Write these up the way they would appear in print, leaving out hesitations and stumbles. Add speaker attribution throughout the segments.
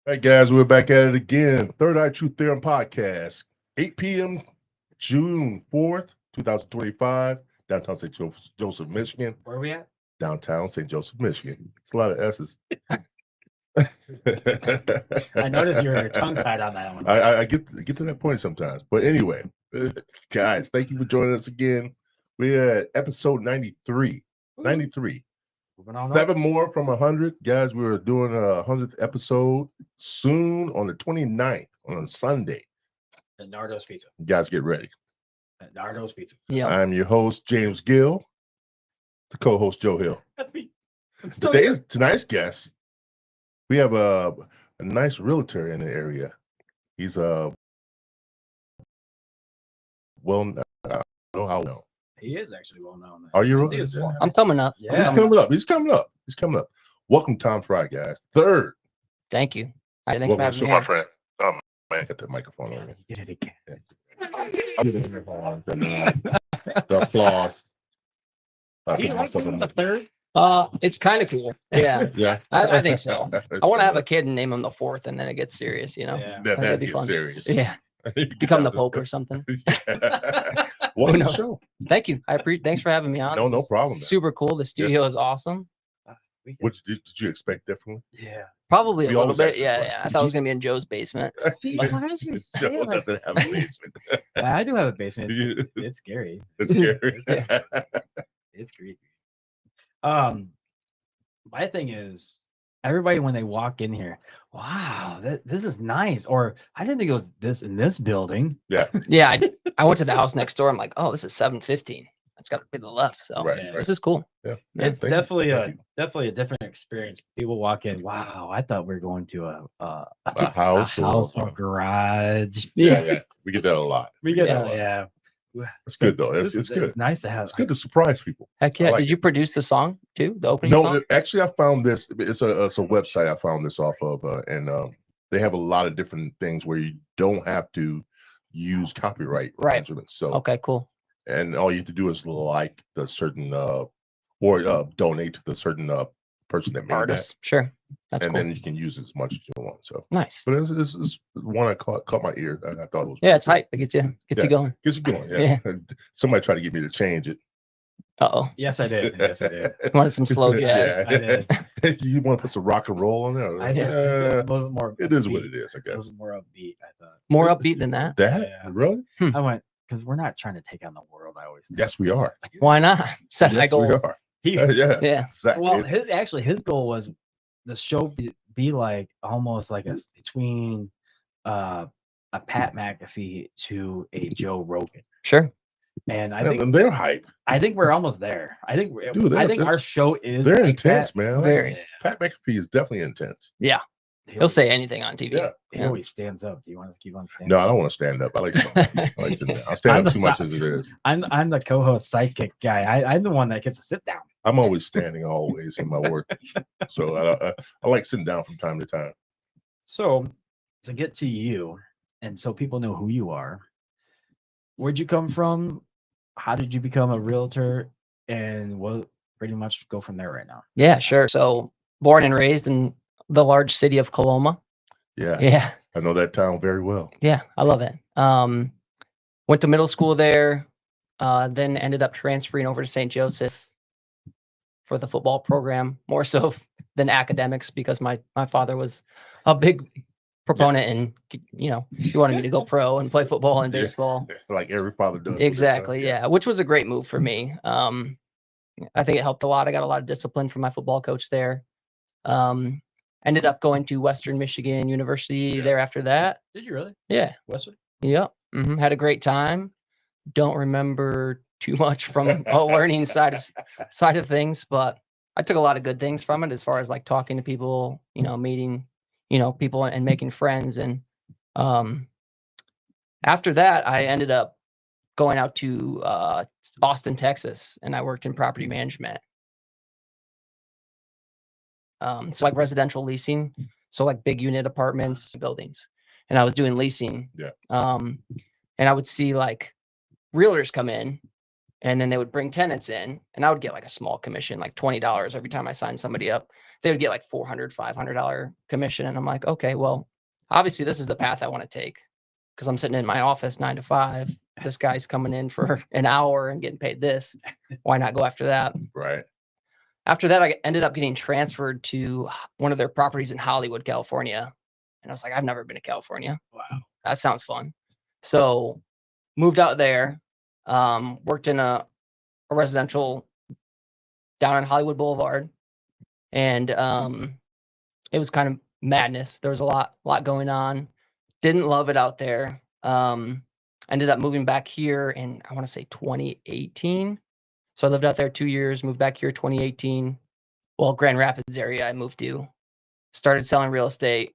Speaker 1: Hey guys, we're back at it again. Third Eye Truth Theorem podcast, 8 p.m. June 4th, 2025, downtown St. Joseph, Michigan.
Speaker 2: Where are we at?
Speaker 1: Downtown St. Joseph, Michigan. It's a lot of S's.
Speaker 2: I noticed you were tongue tied on that one.
Speaker 1: I get to that point sometimes. But anyway, guys, thank you for joining us again. We're at episode 93. 93.
Speaker 2: Moving on
Speaker 1: 7 more from 100. Guys, we're doing a 100th episode soon on the 29th on Sunday.
Speaker 2: At Nardo's Pizza.
Speaker 1: You guys get ready.
Speaker 2: At Nardo's Pizza.
Speaker 3: Yeah.
Speaker 1: I'm your host, James Gill, the co-host, Joe Hill.
Speaker 2: That's me.
Speaker 1: Tonight's guest, we have a nice realtor in the area. He's I don't know how well.
Speaker 2: He is actually well known.
Speaker 1: Are you
Speaker 2: Yes,
Speaker 1: really?
Speaker 2: he is.
Speaker 3: I'm coming up.
Speaker 2: Yeah.
Speaker 1: He's coming up. He's coming up. Welcome, Tom Fry, guys. Third.
Speaker 3: Thank you. I didn't
Speaker 1: Welcome
Speaker 3: have
Speaker 1: to
Speaker 3: me
Speaker 1: my
Speaker 3: here.
Speaker 1: friend. Oh man, get that microphone on.
Speaker 2: He did it again.
Speaker 1: The applause.
Speaker 2: Do you like being the third?
Speaker 3: It's kind of cool. Yeah,
Speaker 1: Yeah,
Speaker 3: I think so. I want to have a kid and name him the fourth, and then it gets serious. You know.
Speaker 2: Yeah.
Speaker 1: That
Speaker 3: That'd be
Speaker 1: gets
Speaker 3: fun.
Speaker 1: serious.
Speaker 3: Yeah. Become the Pope or something.
Speaker 1: Welcome to the
Speaker 3: knows?
Speaker 1: show.
Speaker 3: Thank you. I appreciate. Thanks for having me on.
Speaker 1: No, no
Speaker 3: This is
Speaker 1: problem. Man.
Speaker 3: Super cool. The studio is awesome.
Speaker 1: What did you expect differently?
Speaker 2: Yeah.
Speaker 3: Probably
Speaker 1: We
Speaker 3: a little
Speaker 1: always ask
Speaker 3: bit.
Speaker 1: this
Speaker 3: Yeah,
Speaker 1: question.
Speaker 3: yeah. I thought it was gonna be in Joe's basement.
Speaker 2: Why did you say
Speaker 1: Joe
Speaker 2: it like
Speaker 1: doesn't have a basement.
Speaker 2: I do have a basement.
Speaker 1: You-
Speaker 2: It's scary.
Speaker 1: It's scary.
Speaker 2: It's creepy. My thing is, everybody when they walk in here, wow, this is nice. Or I didn't think it was this in this building.
Speaker 3: Yeah, I went to the house next door. I'm like, oh, this is 715. That's got to be the left. So
Speaker 1: Right,
Speaker 2: Yeah.
Speaker 3: this is cool.
Speaker 1: Yeah.
Speaker 2: It's
Speaker 1: Thank you.
Speaker 2: definitely
Speaker 1: Thank
Speaker 2: definitely a different experience. People walk in, wow, I thought we were going to a
Speaker 1: house
Speaker 2: or garage.
Speaker 1: Yeah. We get that a lot.
Speaker 2: We get
Speaker 1: that a
Speaker 2: that,
Speaker 1: lot.
Speaker 2: yeah.
Speaker 1: It's good though. It's good.
Speaker 2: It's nice to have.
Speaker 1: It's good to surprise people.
Speaker 3: Heck yeah.
Speaker 1: like
Speaker 3: Did you produce the song too? The opening
Speaker 1: No,
Speaker 3: song?
Speaker 1: actually, I found this. It's a website I found this off of, and they have a lot of different things where you don't have to use copyright
Speaker 3: Right.
Speaker 1: instruments. So,
Speaker 3: Okay, cool.
Speaker 1: and all you have to do is like the certain or donate to the certain person that made
Speaker 3: Artist. Sure. That's
Speaker 1: that, and
Speaker 3: cool.
Speaker 1: then you can use as much as you want. So,
Speaker 3: Nice.
Speaker 1: but it's one I caught my ear. I thought it was
Speaker 3: Yeah, it's
Speaker 1: pretty
Speaker 3: hype. It gets you
Speaker 1: Yeah.
Speaker 3: going.
Speaker 1: Gets you going. Yeah. Somebody tried to get me to change it.
Speaker 3: Uh-oh.
Speaker 2: Yes, I did. Yes, I did.
Speaker 3: You wanted some slow jazz.
Speaker 2: I did.
Speaker 1: You want to put some rock and roll on there?
Speaker 2: I did.
Speaker 1: Uh,
Speaker 2: A little bit more.
Speaker 1: it is what
Speaker 2: upbeat.
Speaker 1: it is, I
Speaker 2: It
Speaker 1: guess.
Speaker 2: was more upbeat. I thought.
Speaker 3: More upbeat than that.
Speaker 1: That
Speaker 2: Yeah.
Speaker 1: really?
Speaker 2: I went because we're not trying to take on the world. I always think.
Speaker 1: Yes, we are.
Speaker 3: Why not? Set high
Speaker 1: Yes, we
Speaker 3: goals.
Speaker 1: are.
Speaker 2: He,
Speaker 1: Yeah.
Speaker 3: Yeah.
Speaker 1: Exactly.
Speaker 2: well, his goal was the show be like almost like a between a Pat McAfee to a Joe Rogan,
Speaker 3: Sure.
Speaker 2: and I
Speaker 1: Yeah,
Speaker 2: think
Speaker 1: and they're hype.
Speaker 2: we're almost there. I think
Speaker 1: Dude,
Speaker 2: I think our show is
Speaker 1: They're
Speaker 2: like
Speaker 1: intense,
Speaker 2: that.
Speaker 1: man.
Speaker 3: Very.
Speaker 1: Pat McAfee is definitely intense.
Speaker 3: He'll say anything on TV.
Speaker 1: Yeah.
Speaker 2: He
Speaker 3: Yeah.
Speaker 2: always stands up. Do you want to keep on standing?
Speaker 1: No, I don't want to stand up. I like sitting down. I stand
Speaker 2: I'm
Speaker 1: up
Speaker 2: the
Speaker 1: too much
Speaker 2: stop-
Speaker 1: as it is.
Speaker 2: I'm the co-host sidekick guy. I'm the one that gets to sit down.
Speaker 1: I'm always standing always in my work. So I like sitting down from time to time.
Speaker 2: So to get to you, and so people know who you are, where'd you come from? How did you become a realtor? And we'll pretty much go from there right now.
Speaker 3: Yeah, sure. So born and raised in the large city of Coloma.
Speaker 1: Yes.
Speaker 3: Yeah.
Speaker 1: I know that town very well.
Speaker 3: Yeah, I love it. Went to middle school there, then ended up transferring over to St. Joseph for the football program, more so than academics, because my father was a big proponent and he wanted me to go pro and play football and
Speaker 1: Yeah.
Speaker 3: baseball.
Speaker 1: Like every father does. with their son.
Speaker 3: Exactly. Yeah. Which was a great move for me. I think it helped a lot. I got a lot of discipline from my football coach there. Ended up going to Western Michigan University
Speaker 1: Yeah.
Speaker 3: there after that.
Speaker 2: Did you really?
Speaker 3: Yeah.
Speaker 2: Western?
Speaker 3: Yep. Had a great time. Don't remember too much from a learning side of things, but I took a lot of good things from it as far as like talking to people, meeting, people and making friends. And after that, I ended up going out to Austin, Texas, and I worked in property management. So like residential leasing, so like big unit apartments, buildings, and I was doing leasing.
Speaker 1: Yeah.
Speaker 3: And I would see like realtors come in, and then they would bring tenants in, and I would get like a small commission, like $20 every time I signed somebody up. they would get like $400, $500 commission. And I'm like, okay, well, obviously this is the path I want to take because I'm sitting in my office 9 to 5. This guy's coming in for an hour and getting paid this. Why not go after that?
Speaker 1: Right.
Speaker 3: After that, I ended up getting transferred to one of their properties in Hollywood, California. And I was like, I've never been to California.
Speaker 2: Wow.
Speaker 3: That sounds fun. So moved out there, worked in a residential down on Hollywood Boulevard. And it was kind of madness. There was a lot going on. Didn't love it out there. Ended up moving back here in, I want to say 2018. So I lived out there 2 years, moved back here 2018. Well, Grand Rapids area I moved to. Started selling real estate,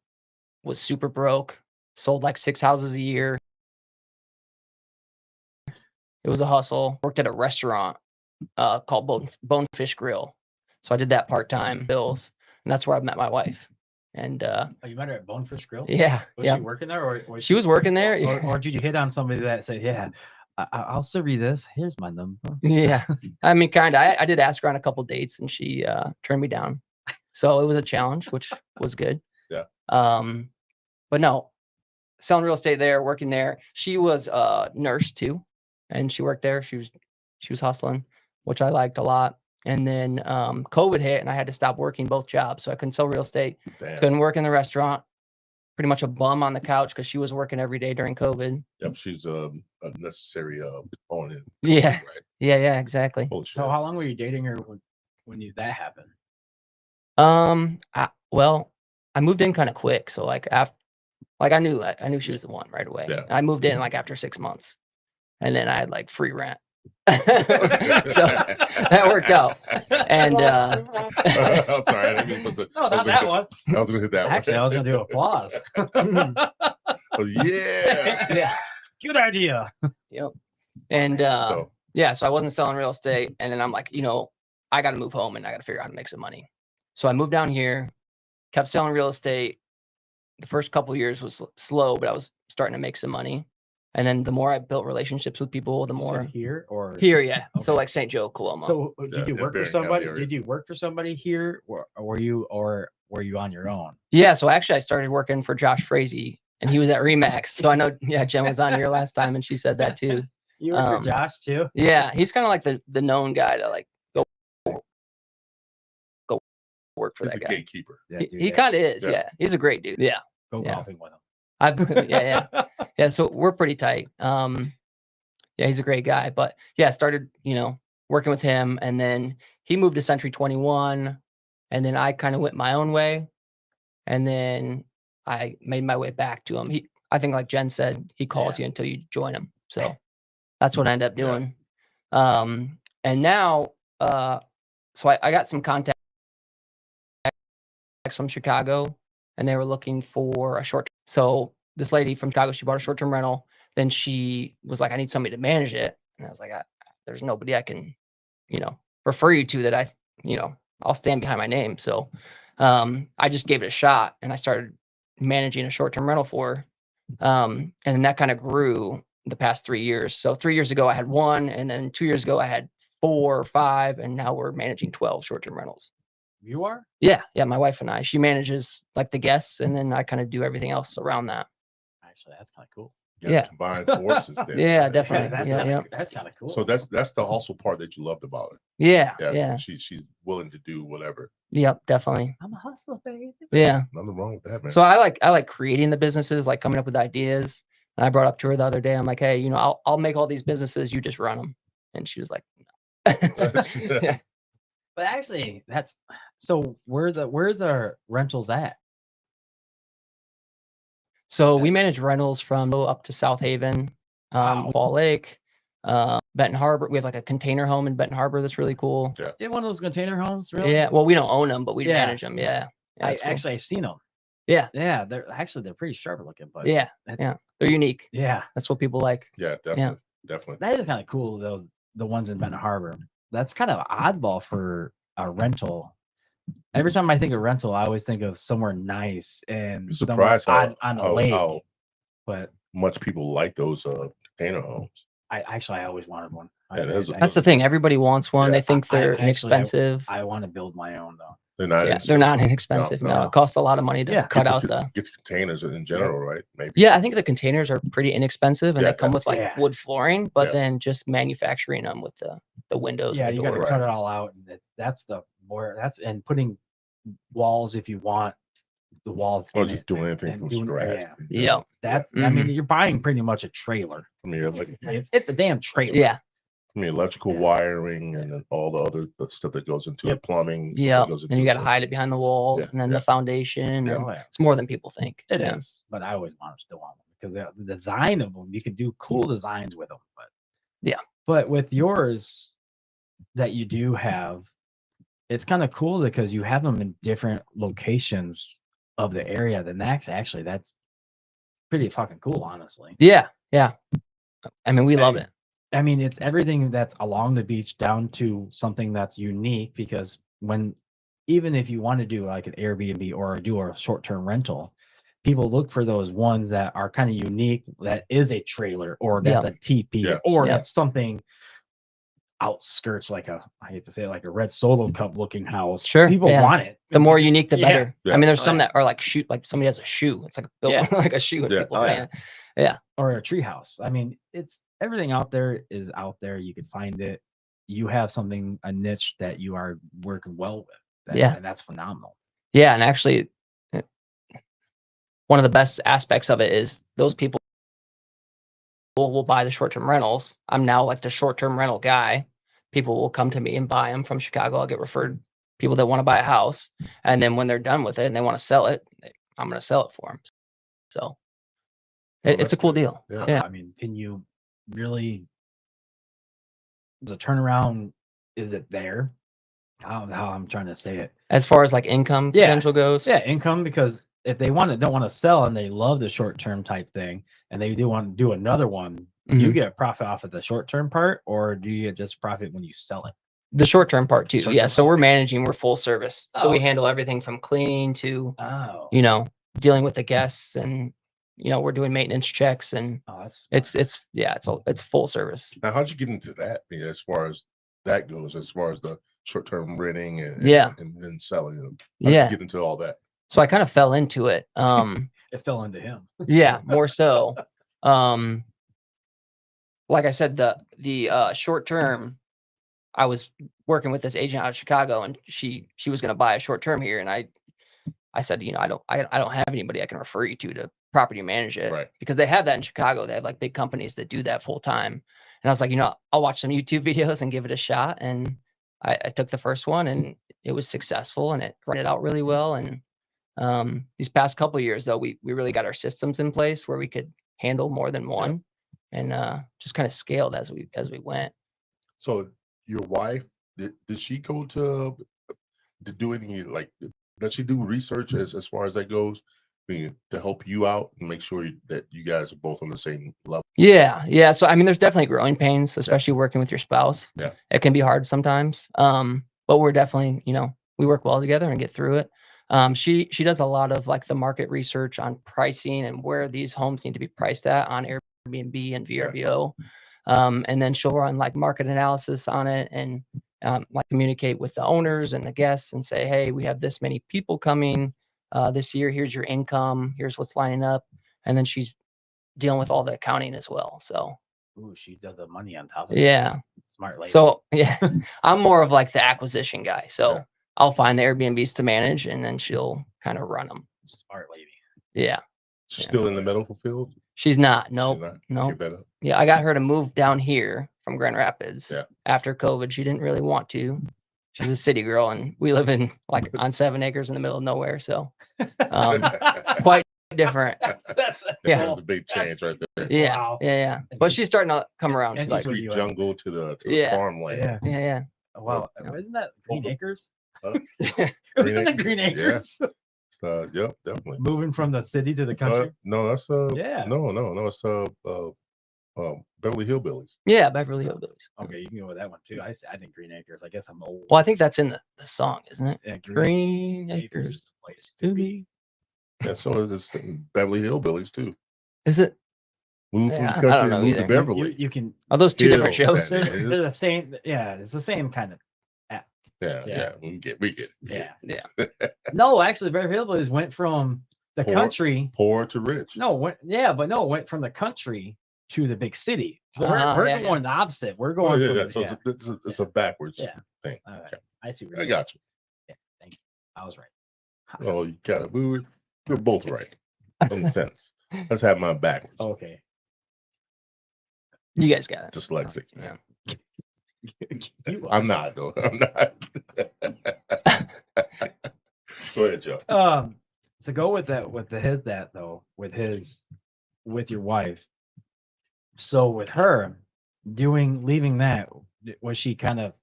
Speaker 3: was super broke, sold like 6 houses a year. It was a hustle. Worked at a restaurant called Bonefish Grill. So I did that part-time bills, and that's where I met my wife. And
Speaker 2: Oh, you met her at Bonefish Grill?
Speaker 3: yeah,
Speaker 2: Was
Speaker 3: yeah.
Speaker 2: she working there, or
Speaker 3: She was working there.
Speaker 2: or did you hit on somebody that said, "Yeah, I'll serve you this. Here's my number."
Speaker 3: Yeah, I mean, kind of. I did ask her on a couple dates, and she turned me down. So it was a challenge, which was good.
Speaker 1: Yeah.
Speaker 3: But no, selling real estate there, working there. She was a nurse too, and she worked there. She was hustling, which I liked a lot. And then COVID hit, and I had to stop working both jobs, so I couldn't sell real estate.
Speaker 1: Damn.
Speaker 3: Couldn't work in the restaurant. Pretty much a bum on the couch because she was working every day during COVID.
Speaker 1: Yep. She's a necessary component.
Speaker 3: Yeah.
Speaker 1: Right.
Speaker 3: Yeah, exactly.
Speaker 1: Holy shit.
Speaker 2: So how long were you dating her when that happened?
Speaker 3: Well, I moved in kind of quick, so like I knew she was the one right away.
Speaker 1: Yeah.
Speaker 3: I moved in like after 6 months, and then I had like free rent. So that worked out. And
Speaker 1: I'm sorry, I didn't mean to put the.
Speaker 2: No, not that one.
Speaker 1: I was gonna hit that
Speaker 2: Actually, I was gonna do applause.
Speaker 1: one. Oh, yeah.
Speaker 3: yeah,
Speaker 2: Good idea.
Speaker 3: yep. And
Speaker 1: So,
Speaker 3: yeah, so I wasn't selling real estate, and then I'm like, I got to move home and I got to figure out how to make some money. So I moved down here, kept selling real estate. The first couple of years was slow, but I was starting to make some money. And then the more I built relationships with people, the
Speaker 2: You said
Speaker 3: more
Speaker 2: here or
Speaker 3: here, yeah. So
Speaker 2: Okay.
Speaker 3: like St. Joe, Coloma.
Speaker 2: So
Speaker 1: Yeah,
Speaker 2: did you
Speaker 1: yeah,
Speaker 2: work for
Speaker 1: very
Speaker 2: somebody?
Speaker 1: area.
Speaker 2: Did you work for somebody here, or were you on your own?
Speaker 3: Yeah, so actually I started working for Josh Frazee, and he was at Remax. So I know, yeah, Jen was on here last time, and she said that too.
Speaker 2: You worked for Josh too?
Speaker 3: Yeah, he's kind of like the known guy to like go work for
Speaker 1: he's
Speaker 3: that
Speaker 1: the
Speaker 3: guy.
Speaker 1: gatekeeper.
Speaker 2: Yeah, dude,
Speaker 3: He
Speaker 2: yeah.
Speaker 3: kind of is,
Speaker 1: Yeah.
Speaker 3: yeah. He's a great dude. Yeah,
Speaker 2: Go
Speaker 3: yeah.
Speaker 2: golfing with him.
Speaker 3: yeah. So we're pretty tight. Yeah, he's a great guy. But yeah, started, working with him, and then he moved to Century 21, and then I kind of went my own way, and then I made my way back to him. I think like Jen said, he calls
Speaker 2: Yeah.
Speaker 3: you until you join him. So that's what I ended up
Speaker 1: Yeah.
Speaker 3: doing. And now, so I got some contacts from Chicago, and they were looking for a short. So this lady from Chicago, she bought a short-term rental. Then she was like, I need somebody to manage it. And I was like, there's nobody I can, refer you to that I'll stand behind my name. So I just gave it a shot, and I started managing a short-term rental for her. And then that kind of grew the past 3 years. So 3 years ago I had 1, and then 2 years ago I had 4 or 5, and now we're managing 12 short-term rentals.
Speaker 2: You are?
Speaker 3: Yeah, my wife and I. She manages like the guests, and then I kind of do everything else around that.
Speaker 2: Actually, that's kind of cool.
Speaker 3: Yeah.
Speaker 1: Combined forces there.
Speaker 3: Yeah,
Speaker 1: right?
Speaker 3: definitely.
Speaker 2: That's
Speaker 3: Yeah,
Speaker 2: kinda,
Speaker 3: yeah.
Speaker 2: That's kind of cool.
Speaker 1: So that's the also part that you loved about it.
Speaker 3: Yeah,
Speaker 1: Yeah.
Speaker 3: yeah.
Speaker 1: She's willing to do whatever.
Speaker 3: Yep, definitely.
Speaker 2: I'm a hustler, baby.
Speaker 3: Yeah.
Speaker 1: Nothing wrong with that, man.
Speaker 3: So I like creating the businesses, like coming up with ideas. And I brought up to her the other day, I'm like, hey, I'll make all these businesses, you just run them. And she was like, no. Yeah.
Speaker 2: But actually, that's so. Where's our rentals at?
Speaker 3: So we manage rentals from up to South Haven,
Speaker 2: Wow.
Speaker 3: Fall Lake, Benton Harbor. We have like a container home in Benton Harbor that's really cool.
Speaker 2: You have one of those container homes, really?
Speaker 3: Yeah. Well, we don't own them, but we
Speaker 2: Yeah.
Speaker 3: manage them. Yeah. Yeah, that's cool.
Speaker 2: Actually I've seen them.
Speaker 3: Yeah.
Speaker 2: Yeah, they're pretty sharp looking, but
Speaker 3: Yeah.
Speaker 2: that's,
Speaker 3: Yeah. They're unique.
Speaker 2: yeah,
Speaker 3: That's what people like.
Speaker 1: Yeah, definitely. Definitely.
Speaker 2: that is kind of cool. The ones in Benton Harbor. That's kind of oddball for a rental. Every time I think of rental, I always think of somewhere nice and
Speaker 1: You're
Speaker 2: somewhere
Speaker 1: surprised
Speaker 2: on a
Speaker 1: how
Speaker 2: lake. But
Speaker 1: much people like those container homes.
Speaker 2: I always wanted one.
Speaker 1: Yeah, there's a-
Speaker 3: That's the thing. Everybody wants one.
Speaker 1: Yeah.
Speaker 3: They think they're
Speaker 2: I actually-
Speaker 3: inexpensive.
Speaker 2: I want to build my own though.
Speaker 1: They're not.
Speaker 3: Yeah, they're not inexpensive. No,
Speaker 1: no.
Speaker 3: it costs a lot of money to
Speaker 2: Yeah.
Speaker 3: cut
Speaker 1: Get
Speaker 3: out
Speaker 1: the,
Speaker 3: the.
Speaker 1: get the containers in general, right? Maybe.
Speaker 3: Yeah, I think the containers are pretty inexpensive, and
Speaker 1: Yeah,
Speaker 3: they come with like
Speaker 2: yeah.
Speaker 3: wood flooring, but
Speaker 1: Yeah.
Speaker 3: then just manufacturing them with the windows.
Speaker 2: Yeah,
Speaker 3: and the
Speaker 2: you got to
Speaker 3: doors.
Speaker 2: cut it all out, and that's the more that's and putting walls if you want the walls.
Speaker 1: Or
Speaker 2: in
Speaker 1: just
Speaker 2: it
Speaker 1: doing anything
Speaker 2: and
Speaker 1: from
Speaker 2: doing-
Speaker 1: scratch.
Speaker 2: yeah.
Speaker 3: Yeah.
Speaker 2: That's I mean
Speaker 3: Mhm.
Speaker 2: you're buying pretty much a trailer.
Speaker 1: I mean, like
Speaker 2: It's a damn trailer.
Speaker 3: Yeah,
Speaker 1: electrical
Speaker 2: Yeah.
Speaker 1: wiring and then all the stuff that goes into
Speaker 2: Yep.
Speaker 1: the plumbing. stuff
Speaker 3: yeah.
Speaker 1: that goes
Speaker 3: And
Speaker 1: into
Speaker 3: you
Speaker 1: the
Speaker 3: got to hide it behind the walls,
Speaker 1: Yeah,
Speaker 3: and then
Speaker 1: yeah.
Speaker 3: the foundation.
Speaker 1: Yeah.
Speaker 3: And
Speaker 2: Oh, yeah.
Speaker 3: it's more than people think.
Speaker 2: It
Speaker 3: yeah.
Speaker 2: is, but I always want to still want one because the design of them, you could do cool designs with them. But
Speaker 3: Yeah.
Speaker 2: but with yours that you do have, it's kind of cool because you have them in different locations of the area. Then that's pretty fucking cool, honestly.
Speaker 3: Yeah, yeah. I mean, we love
Speaker 2: And-
Speaker 3: it.
Speaker 2: I mean, it's everything that's along the beach down to something that's unique because even if you want to do like an Airbnb or do a short-term rental, people look for those ones that are kind of unique, that is a trailer or that's a teepee
Speaker 1: Yeah.
Speaker 2: or
Speaker 3: Yeah.
Speaker 2: that's something outskirts like I hate to say it, like a red Solo Cup looking house.
Speaker 3: Sure,
Speaker 2: People
Speaker 3: yeah.
Speaker 2: want it.
Speaker 3: The more unique, the
Speaker 2: Yeah.
Speaker 3: better.
Speaker 1: Yeah.
Speaker 3: I mean, there's
Speaker 2: Oh,
Speaker 3: some
Speaker 2: yeah.
Speaker 3: that are like like somebody has a shoe. It's like built
Speaker 2: Yeah.
Speaker 3: like a shoe. And
Speaker 1: Yeah.
Speaker 3: people
Speaker 2: Oh,
Speaker 3: saying
Speaker 2: yeah.
Speaker 3: it.
Speaker 2: Or a treehouse. I mean, it's everything out there is out there. You can find it. You have a niche that you are working well with.
Speaker 3: Yeah.
Speaker 2: And that's phenomenal.
Speaker 3: Yeah, and actually, one of the best aspects of it is those people will buy the short-term rentals. I'm now like the short-term rental guy. People will come to me and buy them from Chicago. I'll get referred people that want to buy a house, and then when they're done with it and they want to sell it, I'm going to sell it for them. So it's
Speaker 1: that's
Speaker 3: a cool
Speaker 1: good.
Speaker 3: deal.
Speaker 1: Yeah.
Speaker 3: Yeah.
Speaker 2: I mean, can you really the turnaround? Is it there? How I'm trying to say it.
Speaker 3: As far as like income
Speaker 2: Yeah.
Speaker 3: potential goes,
Speaker 2: Yeah, income because if they don't want to sell and they love the short term type thing and they do want to do another one, you
Speaker 3: Mhm.
Speaker 2: get profit off of the short term part, or do you get just profit when you sell it?
Speaker 3: the short-term part too.
Speaker 2: Short-term,
Speaker 3: Yeah. So we're
Speaker 2: okay.
Speaker 3: managing. We're full service. So
Speaker 2: Oh,
Speaker 3: we
Speaker 2: okay.
Speaker 3: handle everything from cleaning to
Speaker 2: Oh,
Speaker 3: dealing with the guests, and we're doing maintenance checks, and
Speaker 2: that's
Speaker 3: it's full service.
Speaker 1: Now, how'd you get into that? As far as that goes, as far as the short-term renting and
Speaker 3: Yeah.
Speaker 1: and then selling them. How'd
Speaker 3: Yeah.
Speaker 1: you get into all that?
Speaker 3: So I kind of fell into it.
Speaker 2: it fell into him.
Speaker 3: Yeah, more so. Like I said, the short term, I was working with this agent out of Chicago, and she was going to buy a short term here, and I said, I don't have anybody I can refer you to property manage it,
Speaker 1: Right.
Speaker 3: because they have that in Chicago. They have like big companies that do that full time, and I was like, I'll watch some YouTube videos and give it a shot, and I took the first one, and it was successful, and it rented out really well. And these past couple of years, though, we really got our systems in place where we could handle more than one, and just kind of scaled as we went.
Speaker 1: So your wife, did she go to do any, like, does she do research as far as that goes? I mean, to help you out and make sure that you guys are both on the same level?
Speaker 3: Yeah. So I mean, there's definitely growing pains, especially working with your spouse.
Speaker 1: Yeah.
Speaker 3: It can be hard sometimes. But we're definitely, we work well together and get through it. She does a lot of like the market research on pricing and where these homes need to be priced at on Airbnb and VRBO. And then she'll run like market analysis on it and like communicate with the owners and the guests and say, hey, we have this many people coming this year. Here's your income. Here's what's lining up. And then she's dealing with all the accounting as well. So
Speaker 2: Ooh, she's got the money on top of it.
Speaker 3: yeah.
Speaker 2: Smart lady.
Speaker 3: So yeah, I'm more of like the acquisition guy. So
Speaker 1: Yeah.
Speaker 3: I'll find the Airbnbs to manage, and then she'll kind of run them.
Speaker 2: smart lady.
Speaker 3: Yeah.
Speaker 1: She's
Speaker 3: Yeah.
Speaker 1: still in the medical field?
Speaker 3: She's not.
Speaker 1: She's
Speaker 3: Nope.
Speaker 1: not?
Speaker 3: Nope.
Speaker 1: Give that up.
Speaker 3: Yeah. I got her to move down here from Grand Rapids
Speaker 1: Yeah.
Speaker 3: after COVID. She didn't really want to. She's a city girl, and we live in like on 7 acres in the middle of nowhere. So quite different.
Speaker 2: That's
Speaker 3: Yeah.
Speaker 1: That's a big change right there.
Speaker 3: Yeah.
Speaker 2: Wow.
Speaker 3: Yeah.
Speaker 2: And
Speaker 3: But
Speaker 2: she's-
Speaker 3: she's starting to come around.
Speaker 2: and
Speaker 3: She's like,
Speaker 2: she's with
Speaker 1: Street
Speaker 2: you,
Speaker 1: jungle to the
Speaker 3: Yeah.
Speaker 1: farmland.
Speaker 2: Yeah.
Speaker 3: yeah.
Speaker 2: Wow.
Speaker 3: Yeah.
Speaker 2: Isn't that Green Acres?
Speaker 1: Huh?
Speaker 3: Yeah.
Speaker 2: Isn't that
Speaker 1: Acres?
Speaker 2: Green
Speaker 1: Yeah.
Speaker 2: Acres?
Speaker 1: Yep, definitely.
Speaker 2: Moving from the city to the country.
Speaker 1: No, that's
Speaker 2: Yeah.
Speaker 1: no, it's Beverly Hillbillies.
Speaker 3: Yeah. Beverly Hillbillies.
Speaker 2: Okay, you can go with that one too. I think Green Acres. I guess I'm old.
Speaker 3: Well, I think that's in the song, isn't it?
Speaker 2: Yeah,
Speaker 3: Green Acres
Speaker 2: is a place
Speaker 3: to
Speaker 2: to
Speaker 3: be.
Speaker 1: Yeah, so it's Beverly Hillbillies too.
Speaker 3: Is it?
Speaker 1: Move from
Speaker 3: Yeah,
Speaker 1: the
Speaker 3: I
Speaker 1: country
Speaker 3: don't
Speaker 1: and
Speaker 3: know
Speaker 1: move to
Speaker 3: either.
Speaker 1: Beverly.
Speaker 2: You can.
Speaker 3: Are those two different
Speaker 1: Hill,
Speaker 3: shows?
Speaker 1: man.
Speaker 2: They're the same. Yeah, it's the same kind of.
Speaker 1: Yeah,
Speaker 2: Yeah.
Speaker 1: yeah. We get it.
Speaker 2: Yeah.
Speaker 3: Yeah.
Speaker 2: No, actually, Beverly Hillbillies went from the
Speaker 1: Poor-
Speaker 2: country.
Speaker 1: Poor to rich.
Speaker 2: No, went from the country to the big city. So we're
Speaker 3: Yeah,
Speaker 2: going the opposite. We're
Speaker 1: Oh,
Speaker 2: going
Speaker 1: yeah,
Speaker 2: from
Speaker 1: yeah.
Speaker 2: the,
Speaker 1: So it's a backwards
Speaker 2: Yeah.
Speaker 1: thing.
Speaker 2: All right. I see. Where
Speaker 1: I
Speaker 2: you're
Speaker 1: got you.
Speaker 2: Yeah, thank you. I was right.
Speaker 1: Oh, you got it. We're both right in a sense. Let's have mine backwards.
Speaker 2: Okay.
Speaker 3: You guys got it.
Speaker 1: Dyslexic.
Speaker 3: Yeah.
Speaker 2: You are.
Speaker 1: I'm not though. I'm not. Go ahead, Joe.
Speaker 2: To go with that, with your wife. So with her leaving that, was she kind of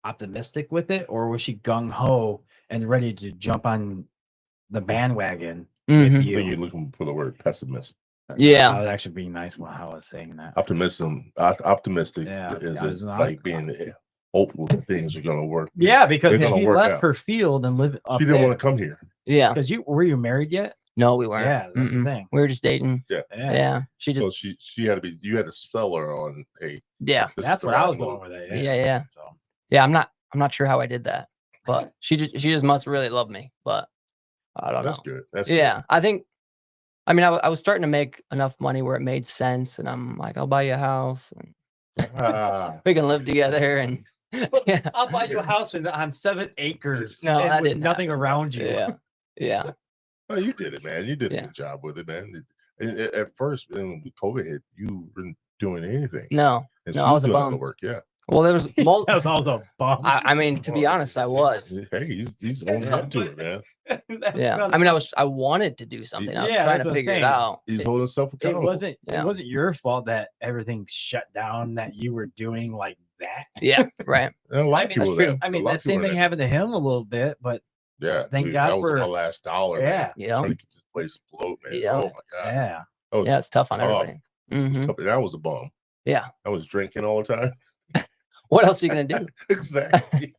Speaker 2: optimistic with it, or was she gung ho and ready to jump on the bandwagon
Speaker 3: Mhm.
Speaker 2: with
Speaker 1: I
Speaker 2: you?
Speaker 1: think you're looking for the word pessimist.
Speaker 3: Yeah.
Speaker 2: I was actually being nice while I was saying that.
Speaker 1: Optimistic
Speaker 2: Yeah,
Speaker 1: is
Speaker 2: I was
Speaker 1: just
Speaker 2: not-
Speaker 1: like being hopeful that things are gonna work.
Speaker 2: Yeah, because
Speaker 1: They're gonna
Speaker 2: he
Speaker 1: work
Speaker 2: left
Speaker 1: out.
Speaker 2: her field and lived up
Speaker 1: She didn't
Speaker 2: there.
Speaker 1: want to come here.
Speaker 3: Yeah.
Speaker 2: Because were you married yet?
Speaker 3: No, we weren't.
Speaker 2: Yeah, that's the
Speaker 3: Mm-mm.
Speaker 2: thing.
Speaker 3: We were just dating.
Speaker 2: Yeah,
Speaker 3: Yeah. She just.
Speaker 1: So she had to be. You had to sell her on. Hey,
Speaker 3: Yeah.
Speaker 1: this
Speaker 2: that's
Speaker 1: is the
Speaker 2: what I
Speaker 1: right
Speaker 2: was
Speaker 1: move.
Speaker 2: going with it.
Speaker 3: Yeah.
Speaker 2: So,
Speaker 3: Yeah. I'm not sure how I did that, but she just must really love me. But I don't
Speaker 1: That's
Speaker 3: know.
Speaker 1: good. That's
Speaker 3: Yeah. I think. I mean, I was starting to make enough money where it made sense, and I'm like, I'll buy you a house, and
Speaker 1: good. Ah,
Speaker 3: we can live together, and yeah.
Speaker 2: I'll buy you a house on 7 acres.
Speaker 3: No,
Speaker 2: and
Speaker 3: that
Speaker 2: with
Speaker 3: didn't
Speaker 2: nothing
Speaker 3: happen.
Speaker 2: around you.
Speaker 3: Yeah. Yeah.
Speaker 1: oh, you did it, man. You did a
Speaker 3: Yeah.
Speaker 1: good job with it, man. At first, when COVID hit, you weren't doing anything.
Speaker 3: No.
Speaker 1: And
Speaker 3: No,
Speaker 1: she
Speaker 3: I was a
Speaker 1: doing all the
Speaker 3: bum.
Speaker 1: work. Yeah.
Speaker 3: Well, there was
Speaker 2: That was all a bum.
Speaker 3: I mean, to be
Speaker 1: Well,
Speaker 3: honest, I was.
Speaker 1: Hey, he's owning up to it, man.
Speaker 3: Yeah. I mean, I wanted to do something. I was
Speaker 2: Yeah,
Speaker 3: trying
Speaker 2: that's
Speaker 3: to
Speaker 2: what I'm
Speaker 3: figure it
Speaker 2: saying.
Speaker 3: out.
Speaker 1: He's holding himself
Speaker 2: It
Speaker 1: accountable.
Speaker 2: wasn't.
Speaker 3: Yeah.
Speaker 2: It wasn't your fault that everything shut down. That you were doing like that.
Speaker 3: Yeah. Right.
Speaker 1: And a lot
Speaker 2: I
Speaker 1: of
Speaker 2: mean,
Speaker 1: people.
Speaker 3: that's
Speaker 1: That,
Speaker 2: I mean,
Speaker 1: a lot
Speaker 2: that
Speaker 1: of people
Speaker 2: same thing
Speaker 1: that-
Speaker 2: happened to him a little bit, but
Speaker 1: Yeah,
Speaker 2: thank
Speaker 1: dude,
Speaker 2: God
Speaker 1: that was
Speaker 2: for-
Speaker 1: my last dollar.
Speaker 2: yeah,
Speaker 1: man.
Speaker 3: Yeah.
Speaker 1: Trying to get this place afloat, man.
Speaker 3: Yeah.
Speaker 1: Oh my god.
Speaker 2: yeah.
Speaker 1: That was
Speaker 3: Yeah. It's tough on
Speaker 1: tough.
Speaker 3: everybody. Hmm.
Speaker 1: And I was a bum.
Speaker 3: Yeah.
Speaker 1: I was drinking all the time.
Speaker 3: What else are you gonna do?
Speaker 1: Exactly.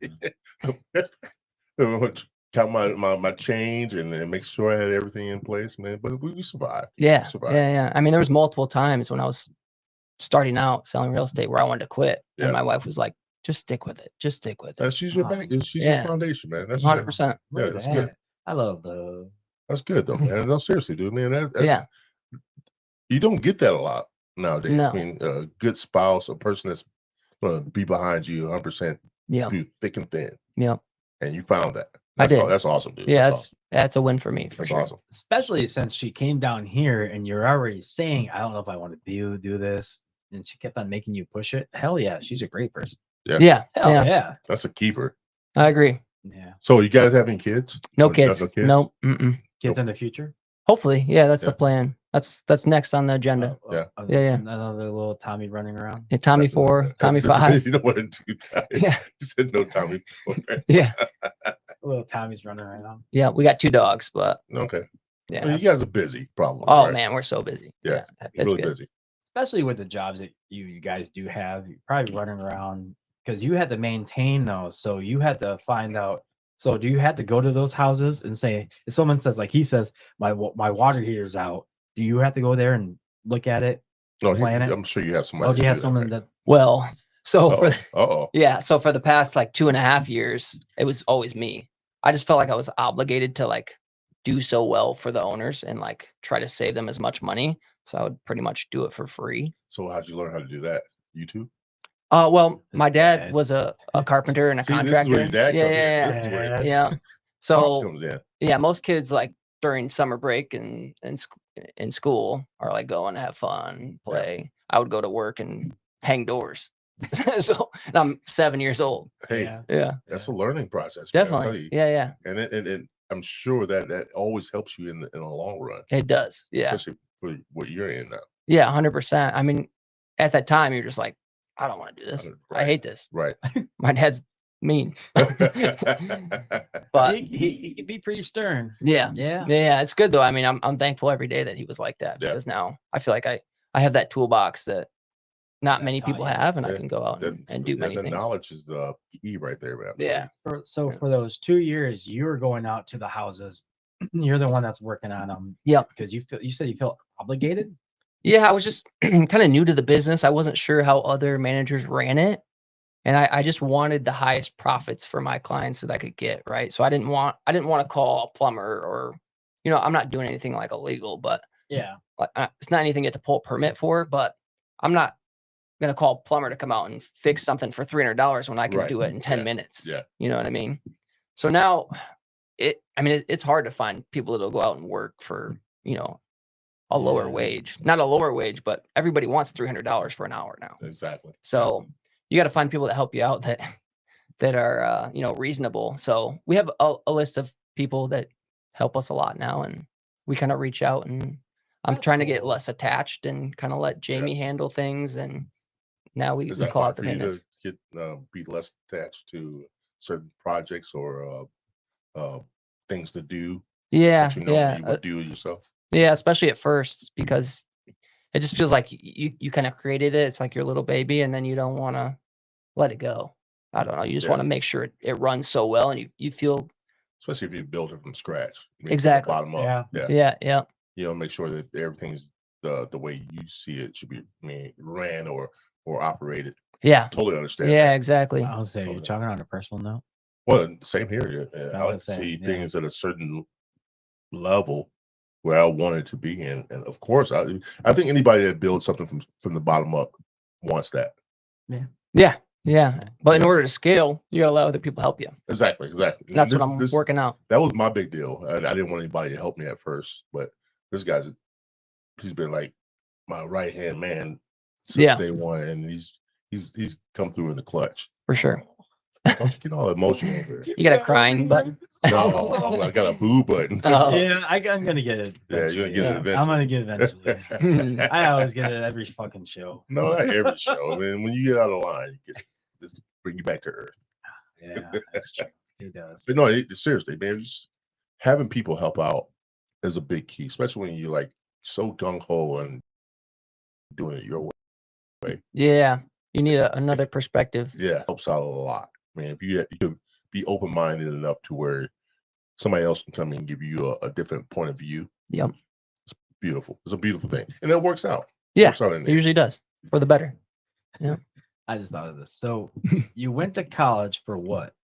Speaker 1: Count my change and then make sure I had everything in place, man. But we survived.
Speaker 3: Yeah.
Speaker 1: Survive.
Speaker 3: Yeah. I mean, there was multiple times when I was starting out selling real estate where I wanted to quit,
Speaker 1: Yeah.
Speaker 3: and my wife was like, "Just stick with it. Just stick with it."
Speaker 1: She's your
Speaker 2: Wow.
Speaker 1: bank. She's
Speaker 3: Yeah.
Speaker 1: your foundation, man. That's
Speaker 3: 100%.
Speaker 1: Yeah,
Speaker 2: Look at
Speaker 1: that's
Speaker 2: that.
Speaker 1: good.
Speaker 2: I love the.
Speaker 1: That's good though, man. No, seriously, dude, man. That's,
Speaker 3: Yeah.
Speaker 1: you don't get that a lot nowadays.
Speaker 3: No.
Speaker 1: I mean, a good spouse, a person that's going to be behind you 100%
Speaker 3: Yeah.
Speaker 1: through thick and thin,
Speaker 3: Yeah.
Speaker 1: and you found that.
Speaker 3: I did.
Speaker 1: That's awesome, dude.
Speaker 3: Yeah.
Speaker 1: That's
Speaker 3: That's a win for me for
Speaker 1: That's
Speaker 3: sure.
Speaker 1: awesome.
Speaker 2: Especially since she came down here and you're already saying, I don't know if I want to do this. And she kept on making you push it. Hell yeah, she's a great person.
Speaker 3: Yeah.
Speaker 2: Hell
Speaker 3: Yeah.
Speaker 2: yeah.
Speaker 1: That's a keeper.
Speaker 3: I agree.
Speaker 2: Yeah.
Speaker 1: So you guys having kids?
Speaker 3: No
Speaker 1: No
Speaker 3: kids.
Speaker 1: kids?
Speaker 3: Nope. Mm-mm.
Speaker 2: Kids in the future.
Speaker 3: Hopefully. Yeah. That's
Speaker 1: Yeah.
Speaker 3: the plan. That's next on the agenda.
Speaker 1: Yeah.
Speaker 3: Yeah.
Speaker 2: Another little Tommy running around.
Speaker 3: Yeah, Tommy 4, Tommy 5.
Speaker 1: You don't want to do Tommy.
Speaker 3: Yeah.
Speaker 1: You said no Tommy 4.
Speaker 3: Yeah.
Speaker 2: Little Tommy's running around.
Speaker 3: Yeah. We got 2 dogs, but
Speaker 1: Okay.
Speaker 3: yeah.
Speaker 1: Well, you guys are busy, probably.
Speaker 3: Oh
Speaker 1: right?
Speaker 3: man, we're so busy.
Speaker 1: Yeah,
Speaker 3: It's
Speaker 1: really
Speaker 3: good.
Speaker 1: busy.
Speaker 2: Especially with the jobs that you guys do have. You're probably running around because you had to maintain those. So you had to find out. So do you have to go to those houses and say, if someone says, like he says, my water heater's out, do you have to go there and look at it?
Speaker 1: No,
Speaker 2: Plan it?
Speaker 1: I'm sure you have somebody.
Speaker 2: Oh, do you
Speaker 1: to
Speaker 2: have
Speaker 1: that,
Speaker 2: someone
Speaker 1: right?
Speaker 2: that
Speaker 3: Well, so for
Speaker 1: Uh-oh.
Speaker 3: yeah, so for the past like 2.5 years, it was always me. I just felt like I was obligated to like do so well for the owners and like try to save them as much money. So I would pretty much do it for free.
Speaker 1: So how'd you learn how to do that? YouTube?
Speaker 3: Well,
Speaker 2: His
Speaker 3: my dad
Speaker 2: dad.
Speaker 3: was a carpenter and a
Speaker 1: See, this is
Speaker 3: contractor.
Speaker 1: where your dad
Speaker 3: yeah,
Speaker 1: comes in.
Speaker 3: yeah,
Speaker 1: This is where
Speaker 2: Yeah.
Speaker 1: your
Speaker 3: yeah.
Speaker 1: pops
Speaker 3: So
Speaker 1: comes in.
Speaker 3: yeah, most kids like during summer break and in school are like going to have fun, play. I would go to work and hang doors. So and I'm 7 years old.
Speaker 1: Hey,
Speaker 2: Yeah.
Speaker 3: Yeah,
Speaker 1: that's a learning process. man, I'll tell
Speaker 3: definitely.
Speaker 1: you.
Speaker 3: Yeah, yeah,
Speaker 1: And I'm sure that always helps you in the long run,
Speaker 3: it does. Yeah,
Speaker 1: especially for what you're in now.
Speaker 3: yeah, 100%. I mean, at that time, you're just like, I don't want to do this. I
Speaker 1: Right.
Speaker 3: hate this.
Speaker 1: Right.
Speaker 3: My dad's mean. But
Speaker 2: he could be pretty stern.
Speaker 3: yeah,
Speaker 2: Yeah.
Speaker 3: yeah, it's good though. I mean, I'm thankful every day that he was like that
Speaker 1: Yeah.
Speaker 3: because now I feel like I have that toolbox that not
Speaker 2: That
Speaker 3: many
Speaker 2: taught
Speaker 3: people
Speaker 2: you.
Speaker 3: have, and I
Speaker 1: Yeah,
Speaker 3: can go out and do many
Speaker 1: the
Speaker 3: things.
Speaker 1: knowledge is the key right there, man.
Speaker 3: Yeah.
Speaker 2: So
Speaker 3: Yeah.
Speaker 2: for those 2 years, you were going out to the houses. You're the one that's working on them.
Speaker 3: Yep.
Speaker 2: Because you said you felt obligated.
Speaker 3: Yeah, I was just kind of new to the business. I wasn't sure how other managers ran it. And I just wanted the highest profits for my clients that I could get, right? So I didn't want to call a plumber or, I'm not doing anything like illegal, but
Speaker 2: Yeah.
Speaker 3: it's not anything you have to pull a permit for, but I'm not going to call a plumber to come out and fix something for $300 when I can
Speaker 1: Right.
Speaker 3: do it in 10
Speaker 1: Yeah.
Speaker 3: minutes.
Speaker 1: Yeah.
Speaker 3: You know what I mean? So now it's hard to find people that'll go out and work for, a lower
Speaker 2: Yeah.
Speaker 3: wage, not a lower wage, but everybody wants $300 for an hour now.
Speaker 1: Exactly.
Speaker 3: So you got to find people that help you out that are, reasonable. So we have a list of people that help us a lot now, and we kind of reach out, and I'm
Speaker 2: That's
Speaker 3: trying to get
Speaker 2: cool.
Speaker 3: less attached and kind of let Jamie handle things. And now we
Speaker 1: Is
Speaker 3: we
Speaker 1: that
Speaker 3: call
Speaker 1: hard
Speaker 3: out the
Speaker 1: for you to
Speaker 3: maintenance.
Speaker 1: get be less attached to certain projects or things to do
Speaker 3: Yeah,
Speaker 1: that you
Speaker 3: yeah,
Speaker 1: would do yourself?
Speaker 3: yeah. Especially at first, because it just feels like you kind of created it. It's like your little baby, and then you don't want to let it go. I don't know. You just
Speaker 1: Yeah.
Speaker 3: want to make sure it runs so well, and you feel
Speaker 1: Especially if you build it from scratch. From the
Speaker 3: exactly.
Speaker 1: bottom up.
Speaker 2: Yeah.
Speaker 3: Yeah, yeah,
Speaker 1: You know, make sure that everything's the way you see it should be ran or operated.
Speaker 3: yeah,
Speaker 1: Totally understand
Speaker 3: yeah.
Speaker 1: that.
Speaker 3: Exactly.
Speaker 2: I'll say you're
Speaker 1: Okay.
Speaker 2: talking on a personal note.
Speaker 1: Well, same here. Yeah.
Speaker 2: I
Speaker 1: I like
Speaker 2: was
Speaker 1: to see
Speaker 2: saying, yeah.
Speaker 1: things at a certain level where I want it to be, and of course, I think anybody that builds something from the bottom up wants that.
Speaker 3: Yeah, yeah. But in order to scale, you gotta let other people help you.
Speaker 1: Exactly. And
Speaker 3: That's what I'm working out.
Speaker 1: That was my big deal. I didn't want anybody to help me at first, but this guy's he's been like my right hand man since
Speaker 3: Yeah.
Speaker 1: day one, and he's come through in the clutch.
Speaker 3: For sure.
Speaker 1: Don't you get all emotional over it?
Speaker 3: You got a crying button.
Speaker 1: No, I got a boo button.
Speaker 3: Oh.
Speaker 2: Yeah, I'm gonna get it.
Speaker 1: Yeah, you're gonna get it
Speaker 2: eventually. I'm gonna
Speaker 1: eventually.
Speaker 2: get it eventually. I always get it every fucking show.
Speaker 1: No, not every show. I mean, when you get out of line, just bring you back to earth.
Speaker 2: Yeah, that's true. He does.
Speaker 1: But no, seriously, man, just having people help out is a big key, especially when you're like so gung ho and doing it your way.
Speaker 3: Yeah. You need another perspective.
Speaker 1: Yeah, it helps out a lot, man. If you could be open minded enough to where somebody else can come in and give you a different point of view.
Speaker 3: Yep.
Speaker 1: It's beautiful. It's a beautiful thing, and it works out.
Speaker 3: Yeah.
Speaker 1: Works out in
Speaker 3: It
Speaker 1: the end.
Speaker 3: usually does for the better.
Speaker 2: I just thought of this. So you went to college for what?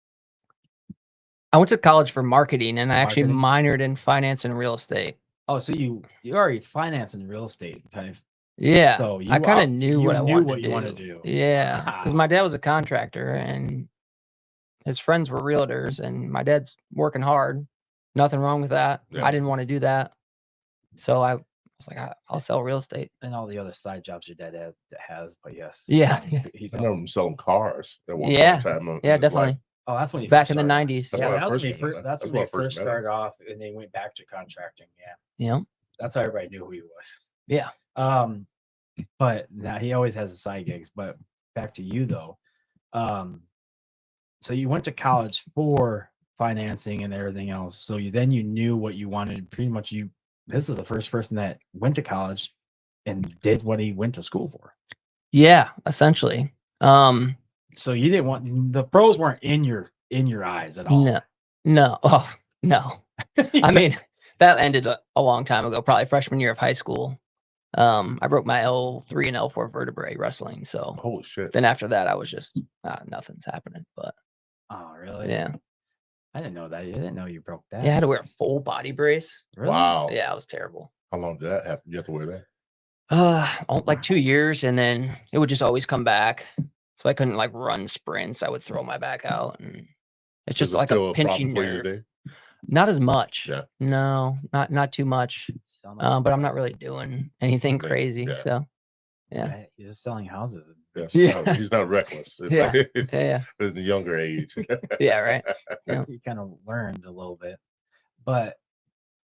Speaker 3: I went to college for marketing, and I actually
Speaker 2: Marketing?
Speaker 3: minored in finance and real estate.
Speaker 2: Oh, so you already financing real estate type.
Speaker 3: Yeah.
Speaker 2: So
Speaker 3: I kind
Speaker 2: you
Speaker 3: of knew what I wanted to do. Yeah. Because
Speaker 2: Wow.
Speaker 3: my dad was a contractor, and his friends were realtors, and my dad's working hard. Nothing wrong with that.
Speaker 1: Yeah.
Speaker 3: I didn't want to do that. So I was like, I'll sell real estate.
Speaker 2: And all the other side jobs your dad has, but yes.
Speaker 3: Yeah.
Speaker 2: He
Speaker 1: I remember him selling cars at one
Speaker 3: Yeah.
Speaker 1: point in time. in
Speaker 3: Yeah,
Speaker 1: his
Speaker 3: definitely.
Speaker 1: life.
Speaker 2: Oh, that's when he
Speaker 3: Back
Speaker 2: first
Speaker 3: in the
Speaker 2: started.
Speaker 3: 90s.
Speaker 1: That's
Speaker 3: Yeah.
Speaker 1: when I
Speaker 2: that's
Speaker 1: first
Speaker 2: when
Speaker 1: met him.
Speaker 2: that's
Speaker 1: That's
Speaker 2: when
Speaker 1: when
Speaker 2: they
Speaker 1: I first
Speaker 2: first
Speaker 1: met him.
Speaker 2: started off, and they went back to contracting. Yeah,
Speaker 3: Yeah.
Speaker 2: that's how everybody knew who he was.
Speaker 3: Yeah.
Speaker 2: But now he always has his side gigs. But back to you though. So you went to college for financing and everything else. So you knew what you wanted. Pretty much this was the first person that went to college and did what he went to school for.
Speaker 3: Yeah. Essentially.
Speaker 2: So you didn't want the pros weren't in your eyes at all.
Speaker 3: No. Oh, no. I mean, that ended a long time ago, probably freshman year of high school. I broke my L3 and L4 vertebrae wrestling. So
Speaker 1: Holy shit.
Speaker 3: then after that, I was just, nothing's happening. But
Speaker 2: Oh, really?
Speaker 3: yeah.
Speaker 2: I didn't know that. I didn't know you broke that.
Speaker 3: Yeah, I had to wear a full body brace.
Speaker 2: Really?
Speaker 1: Wow.
Speaker 3: Yeah, it was terrible.
Speaker 1: How long did that happen? You have to wear that?
Speaker 3: Like 2 years, and then it would just always come back. So I couldn't like run sprints. I would throw my back out, and it's just
Speaker 1: Is it
Speaker 3: like
Speaker 1: still
Speaker 3: a
Speaker 1: problem
Speaker 3: pinching
Speaker 1: for you
Speaker 3: nerve.
Speaker 1: today?
Speaker 3: Not as much.
Speaker 1: Yeah.
Speaker 3: No, not too much. But I'm not really doing anything
Speaker 1: Yeah,
Speaker 3: crazy.
Speaker 1: yeah.
Speaker 3: So yeah.
Speaker 2: He's just selling houses.
Speaker 1: Yes.
Speaker 3: Yeah.
Speaker 1: No, he's not reckless.
Speaker 3: Yeah.
Speaker 1: At
Speaker 3: Yeah.
Speaker 1: a younger age.
Speaker 3: Yeah. Right. Yeah.
Speaker 2: You kind of learned a little bit. But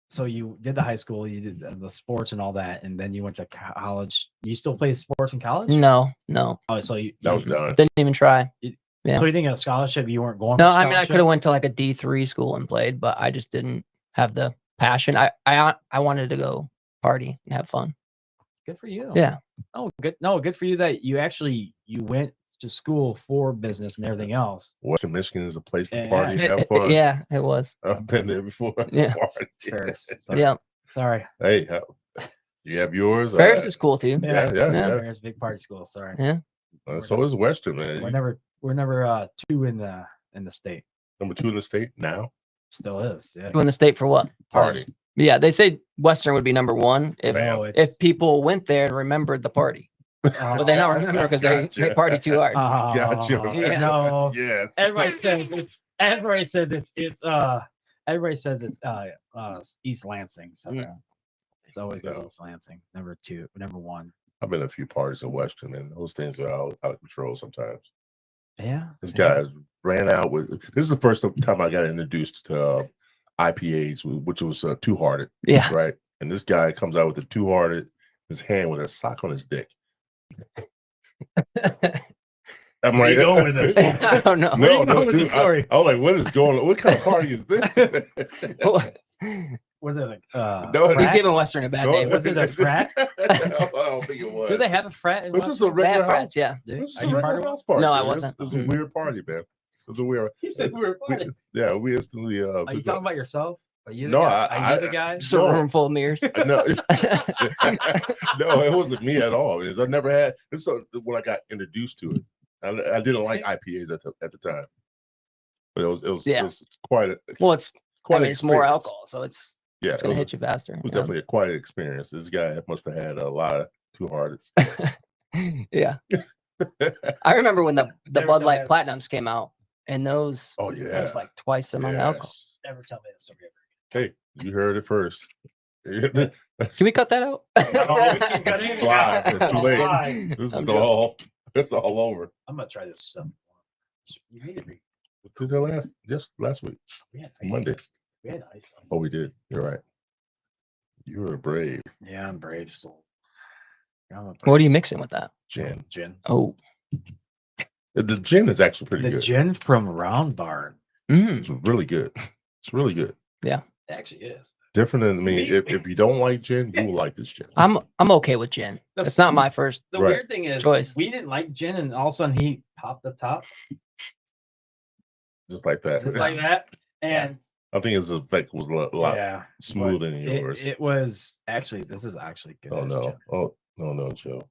Speaker 2: so you did the high school, you did the sports and all that, and then you went to college. You still play sports in college?
Speaker 3: No.
Speaker 2: Oh, so you
Speaker 1: That was done.
Speaker 3: Didn't even try. Yeah.
Speaker 2: So you think a scholarship? You weren't going?
Speaker 3: No,
Speaker 2: for
Speaker 3: I mean I
Speaker 2: scholarship?
Speaker 3: could have went to like a D3 school and played, but I just didn't have the passion. I wanted to go party and have fun.
Speaker 2: Good for you.
Speaker 3: Yeah.
Speaker 2: Oh, good. No, good for you that you went to school for business and everything else.
Speaker 1: Western Michigan is a place to
Speaker 2: Yeah.
Speaker 1: party and have fun.
Speaker 3: Yeah, it was.
Speaker 1: I've been there before.
Speaker 3: Yeah.
Speaker 1: Party.
Speaker 2: Ferris.
Speaker 3: Yeah.
Speaker 2: Sorry.
Speaker 1: Hey, you have yours?
Speaker 3: Ferris is cool too.
Speaker 1: Yeah.
Speaker 2: Ferris, big party school. Sorry.
Speaker 3: Yeah.
Speaker 1: So is Western, man.
Speaker 2: We're never We're number 2 in the state.
Speaker 1: Number 2 in the state now.
Speaker 2: Still is. Yeah.
Speaker 3: You in the state for what?
Speaker 1: Party.
Speaker 3: Yeah, they say Western would be number 1 if
Speaker 1: Bam.
Speaker 2: Oh, it's,
Speaker 3: if people went there and remembered the party, but they don't remember because they
Speaker 1: Gotcha.
Speaker 3: party too hard.
Speaker 1: Gotcha.
Speaker 3: Yeah.
Speaker 2: No.
Speaker 1: Yes.
Speaker 2: Everybody said everybody says it's East Lansing. So
Speaker 3: Mm.
Speaker 2: it's always been
Speaker 1: No.
Speaker 2: East Lansing. Number 1.
Speaker 1: I've been to a few parties in Western, and those things are out of control sometimes.
Speaker 2: Yeah.
Speaker 1: This guy ran out with. This is the first time I got introduced to IPAs, which was Two Hearted,
Speaker 3: Yeah.
Speaker 1: right? And this guy comes out with the Two Hearted, his hand with a sock on his dick. I'm
Speaker 2: Where
Speaker 1: like,
Speaker 2: you going with this?
Speaker 3: I don't know.
Speaker 2: Where you
Speaker 1: no,
Speaker 2: going with the
Speaker 1: dude,
Speaker 2: story?
Speaker 1: I was like, what is going on? What kind of party is this?
Speaker 2: Was it like
Speaker 1: No,
Speaker 3: He's
Speaker 2: frat?
Speaker 3: giving Western a bad
Speaker 1: No,
Speaker 3: name.
Speaker 2: Was it a frat?
Speaker 1: I don't think it was.
Speaker 2: Do they have a frat? In
Speaker 1: It was just a
Speaker 2: Western?
Speaker 3: They
Speaker 1: regular
Speaker 3: have
Speaker 1: house.
Speaker 3: frats, yeah.
Speaker 2: Dude,
Speaker 1: It was
Speaker 2: Are
Speaker 1: a
Speaker 2: you part
Speaker 1: regular
Speaker 2: of
Speaker 1: house party.
Speaker 3: No, I
Speaker 1: man.
Speaker 3: wasn't.
Speaker 1: It was a
Speaker 3: Mm.
Speaker 1: weird party, man. It was a weird.
Speaker 2: He said we were partying.
Speaker 1: Yeah, we instantly.
Speaker 2: Are you talking about yourself? Are you the
Speaker 1: No,
Speaker 2: guy?
Speaker 1: I-
Speaker 2: Are you the guy?
Speaker 3: Just a
Speaker 1: No.
Speaker 3: room full of mirrors.
Speaker 1: No, no, it wasn't me at all. Because I never had. This is when I got introduced to it. I didn't like IPAs at the time, but it was
Speaker 3: Yeah.
Speaker 1: it was quite a
Speaker 3: Well, it's
Speaker 1: quite
Speaker 3: I
Speaker 1: an
Speaker 3: mean, it's more
Speaker 1: experience.
Speaker 3: alcohol, so it's
Speaker 1: Yeah,
Speaker 3: gonna
Speaker 1: it was,
Speaker 3: hit you faster.
Speaker 1: it was definitely a quite an experience. This guy must have had a lot of Two Hearteds.
Speaker 3: Yeah. I remember when the
Speaker 2: Never
Speaker 3: Bud
Speaker 2: tell
Speaker 3: Light
Speaker 2: that.
Speaker 3: Platinums came out, and those
Speaker 1: Oh
Speaker 3: that
Speaker 1: yeah.
Speaker 3: was like twice the amount of alcohol.
Speaker 1: Yes.
Speaker 2: Never tell me the story ever.
Speaker 1: Hey, you heard it first.
Speaker 3: Can we cut that out?
Speaker 2: No, we can cut
Speaker 1: It's
Speaker 2: it.
Speaker 1: live. It's too late.
Speaker 2: Fine.
Speaker 1: This is
Speaker 3: I'm good.
Speaker 1: all. It's all over.
Speaker 2: I'm gonna try this. You made it.
Speaker 1: We did that last week.
Speaker 2: We had ice
Speaker 1: Monday.
Speaker 2: cream. We had ice cream.
Speaker 1: Oh, we did. You're right. You were brave,
Speaker 2: Yeah, I'm brave soul. I'm a
Speaker 3: What are you mixing with that?
Speaker 1: Jen.
Speaker 2: gin?
Speaker 3: Oh,
Speaker 1: The gin is actually pretty
Speaker 2: The
Speaker 1: good.
Speaker 2: gin from Round Barn
Speaker 1: It's really good. It's really good.
Speaker 2: actually is.
Speaker 1: Different than me. If you don't like gin, you will like this gin.
Speaker 3: I'm okay with gin.
Speaker 2: The
Speaker 3: It's not my first.
Speaker 2: The
Speaker 1: Right.
Speaker 2: weird thing is,
Speaker 3: Choice.
Speaker 2: we didn't like gin, and all of a sudden he popped the top
Speaker 1: Just like that.
Speaker 2: just like that, and
Speaker 1: I think his effect was a lot
Speaker 2: yeah,
Speaker 1: smoother than
Speaker 2: it,
Speaker 1: yours.
Speaker 2: it was actually. This is actually good.
Speaker 1: Oh
Speaker 2: as
Speaker 1: no.
Speaker 2: gin.
Speaker 1: Oh no, Joe.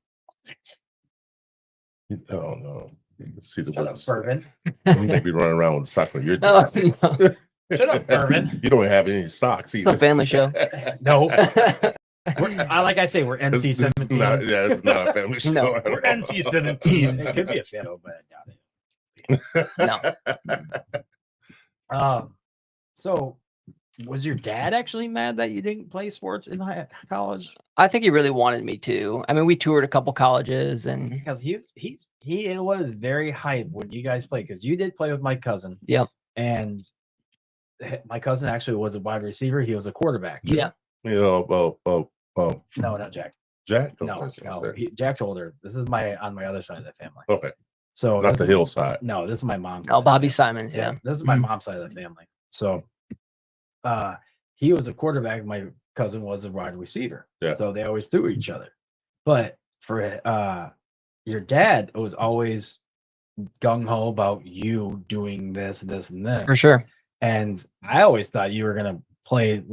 Speaker 1: Oh no. Let's see the
Speaker 2: Shut up,
Speaker 1: words.
Speaker 2: bourbon.
Speaker 1: You may be running around with socks on your
Speaker 3: No, no.
Speaker 2: Shut up, bourbon.
Speaker 1: You don't have any socks
Speaker 3: It's a
Speaker 1: either.
Speaker 3: family show.
Speaker 2: No, like I say, we're
Speaker 1: It's-
Speaker 2: NC
Speaker 1: it's not-
Speaker 2: 17.
Speaker 1: Yeah, it's not a family show.
Speaker 3: No.
Speaker 1: at
Speaker 2: We're
Speaker 1: all.
Speaker 2: NC 17. It could be a photo, but I doubt it.
Speaker 3: No.
Speaker 2: So was your dad actually mad that you didn't play sports in college?
Speaker 3: I think he really wanted me to. I mean, we toured a couple colleges, and
Speaker 2: Because he was very hype when you guys played, because you did play with my cousin.
Speaker 3: Yep.
Speaker 2: And my cousin actually was a wide receiver. He was a quarterback.
Speaker 3: yeah,
Speaker 1: You know,
Speaker 2: No, not Jack.
Speaker 1: Jack.
Speaker 2: No,
Speaker 1: Okay,
Speaker 2: no.
Speaker 1: okay.
Speaker 2: Jack's older. This is on my other side of the family.
Speaker 1: Okay,
Speaker 2: So
Speaker 1: not
Speaker 2: this
Speaker 1: the
Speaker 2: is-
Speaker 1: hillside.
Speaker 2: No, this is my mom's.
Speaker 3: oh,
Speaker 2: side.
Speaker 3: Bobby Simons. Yeah,
Speaker 2: This is my
Speaker 3: Mhm.
Speaker 2: mom's side of the family. So he was a quarterback. My cousin was a wide receiver.
Speaker 1: Yeah.
Speaker 2: So they always threw each other. But for your dad, it was always gung ho about you doing this, this, and this.
Speaker 3: for sure.
Speaker 2: And I always thought you were gonna play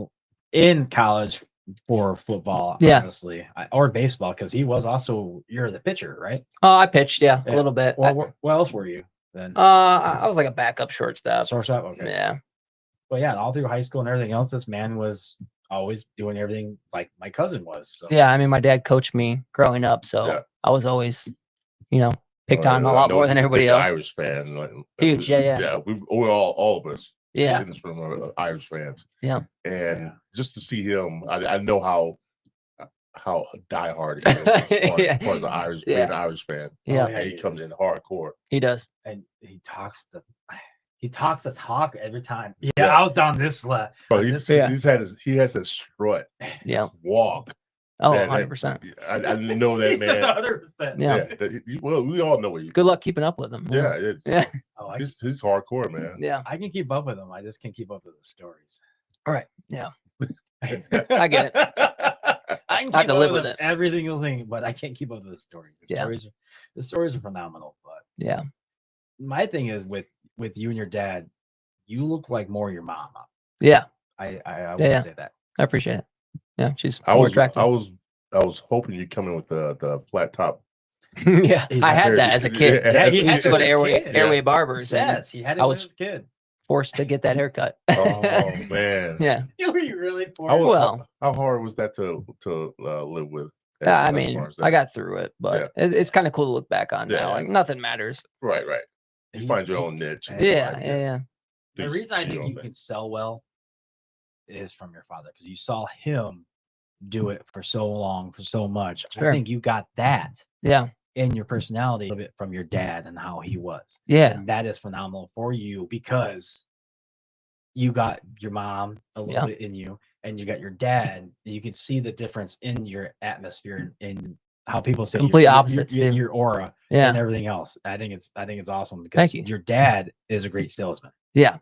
Speaker 2: in college for football,
Speaker 3: Yeah.
Speaker 2: honestly, or baseball, because you're the pitcher, right?
Speaker 3: Oh, I pitched, yeah, a
Speaker 2: Yeah.
Speaker 3: little bit.
Speaker 2: Well, what else were you then?
Speaker 3: I was like a backup shortstop.
Speaker 2: Shortstop. Okay.
Speaker 3: Yeah,
Speaker 2: But yeah, all through high school and everything else, this man was always doing everything like my cousin was. So
Speaker 3: yeah. I mean, my dad coached me growing up, so
Speaker 1: Yeah.
Speaker 3: I was always, picked on
Speaker 1: I
Speaker 3: a lot
Speaker 1: know
Speaker 3: more
Speaker 1: he's
Speaker 3: than
Speaker 1: a
Speaker 3: everybody
Speaker 1: big
Speaker 3: else.
Speaker 1: Irish fan.
Speaker 3: Huge, yeah.
Speaker 1: Yeah, we're all of us.
Speaker 3: Yeah,
Speaker 1: in this room are Irish fans.
Speaker 3: Yeah.
Speaker 1: And
Speaker 2: Yeah.
Speaker 1: just to see him, I know how diehard he is as far,
Speaker 3: Yeah.
Speaker 1: as far as the Irish,
Speaker 3: Yeah.
Speaker 1: being an Irish fan.
Speaker 3: yeah,
Speaker 2: yeah,
Speaker 1: And he comes
Speaker 2: is.
Speaker 1: in hardcore.
Speaker 3: he does.
Speaker 2: And he talks the talk every time. Yeah,
Speaker 1: Yeah.
Speaker 2: I was down this left.
Speaker 1: But
Speaker 3: Yeah.
Speaker 1: he has a strut,
Speaker 3: Yeah.
Speaker 1: his walk.
Speaker 3: Oh,
Speaker 1: that-
Speaker 3: 100%.
Speaker 1: I didn't know that,
Speaker 2: He said
Speaker 1: man.
Speaker 2: 100%.
Speaker 3: Yeah.
Speaker 1: Well, we all know he.
Speaker 3: Good luck keeping up with him.
Speaker 1: Yeah, it's,
Speaker 3: Yeah.
Speaker 2: Oh,
Speaker 1: he's hardcore, man.
Speaker 3: Yeah.
Speaker 2: I can keep up with him. I just can't keep up with the stories.
Speaker 3: All right. Yeah.
Speaker 2: I
Speaker 3: get it.
Speaker 2: I can
Speaker 3: I have
Speaker 2: keep
Speaker 3: to
Speaker 2: up
Speaker 3: live
Speaker 2: with
Speaker 3: with it.
Speaker 2: every single thing, but I can't keep up with the stories.
Speaker 3: Yeah.
Speaker 2: The stories are phenomenal. But
Speaker 3: Yeah.
Speaker 2: my thing is with you and your dad, you look like more your mom.
Speaker 3: Yeah.
Speaker 2: I would
Speaker 3: Yeah.
Speaker 2: say that.
Speaker 3: I appreciate it. Yeah. She's
Speaker 1: I
Speaker 3: more
Speaker 1: was
Speaker 3: attractive.
Speaker 1: I was hoping you'd come in with the flat top
Speaker 3: Yeah,
Speaker 2: He's
Speaker 3: I
Speaker 2: like,
Speaker 3: had that as a kid.
Speaker 1: Yeah,
Speaker 3: We used to go to Airway
Speaker 2: Yeah.
Speaker 3: Airway Barbers, and
Speaker 2: Yes, he had it
Speaker 3: I
Speaker 2: when
Speaker 3: was
Speaker 2: he was a kid.
Speaker 3: forced to get that haircut.
Speaker 1: Oh man.
Speaker 3: Yeah.
Speaker 2: You were really poor.
Speaker 1: How,
Speaker 3: Well-
Speaker 1: how hard was that to live with?
Speaker 3: I
Speaker 1: as
Speaker 3: mean,
Speaker 1: far as
Speaker 3: I
Speaker 1: that?
Speaker 3: got through it, but it's kind of cool to look back on
Speaker 1: Yeah.
Speaker 3: now. Like nothing matters.
Speaker 1: right. You
Speaker 2: He-
Speaker 1: find your
Speaker 2: he-
Speaker 1: own niche. and
Speaker 3: Yeah,
Speaker 1: like,
Speaker 3: yeah.
Speaker 2: The
Speaker 1: do
Speaker 2: reason I
Speaker 1: your
Speaker 2: think
Speaker 1: own
Speaker 2: you
Speaker 1: thing.
Speaker 2: could sell well is from your father because you saw him do it for so long, for so much.
Speaker 3: Sure.
Speaker 2: I think you got that
Speaker 3: Yeah.
Speaker 2: in your personality a little bit from your dad and how he was.
Speaker 3: Yeah.
Speaker 2: And that is phenomenal for you because you got your mom a little
Speaker 3: Yeah.
Speaker 2: bit in you and you got your dad. And you can see the difference in your atmosphere and how people say
Speaker 3: Complete opposites, too.
Speaker 2: your aura
Speaker 3: Yeah.
Speaker 2: and everything else. I think it's awesome because
Speaker 3: Thank you.
Speaker 2: your dad is a great salesman.
Speaker 3: Yeah.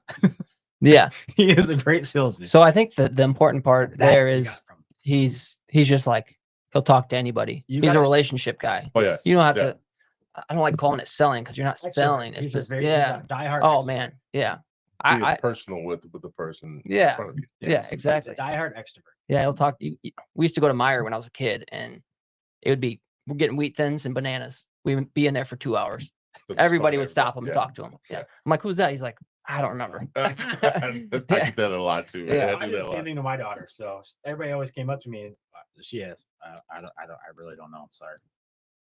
Speaker 3: Yeah.
Speaker 2: He is a great salesman.
Speaker 3: So I think the important part
Speaker 2: That
Speaker 3: there
Speaker 2: you
Speaker 3: is
Speaker 2: got from-
Speaker 3: he's just like he'll talk to anybody.
Speaker 2: You
Speaker 3: He's a
Speaker 2: gotta-
Speaker 3: relationship guy.
Speaker 1: Oh yeah.
Speaker 3: You don't have
Speaker 1: Yeah.
Speaker 3: to. I don't like calling it selling because you're not
Speaker 2: extrovert.
Speaker 3: selling. It's
Speaker 2: He's a
Speaker 3: just
Speaker 2: very
Speaker 3: yeah.
Speaker 2: diehard.
Speaker 3: Oh
Speaker 2: extrovert.
Speaker 3: man. Yeah.
Speaker 1: Being
Speaker 3: I
Speaker 1: personal with the person. in
Speaker 3: Yeah.
Speaker 1: front of you.
Speaker 3: Yeah,
Speaker 2: Yes, he's a
Speaker 3: exactly.
Speaker 2: diehard extrovert.
Speaker 3: Yeah, he'll talk. We used to go to Meyer when I was a kid, and it would be we're getting wheat thins and bananas. We would be in there for 2 hours.
Speaker 1: 'Cause it's
Speaker 3: Everybody
Speaker 1: fun,
Speaker 3: would stop him and
Speaker 1: yeah.
Speaker 3: talk to him. Yeah.
Speaker 1: Yeah.
Speaker 3: I'm like, who's that? He's like, I don't remember.
Speaker 1: I get that a lot too.
Speaker 3: Yeah.
Speaker 1: I
Speaker 2: I
Speaker 1: do
Speaker 2: did
Speaker 1: that
Speaker 2: the
Speaker 1: a
Speaker 2: same
Speaker 1: lot.
Speaker 2: thing to my daughter. So everybody always came up to me and she is. I really don't know. I'm sorry.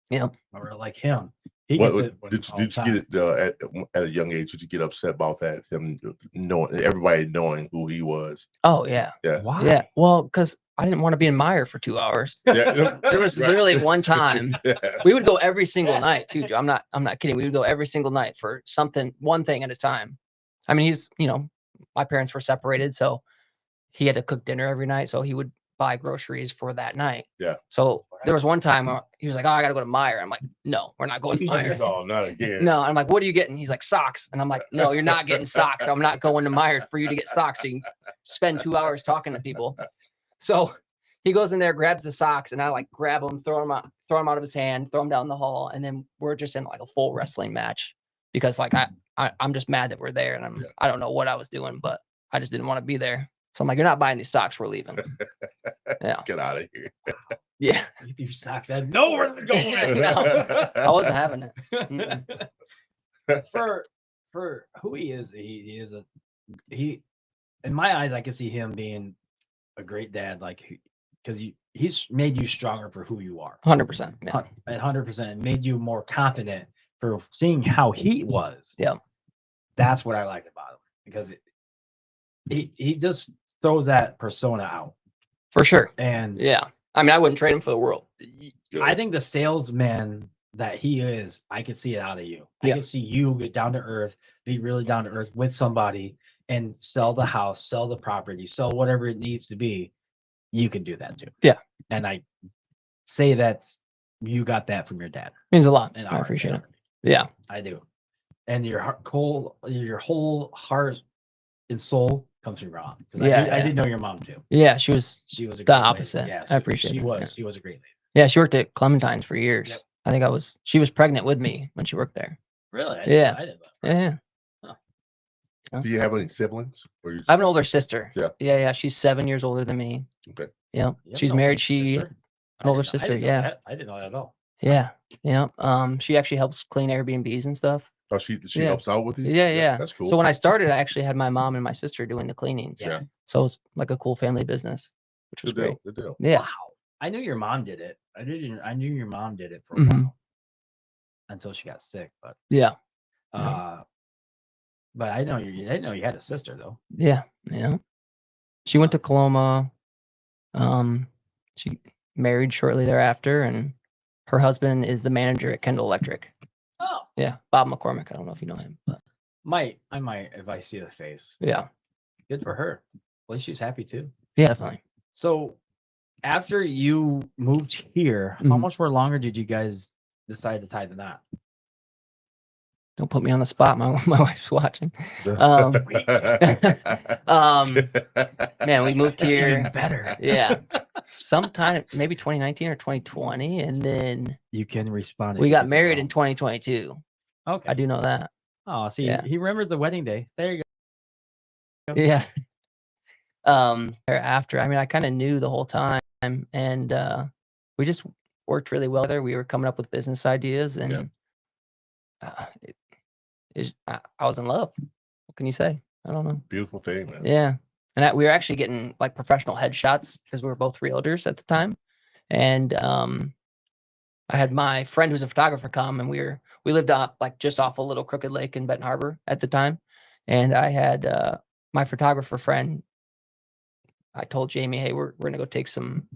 Speaker 3: Yeah.
Speaker 2: Or like him. He
Speaker 1: What,
Speaker 2: gets it when-
Speaker 1: did
Speaker 2: all the
Speaker 1: you
Speaker 2: time.
Speaker 1: get it at a young age? Did you get upset about that? Him knowing everybody knowing who he was.
Speaker 3: Oh yeah.
Speaker 1: Yeah.
Speaker 2: Why?
Speaker 3: Yeah. Well, because I didn't want to be in Meyer for 2 hours.
Speaker 1: Yeah,
Speaker 3: There was
Speaker 1: right.
Speaker 3: literally one time
Speaker 1: Yes.
Speaker 3: we would go every single night too, Joe. I'm not kidding. We would go every single night for one thing at a time. I mean, my parents were separated, so he had to cook dinner every night. So he would buy groceries for that night.
Speaker 1: Yeah.
Speaker 3: So there was one time where he was like, "Oh, I gotta go to Meyer." I'm like, "No, we're not going to Meyer."
Speaker 1: No, not again.
Speaker 3: No, I'm like, "What are you getting?" He's like, "Socks," and I'm like, "No, you're not getting socks. I'm not going to Meyer for you to get socks. So you can spend 2 hours talking to people." So he goes in there, grabs the socks, and I like grab them, throw them out of his hand, throw them down the hall, and then we're just in like a full wrestling match because like I'm just mad that we're there, and I don't know what I was doing, but I just didn't want to be there. So I'm like, "You're not buying these socks. We're leaving." Yeah.
Speaker 1: Get out of here.
Speaker 3: Yeah.
Speaker 2: Get these socks. I know where they're going.
Speaker 3: No, I wasn't having it. Mm-mm.
Speaker 2: For who he is he in my eyes I can see him being a great dad like because he's made you stronger for who you are
Speaker 3: 100%. Yeah.
Speaker 2: at 100% made you more confident for seeing how he was.
Speaker 3: Yeah.
Speaker 2: That's what I like about him because he just throws that persona out
Speaker 3: For sure.
Speaker 2: and
Speaker 3: Yeah. I mean, I wouldn't trade him for the world.
Speaker 2: I think the salesman that he is, I can see it out of you. I
Speaker 3: Yeah.
Speaker 2: can see you get down to earth, be really down to earth with somebody and sell the house, sell the property, sell whatever it needs to be. You can do that too.
Speaker 3: Yeah.
Speaker 2: And I say that's you got that from your dad.
Speaker 3: Means a lot.
Speaker 2: And
Speaker 3: I appreciate it.
Speaker 2: it.
Speaker 3: Yeah.
Speaker 2: I do. And your whole heart and soul comes from your mom. 'Cause I
Speaker 3: Yeah.
Speaker 2: did know your mom too.
Speaker 3: Yeah. She was
Speaker 2: She was a
Speaker 3: The
Speaker 2: great lady.
Speaker 3: opposite.
Speaker 2: Yeah,
Speaker 3: I appreciate
Speaker 2: she
Speaker 3: that,
Speaker 2: was.
Speaker 3: yeah.
Speaker 2: She was a great lady.
Speaker 3: Yeah, she worked at Clementine's for years.
Speaker 2: Yep.
Speaker 3: I think she was pregnant with me when she worked there.
Speaker 2: Really?
Speaker 3: Yeah.
Speaker 2: I didn't know.
Speaker 3: Yeah.
Speaker 1: Do you have any siblings? Or you
Speaker 3: I have an older sister.
Speaker 1: Yeah.
Speaker 3: Yeah. She's 7 years older than me.
Speaker 1: Okay.
Speaker 3: Yeah.
Speaker 2: You have
Speaker 3: She's
Speaker 2: an older
Speaker 3: married. She,
Speaker 2: sister?
Speaker 3: an older
Speaker 2: I
Speaker 3: sister.
Speaker 2: didn't know
Speaker 3: Yeah.
Speaker 2: that. I didn't know that at all.
Speaker 3: Yeah. Yeah. She actually helps clean Airbnbs and stuff.
Speaker 1: Oh, she
Speaker 3: Yeah.
Speaker 1: helps out with you?
Speaker 3: Yeah.
Speaker 1: That's cool.
Speaker 3: So when I started, I actually had my mom and my sister doing the cleanings.
Speaker 1: Yeah.
Speaker 3: So it was like a cool family business, which was
Speaker 1: Good
Speaker 3: great.
Speaker 1: deal. Good deal.
Speaker 3: Yeah.
Speaker 2: Wow. I knew your mom did it. I knew your mom did it for a
Speaker 3: Mhm.
Speaker 2: while until she got sick. But
Speaker 3: Yeah.
Speaker 2: but I didn't know you had a sister though.
Speaker 3: Yeah. Yeah. She went to Coloma. She married shortly thereafter, and her husband is the manager at Kendall Electric.
Speaker 2: Oh,
Speaker 3: Yeah. Bob McCormick. I don't know if you know him, but
Speaker 2: I might if I see the face.
Speaker 3: yeah.
Speaker 2: Good for her. At least she's happy too.
Speaker 3: Yeah, definitely.
Speaker 2: So after you moved here, how
Speaker 3: Mhm.
Speaker 2: much more longer did you guys decide to tie the knot?
Speaker 3: Don't put me on the spot. My wife's watching. Um, Man, we moved
Speaker 2: That's even
Speaker 3: here.
Speaker 2: better.
Speaker 3: Yeah. Sometime maybe 2019 or 2020. And then
Speaker 2: You can respond. if
Speaker 3: we
Speaker 2: it
Speaker 3: got
Speaker 2: gets
Speaker 3: married in
Speaker 2: wrong.
Speaker 3: 2022.
Speaker 2: Okay.
Speaker 3: I do know that.
Speaker 2: Oh, see,
Speaker 3: Yeah.
Speaker 2: he remembers the wedding day. There you go.
Speaker 3: Yeah. Thereafter, I mean, I kind of knew the whole time, and we just worked really well there. We were coming up with business ideas, and I was in love. What can you say? I don't know.
Speaker 1: Beautiful thing, man.
Speaker 3: Yeah. And we were actually getting like professional headshots because we were both realtors at the time. And I had my friend who's a photographer come, and we lived up like just off a little crooked lake in Benton Harbor at the time. And I had my photographer friend. I told Jamie, hey, we're gonna go take some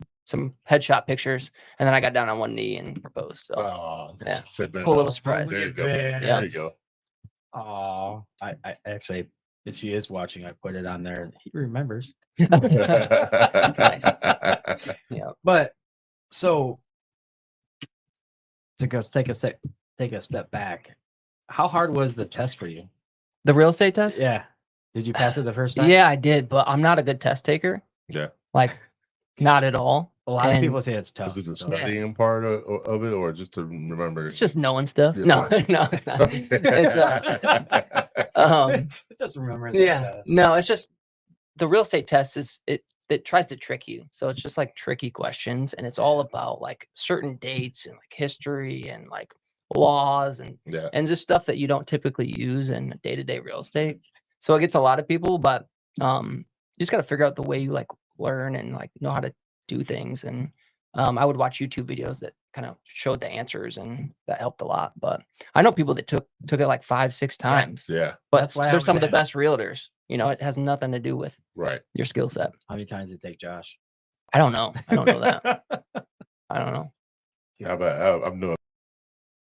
Speaker 3: headshot pictures. And then I got down on one knee and proposed. So
Speaker 1: Oh,
Speaker 3: yeah.
Speaker 1: said that.
Speaker 3: Cool little surprise.
Speaker 1: There you go.
Speaker 2: Yeah.
Speaker 1: There you go.
Speaker 2: Oh, I actually, if she is watching, I put it on there. He remembers.
Speaker 3: Nice. Yeah.
Speaker 2: But so to go take a step back, how hard was the test for you?
Speaker 3: The real estate test?
Speaker 2: Yeah. Did you pass it the first time?
Speaker 3: Yeah, I did, but I'm not a good test taker.
Speaker 1: Yeah.
Speaker 3: Like, not at all.
Speaker 2: A lot of
Speaker 3: And
Speaker 2: people say it's tough.
Speaker 1: Is it the
Speaker 2: so-
Speaker 1: studying part of it, or just to remember?
Speaker 3: It's just knowing stuff.
Speaker 1: Yeah,
Speaker 3: No,
Speaker 1: right.
Speaker 3: no, it's not. It's
Speaker 2: Just remember.
Speaker 3: yeah, no, it's just the real estate test it tries to trick you. So it's just like tricky questions, and it's all about like certain dates and like history and like laws and
Speaker 1: Yeah.
Speaker 3: just stuff that you don't typically use in day-to-day real estate. So it gets a lot of people, but you just got to figure out the way you like learn and like know how to do things. And I would watch YouTube videos that kind of showed the answers, and that helped a lot. But I know people that took it like 5-6 times,
Speaker 1: Yeah.
Speaker 3: but
Speaker 2: That's why I
Speaker 3: they're some of the
Speaker 2: would
Speaker 3: best realtors. You know, it has nothing to do with
Speaker 1: Right.
Speaker 3: your skill set.
Speaker 2: How many times did it take Josh?
Speaker 3: I don't know. I don't know that. I don't know.
Speaker 1: I've known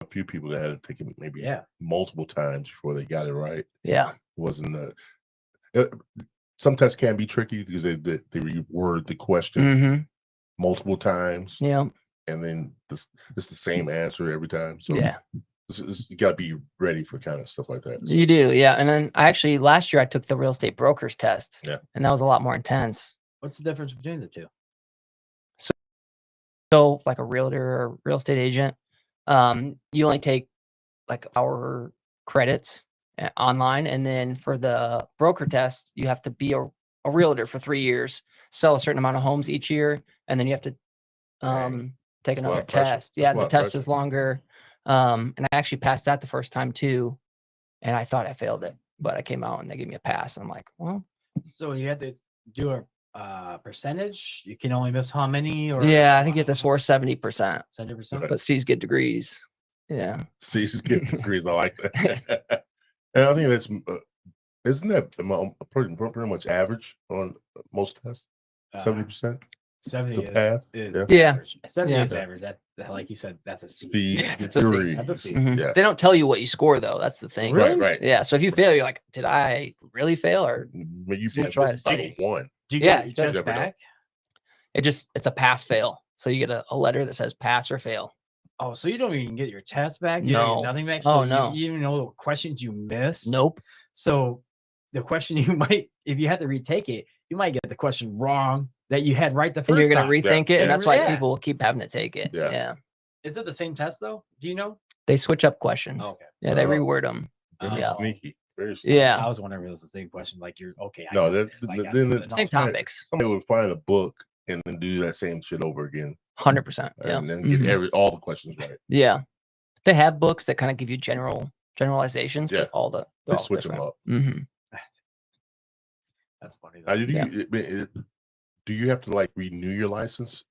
Speaker 1: a few people that had to take it maybe
Speaker 2: Yeah.
Speaker 1: multiple times before they got it right.
Speaker 3: Yeah.
Speaker 1: It wasn't some tests can be tricky because they reword the question
Speaker 3: Mm-hmm.
Speaker 1: multiple times,
Speaker 3: Yeah.
Speaker 1: and then it's the same answer every time. So
Speaker 3: Yeah.
Speaker 1: you got to be ready for kind of stuff like that. So,
Speaker 3: You do. Yeah. And then last year I took the real estate broker's test.
Speaker 1: Yeah.
Speaker 3: And that was a lot more intense.
Speaker 2: What's the difference between the two?
Speaker 3: So like a realtor or real estate agent, you only take like our credits online. And then for the broker test, you have to be a realtor for 3 years, sell a certain amount of homes each year. And then you have to
Speaker 1: Dang.
Speaker 3: take
Speaker 1: That's a lot
Speaker 3: another
Speaker 1: of pressure.
Speaker 3: test.
Speaker 1: That's a
Speaker 3: Yeah.
Speaker 1: lot
Speaker 3: The
Speaker 1: of
Speaker 3: test
Speaker 1: pressure.
Speaker 3: is longer. And I actually passed that the first time too. And I thought I failed it, but I came out and they gave me a pass. I'm like, well,
Speaker 2: So you have to do a percentage. You can only miss how many? Or
Speaker 3: yeah, I think you have to score 70%,
Speaker 2: 70%.
Speaker 3: but C's get degrees. Yeah.
Speaker 1: see, just get degrees. I like that. And I think that's isn't that pretty much average on most tests? 70%.
Speaker 2: 70
Speaker 1: the
Speaker 2: is,
Speaker 1: path?
Speaker 2: is
Speaker 3: Yeah.
Speaker 2: average. 70
Speaker 3: Yeah.
Speaker 2: is average. That like he said, that's a C.
Speaker 1: Speed
Speaker 3: Yeah, it's a C.
Speaker 1: degree.
Speaker 2: That's a C.
Speaker 3: Mhm.
Speaker 1: Yeah.
Speaker 3: They don't tell you what you score though. That's the thing.
Speaker 2: Really?
Speaker 1: Right.
Speaker 3: Yeah. So if you fail, you're like, did I really fail? Or
Speaker 1: When you
Speaker 3: Someone
Speaker 1: pick
Speaker 3: try to
Speaker 1: this type
Speaker 3: see.
Speaker 1: of one.
Speaker 2: Do you
Speaker 3: Yeah,
Speaker 2: get
Speaker 3: you
Speaker 2: your test
Speaker 1: never know.
Speaker 2: back?
Speaker 3: it's a pass fail. So you get a letter that says pass or fail.
Speaker 2: Oh, so you don't even get your test back? You don't
Speaker 3: No.
Speaker 2: get nothing back?
Speaker 3: Oh,
Speaker 2: So
Speaker 3: no.
Speaker 2: You even know the questions you missed?
Speaker 3: Nope.
Speaker 2: So the question you might, if you had to retake it, you might get the question wrong that you had right the first
Speaker 3: And you're gonna
Speaker 2: time.
Speaker 3: rethink it,
Speaker 1: Yeah.
Speaker 3: and that's why
Speaker 2: Yeah.
Speaker 3: people keep having to take it.
Speaker 1: Yeah.
Speaker 3: Yeah.
Speaker 2: Is it the same test though? Do you know?
Speaker 3: They switch up questions.
Speaker 2: Oh, okay.
Speaker 3: Yeah, they
Speaker 1: Oh.
Speaker 3: reword them.
Speaker 1: Very
Speaker 3: Yeah.
Speaker 1: sneaky. Very sneaky.
Speaker 3: Yeah.
Speaker 2: I was wondering if it was the same question. Like you're okay. I
Speaker 1: No,
Speaker 2: know
Speaker 1: that-
Speaker 2: this, like, I
Speaker 1: then
Speaker 2: know
Speaker 1: it-
Speaker 2: the
Speaker 3: Same
Speaker 2: knowledge.
Speaker 3: topics.
Speaker 1: Somebody would find a book and then do that same shit over again,
Speaker 3: 100%. Yeah.
Speaker 1: and then get
Speaker 3: Mhm.
Speaker 1: all the questions right.
Speaker 3: Yeah. They have books that kind of give you generalizations,
Speaker 1: Yeah.
Speaker 3: but all
Speaker 1: They
Speaker 3: they're all
Speaker 1: switch them
Speaker 3: different.
Speaker 1: up.
Speaker 3: Mm-hmm.
Speaker 2: That's funny.
Speaker 1: Now,
Speaker 2: Though.
Speaker 1: do you have to like renew your license?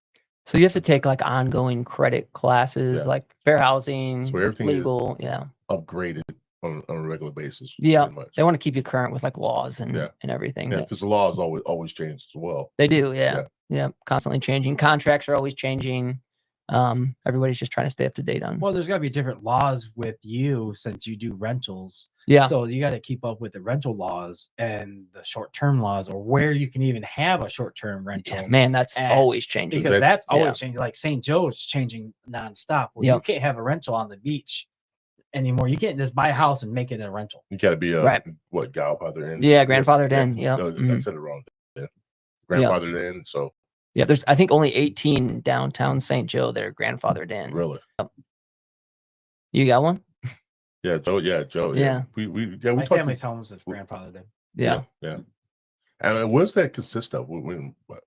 Speaker 3: So you have to take like ongoing credit classes,
Speaker 1: Yeah.
Speaker 3: like fair housing,
Speaker 1: So everything is-
Speaker 3: legal. Yeah.
Speaker 1: Upgraded on a regular basis.
Speaker 3: Yeah.
Speaker 1: pretty much.
Speaker 3: They want to keep you current with like laws and,
Speaker 1: Yeah.
Speaker 3: and everything.
Speaker 1: Yeah,
Speaker 3: Yeah.
Speaker 1: because the laws always change as well.
Speaker 3: They do. Yeah.
Speaker 1: Yeah.
Speaker 3: Yeah. Constantly changing. Contracts are always changing. Everybody's just trying to stay up to date on.
Speaker 2: Well, there's got to be different laws with you since you do rentals.
Speaker 3: Yeah.
Speaker 2: So you got to keep up with the rental laws and the short-term laws, or where you can even have a short-term rental.
Speaker 3: Yeah, man, that's
Speaker 2: And
Speaker 3: always changing.
Speaker 2: because that's
Speaker 3: yeah.
Speaker 2: always changing. Like St. Joe's changing nonstop. Where you
Speaker 3: Yep.
Speaker 2: can't have a rental on the beach anymore. You can't just buy a house and make it a rental.
Speaker 1: You got to be a
Speaker 3: Right.
Speaker 1: grandfather in.
Speaker 3: Yeah, grandfathered in. Yeah.
Speaker 1: No, I
Speaker 3: Mhm.
Speaker 1: said it wrong. Yeah. Grandfathered in. So
Speaker 3: Yeah. There's, I think, only 18 downtown St. Joe that are grandfathered in.
Speaker 1: really,
Speaker 3: You got one?
Speaker 1: yeah, Joe. Yeah, Joe.
Speaker 3: Yeah.
Speaker 1: We
Speaker 2: My
Speaker 1: talked.
Speaker 2: family's homes is grandfathered in.
Speaker 3: Yeah.
Speaker 1: Yeah. And what does that consist of?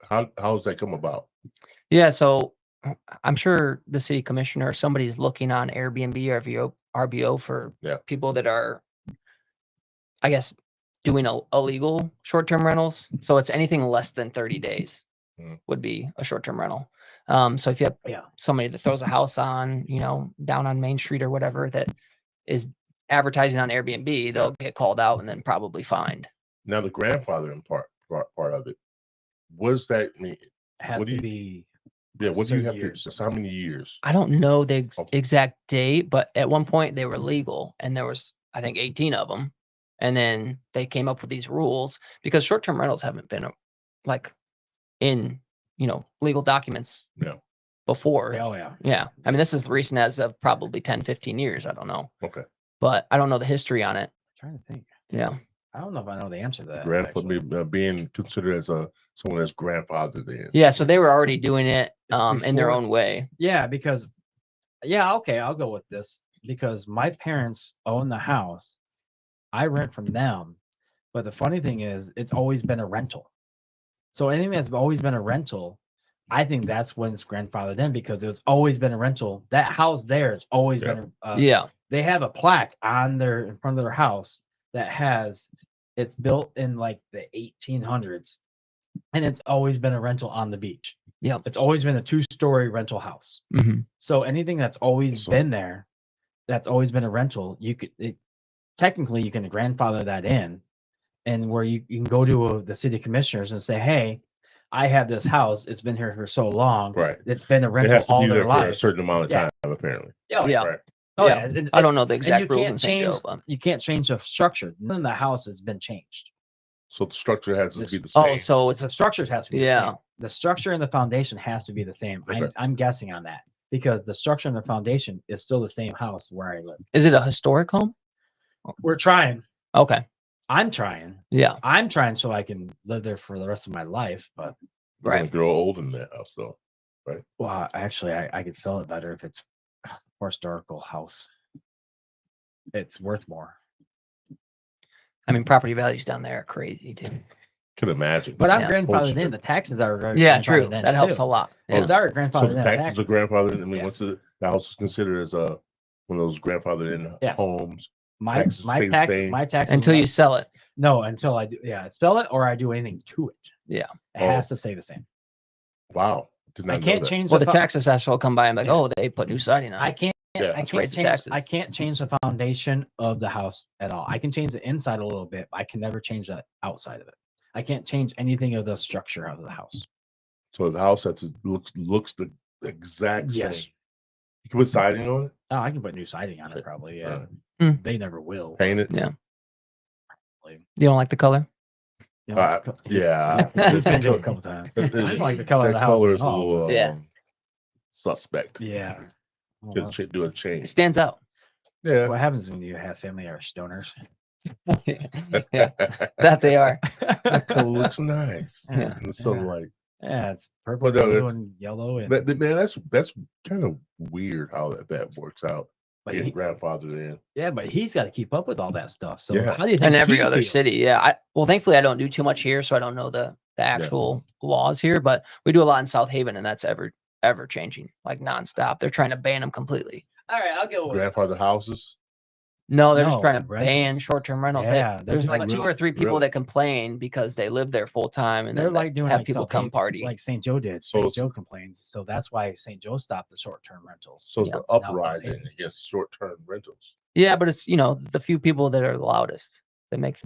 Speaker 1: How does that come about?
Speaker 3: Yeah. So I'm sure the city commissioner or somebody's looking on Airbnb or RBO for
Speaker 1: Yeah.
Speaker 3: people that are, I guess, doing illegal short-term rentals. So it's anything less than 30 days
Speaker 1: Mm.
Speaker 3: would be a short-term rental. So if you have
Speaker 2: Yeah.
Speaker 3: somebody that throws a house on, down on Main Street or whatever that is advertising on Airbnb, they'll get called out and then probably fined.
Speaker 1: Now the grandfathering part of it. What does that mean?
Speaker 2: Has
Speaker 1: What do
Speaker 2: to
Speaker 1: you-
Speaker 2: be
Speaker 1: Yeah, what do you
Speaker 2: certain
Speaker 1: have
Speaker 2: years.
Speaker 1: to? Just how many years?
Speaker 3: I don't know the
Speaker 1: Oh.
Speaker 3: exact date, but at one point they were legal and there was, I think, 18 of them. And then they came up with these rules because short-term rentals haven't been like in, legal documents
Speaker 1: Yeah.
Speaker 3: before.
Speaker 2: Oh yeah.
Speaker 3: Yeah. I mean, this is recent as of probably 10, 15 years. I don't know,
Speaker 1: Okay.
Speaker 3: but I don't know the history on it.
Speaker 2: trying to think.
Speaker 3: Yeah.
Speaker 2: I don't know if I know the answer to that.
Speaker 1: Grandfather
Speaker 2: actually.
Speaker 1: being considered as someone that's grandfathered in.
Speaker 3: Yeah. So they were already doing it
Speaker 2: It's
Speaker 3: in their
Speaker 2: before-
Speaker 3: own way.
Speaker 2: Yeah, because okay, I'll go with this because my parents own the house. I rent from them, but the funny thing is, it's always been a rental. So anything that's always been a rental, I think that's when it's grandfathered in because it's always been a rental. That house there has always been.
Speaker 3: Yeah.
Speaker 2: They have a plaque in front of their house that has it's built in like the 1800s, and it's always been a rental on the beach.
Speaker 3: Yep.
Speaker 2: It's always been a 2-story rental house.
Speaker 3: Hmm.
Speaker 2: So anything that's always
Speaker 1: So-
Speaker 2: been there, that's always been a rental, technically you can grandfather that in, and where you can go to the city commissioners and say, hey, I have this house. It's been here for so long.
Speaker 1: Right.
Speaker 2: It's been a
Speaker 1: It
Speaker 2: rental
Speaker 1: has to
Speaker 2: all
Speaker 1: be
Speaker 2: their
Speaker 1: there for a
Speaker 2: life.
Speaker 1: certain amount of
Speaker 2: Yeah.
Speaker 1: time, apparently.
Speaker 2: Oh,
Speaker 3: Yeah.
Speaker 1: Right.
Speaker 2: Oh,
Speaker 3: Yeah.
Speaker 2: yeah.
Speaker 3: I don't know the
Speaker 2: And
Speaker 3: exact
Speaker 2: you
Speaker 3: rules
Speaker 2: can't
Speaker 3: in St. Joe,
Speaker 2: change.
Speaker 3: but
Speaker 2: You can't change the structure. None of the house has been changed.
Speaker 1: So the structure has to
Speaker 2: This-
Speaker 1: be the same.
Speaker 3: so
Speaker 2: The structures has to be the
Speaker 3: Yeah.
Speaker 2: same. The structure and the foundation has to be the same.
Speaker 1: Okay.
Speaker 2: I'm guessing on that because the structure and the foundation is still the same house where I live.
Speaker 3: is it a historic home?
Speaker 2: We're trying.
Speaker 3: Okay.
Speaker 2: I'm trying.
Speaker 3: Yeah.
Speaker 2: I'm trying so I can live there for the rest of my life. But
Speaker 1: You're
Speaker 3: Right.
Speaker 1: gonna grow old in that house, though.
Speaker 2: well, actually, I could sell it better if it's a more historical house. It's worth more.
Speaker 3: I mean, property values down there are crazy too.
Speaker 1: Could imagine.
Speaker 2: But I'm
Speaker 3: Yeah.
Speaker 2: grandfathered
Speaker 1: Bullshit.
Speaker 2: in. The taxes are already
Speaker 3: Yeah,
Speaker 2: grandfathered
Speaker 3: true.
Speaker 2: in,
Speaker 3: That helps
Speaker 2: too.
Speaker 3: a lot.
Speaker 2: It's
Speaker 3: Yeah.
Speaker 2: already
Speaker 1: So
Speaker 2: grandfathered
Speaker 1: the
Speaker 2: in.
Speaker 1: taxes are grandfathered. I mean, once
Speaker 2: Yes.
Speaker 1: the house is considered as one of those grandfathered in
Speaker 2: Yes.
Speaker 1: homes.
Speaker 2: My
Speaker 1: taxes stay the
Speaker 2: tax
Speaker 1: same.
Speaker 2: my tax
Speaker 3: Until you sell it.
Speaker 2: no until I do sell it or I do anything to it.
Speaker 3: Yeah.
Speaker 2: It
Speaker 1: Oh.
Speaker 2: has to stay the same.
Speaker 1: Wow. Did not
Speaker 2: I
Speaker 1: know
Speaker 2: can't
Speaker 1: that.
Speaker 2: change
Speaker 3: Well, the
Speaker 2: fo-
Speaker 3: tax assessor will come by and be like,
Speaker 2: Yeah.
Speaker 3: oh, they put new siding on.
Speaker 2: I
Speaker 3: it."
Speaker 2: can't
Speaker 1: Yeah,
Speaker 2: I
Speaker 3: let's
Speaker 2: can't
Speaker 3: raise the
Speaker 2: change
Speaker 3: taxes.
Speaker 2: I can't change the foundation of the house at all. I can change the inside a little bit, but I can never change the outside of it. I can't change anything of the structure of the house.
Speaker 1: So the house looks the exact
Speaker 2: Yes.
Speaker 1: same. You can put siding on it,
Speaker 2: Oh, I can put new siding on it probably. Yeah.
Speaker 3: Mm.
Speaker 2: They never will.
Speaker 1: paint it.
Speaker 3: Yeah.
Speaker 2: Like,
Speaker 3: You don't like the color?
Speaker 2: you know,
Speaker 1: Yeah.
Speaker 2: He's been to a couple times. I didn't like the color of the
Speaker 1: That
Speaker 2: house.
Speaker 1: color
Speaker 2: at
Speaker 1: is a
Speaker 2: all,
Speaker 1: little
Speaker 2: but-
Speaker 3: Yeah.
Speaker 1: suspect.
Speaker 2: yeah.
Speaker 1: Could do a
Speaker 3: It
Speaker 1: change.
Speaker 3: stands out.
Speaker 1: Yeah.
Speaker 2: What happens when you have family are stoners?
Speaker 3: Yeah, that they are.
Speaker 1: That color looks nice
Speaker 3: Yeah.
Speaker 1: in the sunlight.
Speaker 2: Yeah, it's purple,
Speaker 1: But no,
Speaker 2: blue,
Speaker 1: that's-
Speaker 2: and yellow. And
Speaker 1: Man, that's kind of weird how that works out.
Speaker 2: but
Speaker 1: Getting
Speaker 2: he,
Speaker 1: grandfathered in.
Speaker 2: yeah, but he's got to keep up with all that stuff. So
Speaker 1: Yeah.
Speaker 2: how do you think
Speaker 3: And every
Speaker 2: he
Speaker 3: other
Speaker 2: feels?
Speaker 3: city. Yeah. Well, thankfully, I don't do too much here, so I don't know the actual laws here, but we do a lot in South Haven, and that's ever changing, like nonstop. They're trying to ban them completely.
Speaker 2: All right, I'll go with
Speaker 1: Grandfather houses.
Speaker 3: No, they're just
Speaker 2: No,
Speaker 3: trying to ban
Speaker 2: rentals.
Speaker 3: short-term rentals.
Speaker 2: Yeah, they're
Speaker 3: There's
Speaker 2: doing
Speaker 3: like
Speaker 2: like
Speaker 3: 2 or 3 people
Speaker 1: really?
Speaker 3: that complain because they live there full time, and
Speaker 2: They're
Speaker 3: then
Speaker 2: like doing
Speaker 3: have
Speaker 2: like
Speaker 3: people
Speaker 2: South
Speaker 3: come
Speaker 2: Haven,
Speaker 3: party.
Speaker 2: like St. Joe did.
Speaker 1: So
Speaker 2: St.
Speaker 1: it's-
Speaker 2: Joe complains, so that's why St. Joe stopped the short-term rentals.
Speaker 1: So it's
Speaker 3: Yeah.
Speaker 1: an uprising against short-term rentals.
Speaker 3: Yeah, but it's the few people that are the loudest that make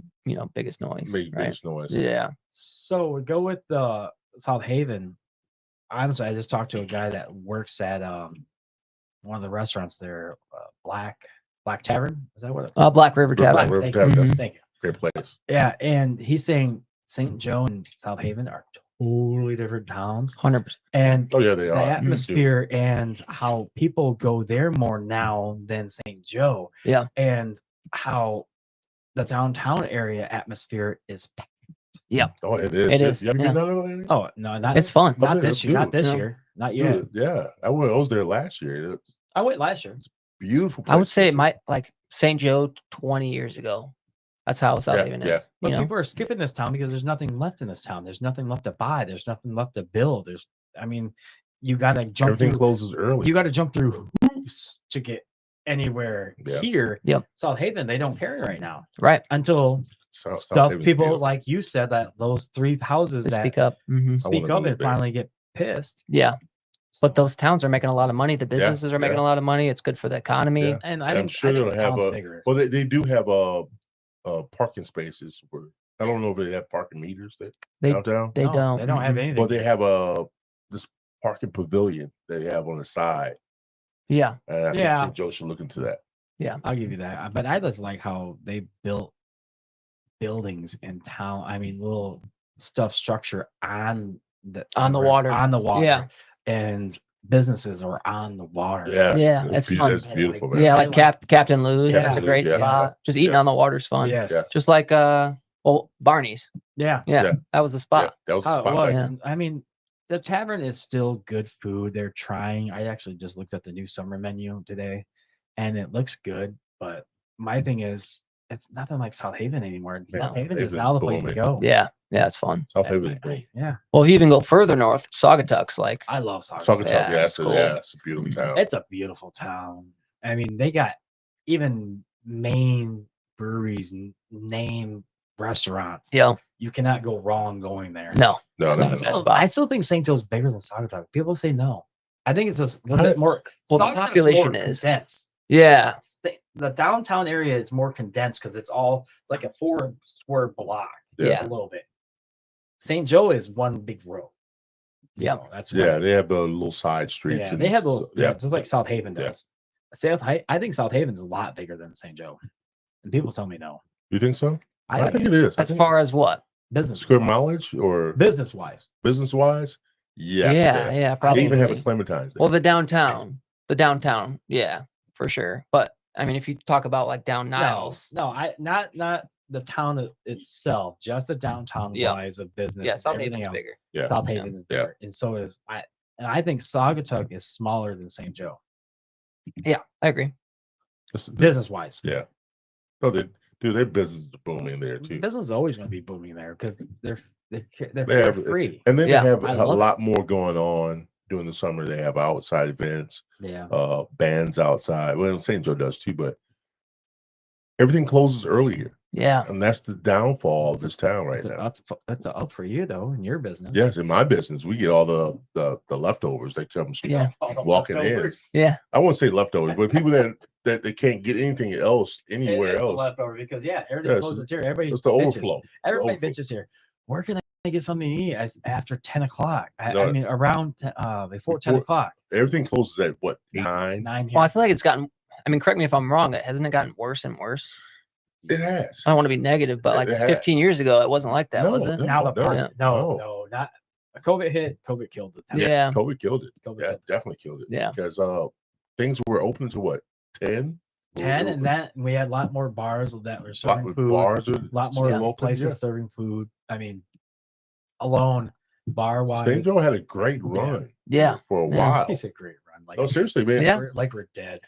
Speaker 3: biggest noise.
Speaker 1: Make
Speaker 3: right?
Speaker 1: biggest noise.
Speaker 3: Yeah.
Speaker 2: So we go with the South Haven. Honestly, I just talked to a guy that works at one of the restaurants there, Black Tavern. Is that what?
Speaker 3: Black River
Speaker 1: Black
Speaker 3: Tavern.
Speaker 1: River
Speaker 2: Thank
Speaker 1: Tavern,
Speaker 2: you.
Speaker 3: that's-
Speaker 2: Thank you.
Speaker 1: Great place.
Speaker 2: Yeah, and he's saying St. Joe and South Haven are totally different towns,
Speaker 3: 100%.
Speaker 2: and
Speaker 1: Oh yeah, they
Speaker 2: the
Speaker 1: are.
Speaker 2: atmosphere and how people go there more now than St. Joe.
Speaker 3: Yeah.
Speaker 2: And how the downtown area atmosphere is.
Speaker 1: Oh, it is.
Speaker 3: It is,
Speaker 1: You ever
Speaker 3: yeah.
Speaker 1: been down there lately?
Speaker 2: Oh no, not
Speaker 3: It's fun.
Speaker 1: Oh,
Speaker 2: not
Speaker 1: yeah,
Speaker 2: this
Speaker 1: that's
Speaker 2: year. Not
Speaker 1: good.
Speaker 2: this
Speaker 3: Yeah.
Speaker 2: year. Not yet.
Speaker 1: Dude, yeah. I was there last year. It's
Speaker 2: I went last year.
Speaker 1: beautiful.
Speaker 3: I would
Speaker 1: place.
Speaker 3: say it might like St. Joe 20 years ago. That's how South
Speaker 1: Yeah,
Speaker 3: Haven
Speaker 1: yeah.
Speaker 3: is.
Speaker 2: But
Speaker 3: You know?
Speaker 2: people are skipping this town because there's nothing left in this town. There's nothing left to buy. There's nothing left to build. I mean, you gotta jump
Speaker 1: Everything
Speaker 2: through.
Speaker 1: closes early.
Speaker 2: You gotta jump through hoops to get anywhere
Speaker 1: Yeah.
Speaker 2: here.
Speaker 3: Yep.
Speaker 2: South Haven, they don't carry right now
Speaker 3: Right.
Speaker 2: until
Speaker 1: South
Speaker 2: stuff
Speaker 1: Haven's
Speaker 2: people
Speaker 1: beautiful.
Speaker 2: like you said that those 3 houses
Speaker 3: They
Speaker 2: that
Speaker 3: speak up.
Speaker 1: I
Speaker 2: speak
Speaker 1: wanna
Speaker 2: up
Speaker 1: move
Speaker 2: and
Speaker 1: there.
Speaker 2: finally get pissed.
Speaker 3: Yeah. But
Speaker 2: So-
Speaker 3: those towns are making a lot of money. The businesses are making
Speaker 1: yeah.
Speaker 3: a lot of money. It's good for the economy.
Speaker 1: Yeah.
Speaker 2: and I
Speaker 1: And I'm
Speaker 2: think
Speaker 1: sure
Speaker 2: I think
Speaker 1: they'll
Speaker 2: the
Speaker 1: have
Speaker 2: town's
Speaker 1: a.
Speaker 2: bigger.
Speaker 1: Well, they do have parking spaces where I don't know if they have parking meters there
Speaker 3: They
Speaker 1: downtown.
Speaker 3: they
Speaker 2: No,
Speaker 3: don't.
Speaker 2: They don't have anything.
Speaker 1: But they have this parking pavilion they have on the side.
Speaker 3: Yeah.
Speaker 1: And I
Speaker 2: Yeah.
Speaker 1: think Joe should look into that.
Speaker 2: I'll give you that. But I just like how they built buildings in town. I mean, little stuff structure on the
Speaker 3: water.
Speaker 2: On the water.
Speaker 3: Yeah.
Speaker 2: And businesses are on the water.
Speaker 1: Yeah,
Speaker 3: Yeah, it's fun.
Speaker 1: That's beautiful, man.
Speaker 3: Yeah,
Speaker 2: I
Speaker 3: like
Speaker 2: like-
Speaker 3: Captain Lou's.
Speaker 2: Yeah.
Speaker 3: That's a great
Speaker 1: Yeah.
Speaker 3: spot. Just eating
Speaker 1: Yeah.
Speaker 3: on the water's fun.
Speaker 2: Yes.
Speaker 1: Yeah.
Speaker 3: Just like Barney's.
Speaker 2: Yeah.
Speaker 3: Yeah,
Speaker 1: Yeah.
Speaker 3: that was the
Speaker 1: Yeah,
Speaker 3: spot.
Speaker 1: that was the
Speaker 2: Oh, it
Speaker 1: spot.
Speaker 2: was.
Speaker 3: Yeah.
Speaker 2: And I mean, the tavern is still good food. They're trying. I actually just looked at the new summer menu today, and it looks good. But my thing is, it's nothing like South Haven anymore. South Haven is
Speaker 1: Haven's
Speaker 2: now the place to
Speaker 1: booming.
Speaker 2: go.
Speaker 3: Yeah, it's fun.
Speaker 1: South Haven is great.
Speaker 2: Yeah,
Speaker 3: Well, if you even go further north, Saugatuck's like
Speaker 2: I love South.
Speaker 1: Saugatuck,
Speaker 3: Yeah,
Speaker 1: yeah,
Speaker 3: it's cool.
Speaker 1: it's a beautiful town.
Speaker 2: It's a beautiful town. I mean, they got even main breweries, name restaurants.
Speaker 3: yeah,
Speaker 2: You cannot go wrong going there.
Speaker 3: no,
Speaker 1: No,
Speaker 3: no,
Speaker 1: no,
Speaker 3: that's
Speaker 1: no.
Speaker 3: spot.
Speaker 2: I still think St. Joe's bigger than Saugatuck. People say no. I think it's just a little bit more.
Speaker 3: Well, the
Speaker 2: Saugatuck's more
Speaker 3: population is.
Speaker 2: condensed.
Speaker 3: Yeah,
Speaker 2: The downtown area is more condensed because it's like a 4 square block.
Speaker 3: Yeah.
Speaker 2: A little bit. St. Joe is one big road.
Speaker 3: Yeah.
Speaker 2: So that's
Speaker 1: Yeah,
Speaker 2: why-
Speaker 1: they have the little side streets.
Speaker 2: yeah.
Speaker 1: and
Speaker 2: They have those.
Speaker 1: stuff.
Speaker 2: Yeah, it's just like South Haven
Speaker 1: Yeah.
Speaker 2: does. I think South Haven's a lot bigger than St. Joe, and people tell me no.
Speaker 1: You think so? I
Speaker 2: think
Speaker 1: think it is. I
Speaker 3: as
Speaker 1: think
Speaker 3: far as what?
Speaker 2: business
Speaker 1: square mileage or
Speaker 2: business wise.
Speaker 1: business wise. Yeah,
Speaker 3: Yeah,
Speaker 1: They
Speaker 3: probably.
Speaker 1: even have a Clementine's.
Speaker 3: Well, the downtown, yeah, for sure. But I mean, if you talk about like down Niles,
Speaker 2: No, I not the town itself, just the downtown
Speaker 3: Yeah.
Speaker 2: wise of business.
Speaker 3: yeah,
Speaker 2: and
Speaker 3: South
Speaker 2: everything
Speaker 3: Haven's
Speaker 2: else.
Speaker 3: bigger.
Speaker 1: Yeah.
Speaker 2: South Haven is
Speaker 1: Yeah.
Speaker 2: bigger, and so is I. And I think Saugatuck is smaller than St. Joe,
Speaker 3: Yeah, I agree.
Speaker 2: business wise.
Speaker 1: Yeah. Oh, their business is booming there too.
Speaker 2: Business is always going to be booming there because they're
Speaker 1: They have-
Speaker 2: free.
Speaker 1: And then
Speaker 3: Yeah,
Speaker 1: they have
Speaker 2: I
Speaker 1: a
Speaker 2: love it.
Speaker 1: lot more going on during the summer. They have outside events,
Speaker 2: Yeah,
Speaker 1: bands outside. Well, St. Joe does too, but everything closes earlier.
Speaker 3: Yeah,
Speaker 1: And that's the downfall of this town right now.
Speaker 2: That's a up for you though in your business.
Speaker 1: Yes, in my business, we get all the leftovers that come straight
Speaker 3: Yeah.
Speaker 2: All the
Speaker 1: walking in.
Speaker 2: leftovers.
Speaker 3: yeah,
Speaker 1: I won't say leftovers, but people that they can't get anything else
Speaker 2: It
Speaker 1: anywhere
Speaker 2: is a
Speaker 1: else.
Speaker 2: leftover because everything
Speaker 1: Yes,
Speaker 2: closes here. Everybody
Speaker 1: It's the
Speaker 2: bitches.
Speaker 1: overflow.
Speaker 2: Everybody
Speaker 1: overflow.
Speaker 2: bitches here. Where can I get something to eat after 10 o'clock? I
Speaker 1: No.
Speaker 2: mean, around before 10
Speaker 1: Before-
Speaker 2: o'clock.
Speaker 1: Everything closes at what, 9?
Speaker 2: 9 here.
Speaker 3: well, I feel like it's gotten. I mean, correct me if I'm wrong. Hasn't it gotten worse and worse?
Speaker 1: It has.
Speaker 3: I don't want to be negative, but
Speaker 1: It
Speaker 3: like
Speaker 1: has.
Speaker 3: 15 years ago, it wasn't like that,
Speaker 1: No,
Speaker 3: was it?
Speaker 1: no.
Speaker 2: now the party.
Speaker 3: Yeah.
Speaker 2: No, not COVID hit. COVID killed the town.
Speaker 3: Yeah.
Speaker 1: COVID killed it.
Speaker 2: COVID
Speaker 1: Yeah,
Speaker 2: killed
Speaker 1: definitely killed it.
Speaker 3: Yeah.
Speaker 1: Because things were open to what, 10?
Speaker 2: 10 and that we had a lot more bars that were
Speaker 1: lot
Speaker 2: serving
Speaker 1: of
Speaker 2: food.
Speaker 1: bars are
Speaker 2: A lot
Speaker 1: still
Speaker 2: more
Speaker 1: open,
Speaker 2: places
Speaker 1: yeah.
Speaker 2: serving food. I mean, alone bar
Speaker 1: St.
Speaker 2: wise.
Speaker 1: Joe had a great run.
Speaker 3: Yeah.
Speaker 1: For a
Speaker 3: Yeah.
Speaker 1: while.
Speaker 2: It's a great run. Like,
Speaker 1: Oh, seriously, man.
Speaker 3: Yeah.
Speaker 2: we're dead.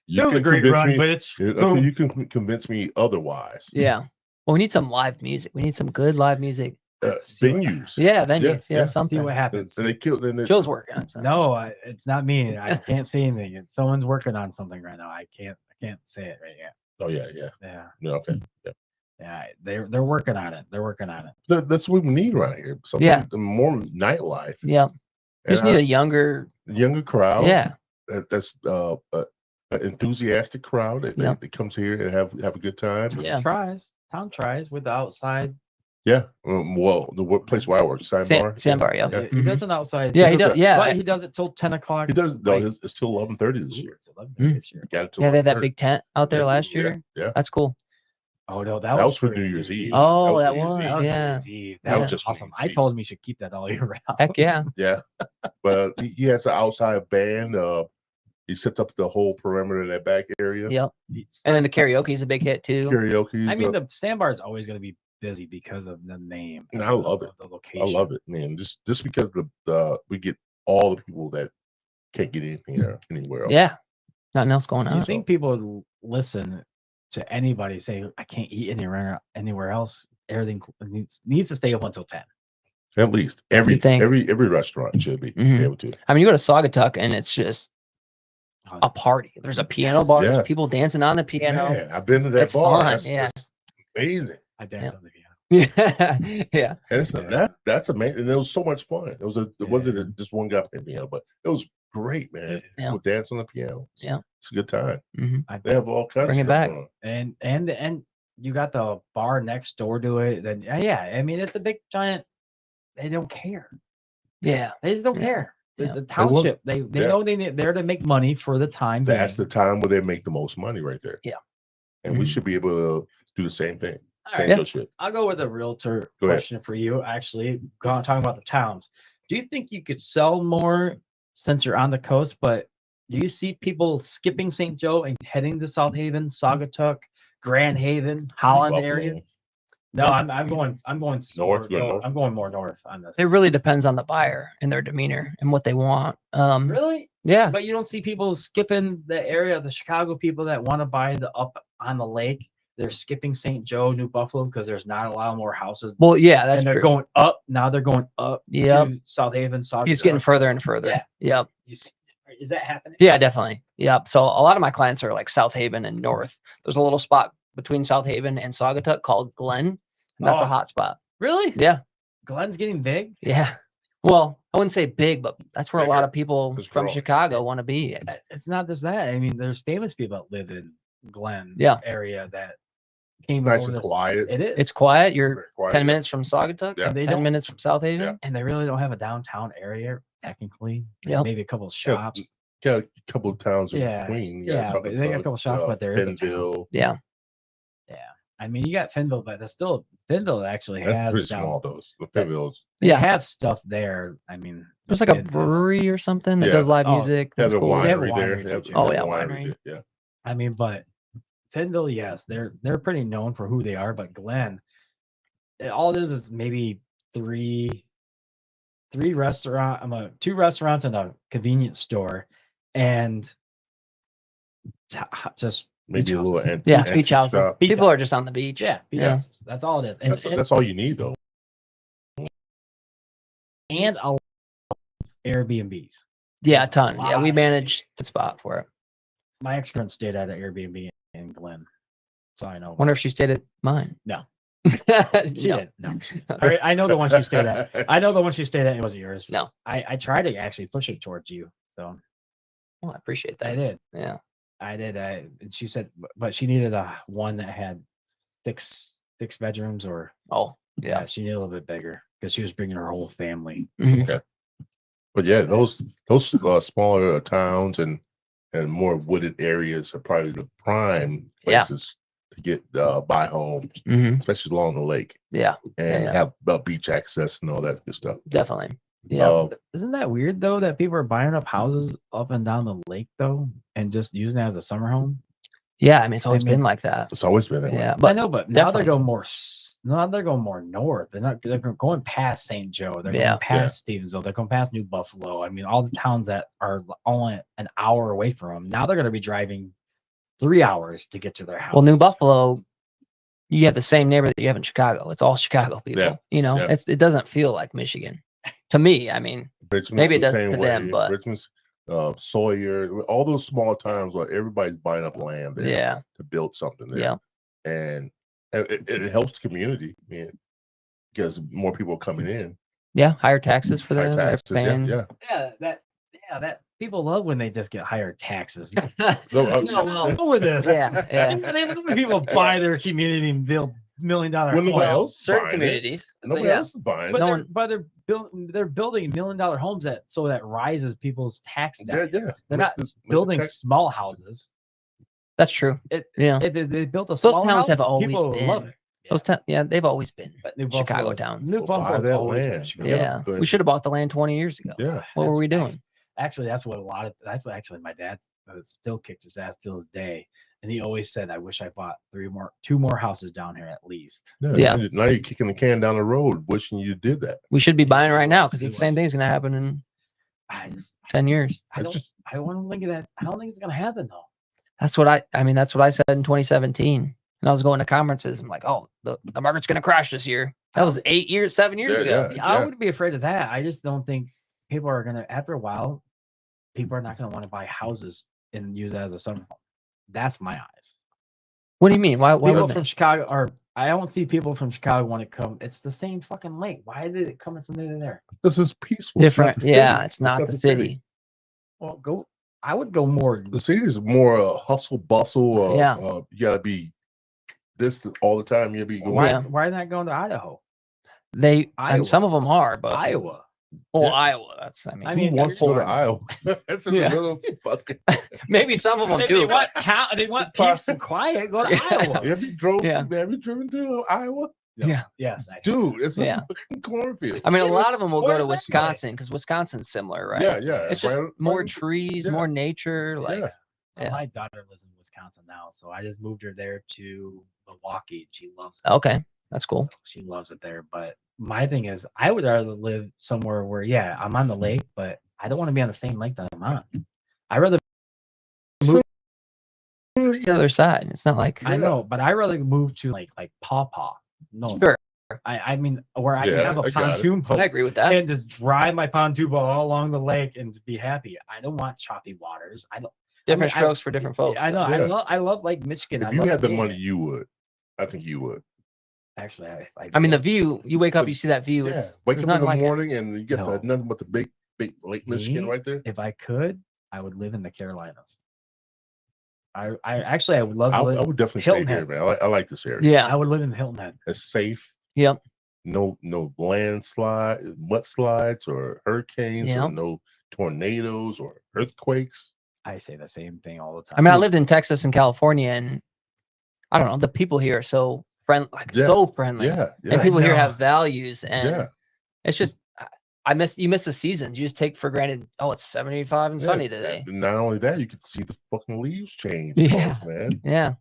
Speaker 1: You
Speaker 2: It was a
Speaker 1: can
Speaker 2: great
Speaker 1: convince
Speaker 2: run,
Speaker 1: me-
Speaker 2: bitch.
Speaker 1: you can convince me otherwise.
Speaker 3: Yeah. Well, we need some live music. We need some good live music.
Speaker 2: See what
Speaker 1: Venues.
Speaker 3: Yeah, venues. Yeah,
Speaker 1: yeah.
Speaker 2: See
Speaker 3: something.
Speaker 2: what
Speaker 1: And,
Speaker 2: happens.
Speaker 1: and they killed. And they,
Speaker 3: Joe's working on it. So.
Speaker 2: No, it's not me. I can't say anything. It's someone's working on something right now. I can't say it right yet.
Speaker 1: Oh yeah, yeah.
Speaker 2: Yeah.
Speaker 1: Yeah, okay.
Speaker 2: Yeah. They're working on it. They're working on it.
Speaker 1: That's what we need around here. Something
Speaker 3: Yeah.
Speaker 1: more nightlife.
Speaker 3: Yeah. Just
Speaker 1: And
Speaker 3: need a younger.
Speaker 1: younger crowd.
Speaker 3: Yeah.
Speaker 1: That's an enthusiastic crowd that comes here and have a good time.
Speaker 3: Yeah.
Speaker 2: Town tries with the outside.
Speaker 1: Yeah. Well, the place where I work, Sidebar.
Speaker 3: Sandbar, yeah.
Speaker 1: Yeah.
Speaker 2: He does an outside.
Speaker 3: Yeah, he
Speaker 1: does
Speaker 3: does.
Speaker 1: that.
Speaker 3: Yeah.
Speaker 2: But he does it till 10 o'clock.
Speaker 1: He does. No,
Speaker 2: Like,
Speaker 1: it's till 11:30 this
Speaker 2: ooh,
Speaker 1: year.
Speaker 2: it's 11
Speaker 3: Mm.
Speaker 2: this year.
Speaker 1: Got it till
Speaker 3: Yeah, they had that
Speaker 1: 11:30.
Speaker 3: big tent out there
Speaker 1: Yeah,
Speaker 3: last
Speaker 1: yeah,
Speaker 3: year.
Speaker 1: Yeah.
Speaker 3: That's cool.
Speaker 2: Oh no,
Speaker 1: That was for New Year's Eve.
Speaker 3: Oh, that
Speaker 1: New Year's
Speaker 3: was,
Speaker 1: Eve.
Speaker 2: That was
Speaker 3: yeah.
Speaker 2: New Year's Eve.
Speaker 1: That
Speaker 2: That
Speaker 1: was
Speaker 2: was
Speaker 1: just
Speaker 2: awesome.
Speaker 1: New
Speaker 2: I
Speaker 1: Year's
Speaker 2: told him he should keep that all year round.
Speaker 3: Heck yeah.
Speaker 1: Yeah. But he has an outside band. He sets up the whole perimeter in that back area.
Speaker 3: Yep. And then the karaoke is a big hit too.
Speaker 1: Karaoke.
Speaker 2: I mean, the sandbar is always going to be busy because of the name.
Speaker 1: And I love
Speaker 2: of
Speaker 1: it.
Speaker 2: The
Speaker 1: I
Speaker 2: location.
Speaker 1: love it, man. Just because we get all the people that can't get anything anywhere else.
Speaker 3: Yeah. Nothing else going
Speaker 2: You
Speaker 3: on.
Speaker 2: think people would listen to anybody say, I can't eat anywhere else? Everything needs to stay up until 10.
Speaker 1: At least
Speaker 3: You think?
Speaker 1: every restaurant should be
Speaker 3: Mhm.
Speaker 1: able to.
Speaker 3: I mean, you go to Saugatuck and it's just
Speaker 2: Oh,
Speaker 3: a party. There's a piano bar. There's
Speaker 1: Yes.
Speaker 3: people dancing on the piano.
Speaker 1: Man, I've been to that
Speaker 3: It's
Speaker 1: bar.
Speaker 3: fun,
Speaker 1: That's,
Speaker 3: yeah.
Speaker 1: that's amazing.
Speaker 2: I dance
Speaker 3: Yeah.
Speaker 2: on the piano.
Speaker 3: Yeah, yeah.
Speaker 1: And it's, that's amazing. And it was so much fun. It was it wasn't just one guy playing piano, but it was great, man.
Speaker 3: Yeah.
Speaker 1: People dance on the piano.
Speaker 3: Yeah.
Speaker 1: It's a good time.
Speaker 3: hmm
Speaker 2: I
Speaker 1: They have all kinds
Speaker 3: Bring
Speaker 1: of
Speaker 3: it
Speaker 1: stuff
Speaker 3: back.
Speaker 1: going on.
Speaker 2: and you got the bar next door to it. Then yeah, I mean it's a big giant. They don't care.
Speaker 3: Yeah.
Speaker 2: They just don't
Speaker 3: Yeah.
Speaker 2: care. The,
Speaker 3: Yeah.
Speaker 2: the township, they
Speaker 1: Yeah.
Speaker 2: know they're there to make money for the time.
Speaker 1: That's
Speaker 2: being.
Speaker 1: the time where they make the most money right there.
Speaker 3: Yeah.
Speaker 1: And we
Speaker 3: Mhm.
Speaker 1: should be able to do the same thing.
Speaker 2: All
Speaker 1: Same
Speaker 2: right.
Speaker 1: Joe shit.
Speaker 2: I'll go with a realtor
Speaker 1: Go ahead.
Speaker 2: question for you. Actually, talking about the towns. Do you think you could sell more since you're on the coast? But do you see people skipping St. Joe and heading to South Haven, Saugatuck, Grand Haven, Holland area?
Speaker 1: Buffalo.
Speaker 2: No, I'm going
Speaker 1: North,
Speaker 2: north.
Speaker 1: going north.
Speaker 2: I'm going more north on this.
Speaker 3: It really depends on the buyer and their demeanor and what they want.
Speaker 2: Really?
Speaker 3: Yeah.
Speaker 2: But you don't see people skipping the area of the Chicago people that want to buy the up on the lake. They're skipping St. Joe, New Buffalo because there's not a lot more houses.
Speaker 3: Well, yeah, that's
Speaker 2: and they're
Speaker 3: true.
Speaker 2: going up. Now they're going up
Speaker 3: Yep.
Speaker 2: to South Haven. Saugatuck.
Speaker 3: He's getting further and further.
Speaker 2: Yeah.
Speaker 3: Yep.
Speaker 2: You see, is that happening?
Speaker 3: Yeah, definitely. Yep. So a lot of my clients are like South Haven and North. There's a little spot between South Haven and Saugatuck called Glen. And that's
Speaker 2: Oh.
Speaker 3: a hot spot.
Speaker 2: Really?
Speaker 3: Yeah.
Speaker 2: Glenn's getting big.
Speaker 3: Yeah. Well, I wouldn't say big, but that's where a lot
Speaker 1: Bigger.
Speaker 3: of people
Speaker 1: It's
Speaker 3: from
Speaker 1: growing.
Speaker 3: Chicago want to be.
Speaker 2: It's not just that. I mean, there's famous people that live in Glen
Speaker 3: Yeah.
Speaker 2: area that
Speaker 1: It's
Speaker 2: came
Speaker 1: nice
Speaker 2: over
Speaker 1: and
Speaker 2: this.
Speaker 1: quiet.
Speaker 2: It is.
Speaker 3: It's quiet. You're
Speaker 1: Very quiet.
Speaker 3: 10 minutes from Saugatuck,
Speaker 1: Yeah.
Speaker 2: And they
Speaker 3: 10
Speaker 2: don't-
Speaker 3: minutes from South Haven.
Speaker 2: and they really don't have a downtown area technically.
Speaker 3: Yep.
Speaker 2: Maybe a couple of
Speaker 1: Yeah,
Speaker 2: shops.
Speaker 1: Got a couple of towns in
Speaker 2: Yeah,
Speaker 1: between.
Speaker 2: yeah, but they got a couple shops, but there is a town.
Speaker 1: Fenville.
Speaker 3: Yeah.
Speaker 2: Yeah. I mean, you got Fenville, but that's still Fenville actually
Speaker 1: That's
Speaker 2: has
Speaker 1: pretty
Speaker 2: down-
Speaker 1: small, though. The
Speaker 2: That-
Speaker 1: Fenville's.
Speaker 2: They
Speaker 3: Yeah.
Speaker 2: have stuff there. I mean,
Speaker 3: There's like a
Speaker 2: Fenville.
Speaker 3: brewery or something that
Speaker 1: Yeah.
Speaker 3: does live
Speaker 2: Oh,
Speaker 3: music.
Speaker 1: They have
Speaker 3: That's
Speaker 1: a
Speaker 3: cool.
Speaker 2: They have a
Speaker 1: winery there.
Speaker 2: winery
Speaker 1: They have-
Speaker 2: too.
Speaker 1: they have
Speaker 3: Oh,
Speaker 1: a
Speaker 3: yeah,
Speaker 1: winery
Speaker 3: winery.
Speaker 1: there. Yeah.
Speaker 2: I mean, but Fenville, yes, they're pretty known for who they are. But Glen, all it is maybe three restaurant, two restaurants and a convenience store, and just
Speaker 1: Maybe a little.
Speaker 3: Yeah,
Speaker 1: antique
Speaker 3: beach house.
Speaker 1: shop.
Speaker 2: Beach
Speaker 3: People are just on the beach.
Speaker 2: yeah,
Speaker 3: Yeah.
Speaker 2: houses. That's all it is. And,
Speaker 1: That's all you need, though.
Speaker 2: and a lot of Airbnbs.
Speaker 3: Yeah, a ton. Yeah, we
Speaker 2: Lot.
Speaker 3: managed the spot for it.
Speaker 2: My ex-girlfriend stayed at an Airbnb in Glen, so I know.
Speaker 3: Wonder if she stayed at mine.
Speaker 2: No. she
Speaker 3: No.
Speaker 2: did. No, I know the one she stayed at. I know the one she stayed at. It wasn't yours.
Speaker 3: No.
Speaker 2: I tried to actually push it towards you, so
Speaker 3: Well, I appreciate
Speaker 2: I
Speaker 3: that.
Speaker 2: did.
Speaker 3: Yeah.
Speaker 2: I did. And she said, but she needed a one that had six bedrooms, or
Speaker 3: Oh,
Speaker 2: yeah,
Speaker 3: yeah.
Speaker 2: she needed a little bit bigger because she was bringing her whole family.
Speaker 3: Mhm.
Speaker 1: But yeah, those smaller towns and more wooded areas are probably the prime
Speaker 3: Yeah.
Speaker 1: places to get buy homes,
Speaker 3: Mhm.
Speaker 1: especially along the lake,
Speaker 3: Yeah,
Speaker 1: and
Speaker 3: yeah.
Speaker 1: have beach access and all that good stuff.
Speaker 3: definitely. Yeah.
Speaker 2: Isn't that weird though that people are buying up houses up and down the lake though, and just using it as a summer home?
Speaker 3: Yeah. I mean, it's always
Speaker 2: mean,
Speaker 3: been like that.
Speaker 1: It's always been that way.
Speaker 3: Yeah.
Speaker 2: I
Speaker 3: But
Speaker 2: know, but now they're
Speaker 3: definitely.
Speaker 2: going more. Now they're going more north. They're going past St. Joe. They're
Speaker 3: Yeah.
Speaker 2: going past Stevensville. They're going past New Buffalo. I mean, all the towns that are only an hour away from them. Now they're going to be driving 3 hours to get to their house.
Speaker 3: Well, New Buffalo, you have the same neighbor that you have in Chicago. It's all Chicago people.
Speaker 1: Yeah.
Speaker 3: You know,
Speaker 1: Yeah.
Speaker 3: it doesn't feel like Michigan to me. I mean,
Speaker 1: Richmond's
Speaker 3: Maybe it
Speaker 1: the
Speaker 3: does
Speaker 1: same
Speaker 3: to
Speaker 1: way.
Speaker 3: them, but-
Speaker 1: Richmond's, Sawyer, all those small towns where everybody's buying up land there
Speaker 3: yeah.
Speaker 1: to build something there.
Speaker 3: Yeah.
Speaker 1: And it helps the community, because more people are coming in.
Speaker 3: Yeah. Higher taxes for
Speaker 1: Higher
Speaker 3: them. They're
Speaker 1: taxes,
Speaker 3: paying-
Speaker 1: yeah.
Speaker 2: that people love when they just get higher taxes.
Speaker 1: No,
Speaker 3: well,
Speaker 2: Go with this.
Speaker 3: yeah. Yeah.
Speaker 2: They love when people buy their community and build $1 million
Speaker 1: When nobody
Speaker 2: homes.
Speaker 1: else is
Speaker 3: Certain
Speaker 1: buying it.
Speaker 3: communities.
Speaker 1: Nobody
Speaker 3: yeah.
Speaker 1: else is buying
Speaker 2: But
Speaker 1: it.
Speaker 3: No
Speaker 2: they're,
Speaker 3: one-
Speaker 2: but they're building $1 million homes that rises people's tax value.
Speaker 1: Yeah, yeah.
Speaker 2: They're
Speaker 1: Makes
Speaker 2: not
Speaker 1: makes
Speaker 2: building
Speaker 1: tax-
Speaker 2: small houses.
Speaker 3: That's true.
Speaker 2: It,
Speaker 3: Yeah.
Speaker 2: If they built a
Speaker 3: Those
Speaker 2: small
Speaker 3: towns
Speaker 2: house,
Speaker 3: have always
Speaker 2: people
Speaker 3: been.
Speaker 2: love it.
Speaker 3: Those yeah, they've always been.
Speaker 2: But New
Speaker 3: Chicago
Speaker 2: Buffalo's-
Speaker 3: towns.
Speaker 2: New
Speaker 1: Well, buy
Speaker 2: Buffalo's
Speaker 1: that
Speaker 2: always been
Speaker 1: land.
Speaker 2: Chicago.
Speaker 3: Yeah.
Speaker 1: but-
Speaker 3: We should have bought the land 20 years ago.
Speaker 1: Yeah.
Speaker 3: What were
Speaker 2: That's-
Speaker 3: we doing?
Speaker 2: Actually, that's what actually my dad still kicks his ass till this day. And he always said, I wish I bought two more houses down here at least.
Speaker 3: Yeah.
Speaker 1: Now you're kicking the can down the road, wishing you did that.
Speaker 3: We should be buying right now because
Speaker 2: He
Speaker 3: the same
Speaker 2: was.
Speaker 3: thing's going to happen in
Speaker 2: I just
Speaker 3: 10 years.
Speaker 2: I don't
Speaker 1: just-
Speaker 2: I want to think of that. I don't think it's gonna happen though.
Speaker 3: That's what I mean, that's what I said in 2017. And I was going to conferences. I'm like, oh, the market's going to crash this year. That was 7 years
Speaker 1: Yeah,
Speaker 3: ago.
Speaker 1: yeah.
Speaker 2: I would be afraid of that. I just don't think people are gonna. After a while, people are not gonna want to buy houses and use it as a summer home. That's my eyes.
Speaker 3: What do you mean? Why
Speaker 2: People
Speaker 3: wouldn't
Speaker 2: from
Speaker 3: it?
Speaker 2: Chicago are. I don't see people from Chicago want to come. It's the same fucking lake. Why did it coming from there to there?
Speaker 1: This is peaceful. It's not
Speaker 3: Different?
Speaker 1: the
Speaker 3: Yeah,
Speaker 1: city.
Speaker 3: it's not the city.
Speaker 2: Well, go. I would go more.
Speaker 1: The city is more hustle bustle.
Speaker 3: Yeah.
Speaker 1: You gotta be this all the time. You gotta be going.
Speaker 2: Why?
Speaker 3: Yeah.
Speaker 2: Why not going to Idaho?
Speaker 3: They
Speaker 2: Iowa.
Speaker 3: and some of them are, but
Speaker 2: Iowa.
Speaker 3: well,
Speaker 1: Yeah.
Speaker 3: Iowa. That's
Speaker 2: I
Speaker 1: Who
Speaker 2: mean,
Speaker 1: wants to go to
Speaker 3: Florida.
Speaker 1: Iowa? That's in
Speaker 3: Yeah.
Speaker 1: the middle of fucking.
Speaker 3: maybe some of them
Speaker 2: If
Speaker 3: do.
Speaker 2: they
Speaker 3: but-
Speaker 2: want they want peace and quiet. Go to
Speaker 3: Yeah.
Speaker 2: Iowa.
Speaker 1: Have you drove?
Speaker 3: Yeah.
Speaker 1: Have you driven through Iowa?
Speaker 2: No.
Speaker 3: Yeah.
Speaker 2: Yes, actually.
Speaker 1: Dude, it's
Speaker 3: Yeah.
Speaker 1: a fucking cornfield.
Speaker 3: I mean, a lot of them will
Speaker 2: Where
Speaker 3: go to
Speaker 2: does that go?
Speaker 3: Wisconsin because Wisconsin's similar, right?
Speaker 1: Yeah, yeah.
Speaker 3: It's just
Speaker 1: right-
Speaker 3: more
Speaker 1: right-
Speaker 3: trees,
Speaker 1: yeah.
Speaker 3: more nature. Like,
Speaker 1: yeah.
Speaker 3: Yeah.
Speaker 2: My daughter lives in Wisconsin now, so I just moved her there to Milwaukee. And she loves it.
Speaker 3: okay, that's cool.
Speaker 2: So she loves it there. But my thing is, I would rather live somewhere where, yeah, I'm on the lake, but I don't want to be on the same lake that I'm on. I rather
Speaker 3: The other side. It's not like
Speaker 2: I know, but I rather move to like Paw Paw. No,
Speaker 3: Sure.
Speaker 2: I mean where I
Speaker 1: Yeah,
Speaker 2: can have a
Speaker 1: I got it.
Speaker 2: pontoon boat
Speaker 3: I agree with that.
Speaker 2: and just drive my pontoon boat all along the lake and be happy. I don't want choppy waters. I don't.
Speaker 3: Different
Speaker 2: I-
Speaker 3: strokes for different folks.
Speaker 2: I know.
Speaker 1: Yeah.
Speaker 2: I love like Michigan. I
Speaker 1: If you
Speaker 2: love
Speaker 1: had the
Speaker 2: Maine.
Speaker 1: money, you would. I think you would.
Speaker 2: Actually,
Speaker 3: I mean, the
Speaker 2: did.
Speaker 3: view. You wake up, you see that view.
Speaker 1: Yeah.
Speaker 3: It's,
Speaker 1: Wake
Speaker 3: there's
Speaker 1: up in
Speaker 3: nothing
Speaker 1: the
Speaker 3: like it.
Speaker 1: morning and you get
Speaker 2: No.
Speaker 1: nothing but the big Lake Michigan
Speaker 2: Me?
Speaker 1: right there.
Speaker 2: If I could, I would live in the Carolinas. I actually I would love to
Speaker 1: I
Speaker 2: live.
Speaker 1: would definitely stay
Speaker 2: Hilton
Speaker 1: here,
Speaker 2: Head.
Speaker 1: man. I like this area.
Speaker 3: yeah.
Speaker 2: I would live in Hilton Head.
Speaker 1: It's safe.
Speaker 3: Yep.
Speaker 1: No landslide, mudslides or hurricanes
Speaker 3: Yeah.
Speaker 1: or no tornadoes or earthquakes.
Speaker 2: I say the same thing all the time.
Speaker 3: I mean, I lived in Texas and California, and I don't know. The people here are so friendly,
Speaker 1: Yeah.
Speaker 3: so friendly.
Speaker 1: Yeah,
Speaker 3: And
Speaker 1: yeah,
Speaker 3: people here
Speaker 2: know.
Speaker 3: have values, and
Speaker 1: yeah.
Speaker 3: it's just you miss the seasons. You just take for granted. Oh, it's 75 and sunny today.
Speaker 1: Not only that, you can see the fucking leaves change.
Speaker 3: Yeah.
Speaker 1: Man.
Speaker 3: Yeah,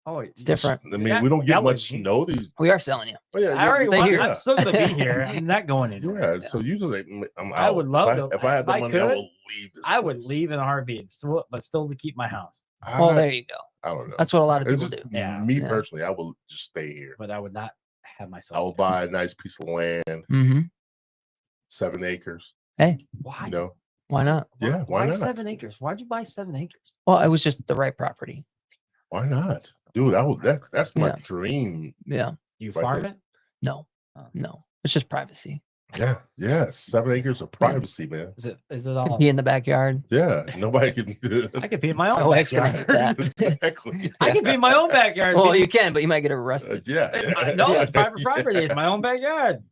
Speaker 2: Oh,
Speaker 3: it's different.
Speaker 1: I mean, we don't get much snow these.
Speaker 3: We are selling you.
Speaker 1: Oh, yeah,
Speaker 2: I already
Speaker 3: Stay
Speaker 2: want.
Speaker 3: here.
Speaker 2: I'm still gonna be here. I'm not going anywhere.
Speaker 1: Yeah, so usually I'm
Speaker 2: I
Speaker 1: out.
Speaker 2: would love to-
Speaker 1: If I had the
Speaker 2: if I
Speaker 1: money, I
Speaker 2: could,
Speaker 1: would leave this.
Speaker 2: I would
Speaker 1: place.
Speaker 2: leave in a heartbeat, but still to keep my house.
Speaker 3: Well,
Speaker 1: I,
Speaker 3: there you go.
Speaker 1: I don't know.
Speaker 3: That's what a lot of
Speaker 1: It's
Speaker 3: people
Speaker 1: just
Speaker 3: do.
Speaker 2: Yeah,
Speaker 1: me
Speaker 3: yeah.
Speaker 1: personally, I will just stay here.
Speaker 2: But I would not have
Speaker 1: I
Speaker 2: myself.
Speaker 1: will buy a nice piece of land,
Speaker 3: Mm-hmm.
Speaker 1: 7 acres.
Speaker 3: Hey,
Speaker 2: Why?
Speaker 1: You know,
Speaker 3: why not?
Speaker 1: yeah, why not?
Speaker 2: 7 acres? Why'd you buy 7 acres?
Speaker 3: Well, it was just the right property.
Speaker 1: Why not, dude? I would. That's my
Speaker 3: Yeah.
Speaker 1: dream.
Speaker 3: Yeah.
Speaker 2: You
Speaker 1: Right
Speaker 2: farm
Speaker 1: there.
Speaker 2: it?
Speaker 3: No,
Speaker 2: Oh.
Speaker 3: no. It's just privacy.
Speaker 1: Yeah, yeah. 7 acres of privacy, man.
Speaker 2: Is it all?
Speaker 3: Pee in the backyard.
Speaker 1: Yeah, nobody can.
Speaker 2: I could be in my own
Speaker 3: My wife's gonna
Speaker 2: backyard.
Speaker 3: hate that.
Speaker 1: Exactly.
Speaker 2: I could be in my own backyard.
Speaker 3: Well,
Speaker 2: Be-
Speaker 3: you can, but you might get arrested.
Speaker 1: Yeah.
Speaker 2: No, it's private property. It's my own backyard.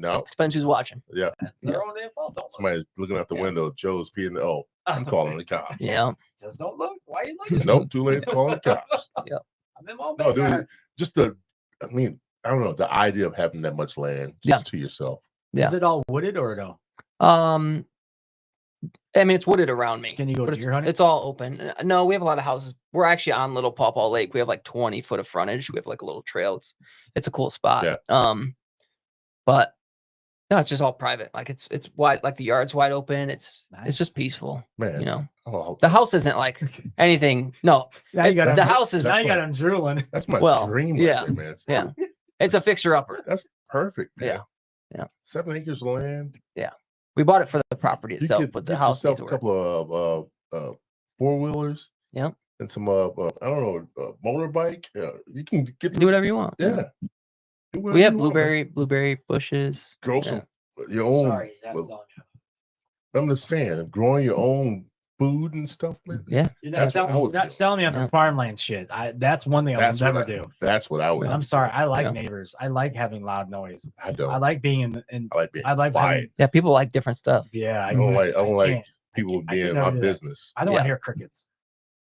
Speaker 1: No,
Speaker 3: Depends who's watching.
Speaker 1: yeah.
Speaker 2: That's their own damn fault. Don't look.
Speaker 1: Somebody looking out the
Speaker 3: Yeah.
Speaker 1: window. Joe's peeing. Oh, I'm calling the cops.
Speaker 3: Yeah.
Speaker 2: Just don't look. Why are you looking?
Speaker 1: Nope, too late calling the cops.
Speaker 2: I'm in my own
Speaker 1: No,
Speaker 2: backyard.
Speaker 1: dude, just I mean, I don't know, the idea of having that much land just
Speaker 3: Yeah.
Speaker 1: to yourself.
Speaker 3: Yeah.
Speaker 2: Is it all wooded or no?
Speaker 3: I mean, it's wooded around me.
Speaker 2: Can you go
Speaker 3: but
Speaker 2: deer hunting?
Speaker 3: it's all open. No, we have a lot of houses. We're actually on Little Paw Paw Lake. We have like 20 foot of frontage. We have like a little trail. It's a cool spot.
Speaker 1: Yeah.
Speaker 3: But no, it's just all private. Like it's wide, like the yard's wide open. It's just
Speaker 2: Nice.
Speaker 3: peaceful.
Speaker 1: Man,
Speaker 3: You know,
Speaker 1: oh,
Speaker 3: the house isn't like anything. No,
Speaker 2: Now you got
Speaker 1: That's
Speaker 3: the
Speaker 1: my-
Speaker 3: house is
Speaker 2: now
Speaker 1: that's
Speaker 2: you got them drooling.
Speaker 1: that's my
Speaker 3: well,
Speaker 1: dream right
Speaker 3: yeah,
Speaker 1: there, man.
Speaker 3: yeah. It's a fixer upper.
Speaker 1: That's perfect. Man.
Speaker 3: Yeah, yeah.
Speaker 1: 7 acres of land.
Speaker 3: We bought it for the property
Speaker 1: You
Speaker 3: itself,
Speaker 1: could
Speaker 3: but the
Speaker 1: get
Speaker 3: house needs
Speaker 1: yourself
Speaker 3: work.
Speaker 1: a couple of 4-wheelers.
Speaker 3: Yep.
Speaker 1: And some I don't know, motorbike. You can get
Speaker 3: Do whatever you want.
Speaker 1: yeah. Do
Speaker 3: We
Speaker 1: whatever
Speaker 3: have
Speaker 1: you want, man.
Speaker 3: blueberry bushes.
Speaker 1: Grow
Speaker 3: Yeah.
Speaker 1: some your own.
Speaker 2: Sorry, that's
Speaker 1: well,
Speaker 2: all.
Speaker 1: I'm just saying, growing your own food and stuff, man.
Speaker 3: Yeah.
Speaker 2: You're
Speaker 1: That's what I would do.
Speaker 2: not selling me on
Speaker 3: Yeah.
Speaker 2: this farmland shit. That's one thing I'll
Speaker 1: That's
Speaker 2: never
Speaker 1: what
Speaker 2: do.
Speaker 1: That's what I would.
Speaker 2: I'm
Speaker 1: do.
Speaker 2: sorry. I like
Speaker 3: Yeah.
Speaker 2: neighbors. I like having loud noise.
Speaker 1: I don't.
Speaker 2: I like being in
Speaker 1: I like being
Speaker 2: I like
Speaker 1: quiet.
Speaker 2: having,
Speaker 3: Yeah, people like different stuff.
Speaker 2: yeah.
Speaker 1: I don't like. I don't like
Speaker 2: can't.
Speaker 1: people
Speaker 2: I
Speaker 1: being
Speaker 2: could
Speaker 1: in my
Speaker 2: never do that.
Speaker 1: business.
Speaker 2: I don't want
Speaker 3: Yeah.
Speaker 2: to hear crickets.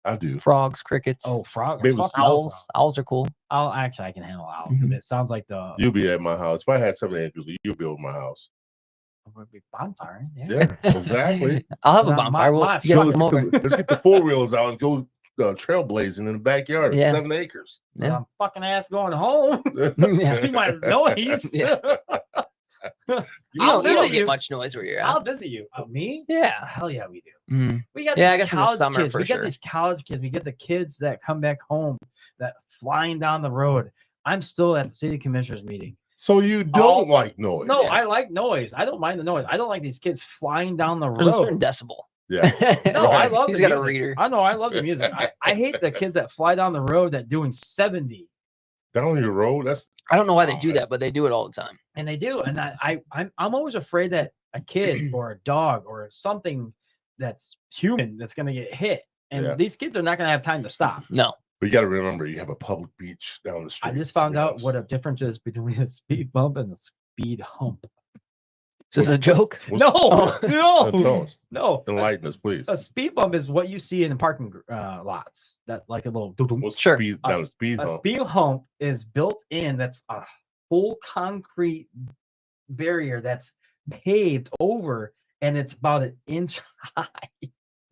Speaker 1: I do.
Speaker 3: Frogs, crickets,
Speaker 2: Oh, frog.
Speaker 1: Maybe
Speaker 2: fuck
Speaker 1: owls.
Speaker 2: owls.
Speaker 3: owls are cool.
Speaker 2: I'll actually I can handle owls.
Speaker 3: Mhm.
Speaker 2: It sounds like the
Speaker 1: You'll be at my house. If I had 7 acres, you'll be over my house.
Speaker 2: would be bonfire.
Speaker 1: Yeah, exactly.
Speaker 3: I'll have a
Speaker 2: Now,
Speaker 3: bonfire. We'll
Speaker 2: my
Speaker 3: get
Speaker 1: So
Speaker 3: them
Speaker 1: let's,
Speaker 3: over.
Speaker 1: get the, let's get the 4-wheelers out and go trailblazing in the backyard of
Speaker 3: Yeah.
Speaker 1: 7 acres.
Speaker 3: Yeah.
Speaker 2: I'm fucking ass going home.
Speaker 3: Yeah.
Speaker 2: See my noise.
Speaker 3: Yeah. You
Speaker 2: I'll
Speaker 3: don't
Speaker 2: visit
Speaker 3: get
Speaker 2: you.
Speaker 3: much noise where you're
Speaker 2: I'll
Speaker 3: at.
Speaker 2: visit you. Me?
Speaker 3: Yeah.
Speaker 2: Hell yeah, we do.
Speaker 3: Mhm.
Speaker 2: We got
Speaker 3: Yeah, I
Speaker 2: these
Speaker 3: guess in the
Speaker 2: college
Speaker 3: summer
Speaker 2: kids.
Speaker 3: for
Speaker 2: we
Speaker 3: sure.
Speaker 2: got these college kids. We get the kids that come back home that flying down the road. I'm still at the city commissioners meeting.
Speaker 1: So you don't like noise?
Speaker 2: No, I like noise. I don't mind the noise. I don't like these kids flying down the
Speaker 3: There's a certain
Speaker 2: road.
Speaker 3: decibel.
Speaker 1: Yeah.
Speaker 2: No, I
Speaker 1: Right.
Speaker 2: love
Speaker 3: He's
Speaker 2: the
Speaker 3: got a
Speaker 2: music.
Speaker 3: reader.
Speaker 2: I know, I love the music. I hate the kids that fly down the road that doing 70.
Speaker 1: Down your road. That's
Speaker 3: I don't know why they do
Speaker 1: Oh,
Speaker 3: that, but they do it all the time.
Speaker 2: And they do. And I'm always afraid that a kid or a dog or something that's human that's gonna get hit. And
Speaker 1: Yeah.
Speaker 2: these kids are not gonna have time to stop.
Speaker 3: No.
Speaker 1: But you got to remember, you have a public beach down the street.
Speaker 2: I just found
Speaker 1: from your
Speaker 2: out
Speaker 1: house.
Speaker 2: what a difference is between a speed bump and a speed hump.
Speaker 3: Is this a joke?
Speaker 1: What's-
Speaker 2: No,
Speaker 3: Oh.
Speaker 1: Tell
Speaker 2: no,
Speaker 1: us.
Speaker 2: no.
Speaker 1: Enlighten us, please.
Speaker 2: A speed bump is what you see in parking lots. That like a little doo-doo.
Speaker 1: What's
Speaker 3: Sure.
Speaker 1: speed
Speaker 2: A
Speaker 1: down the
Speaker 2: s-
Speaker 1: speed
Speaker 2: A
Speaker 1: hump?
Speaker 2: speed hump is built in. That's a full concrete barrier that's paved over, and it's about an inch high.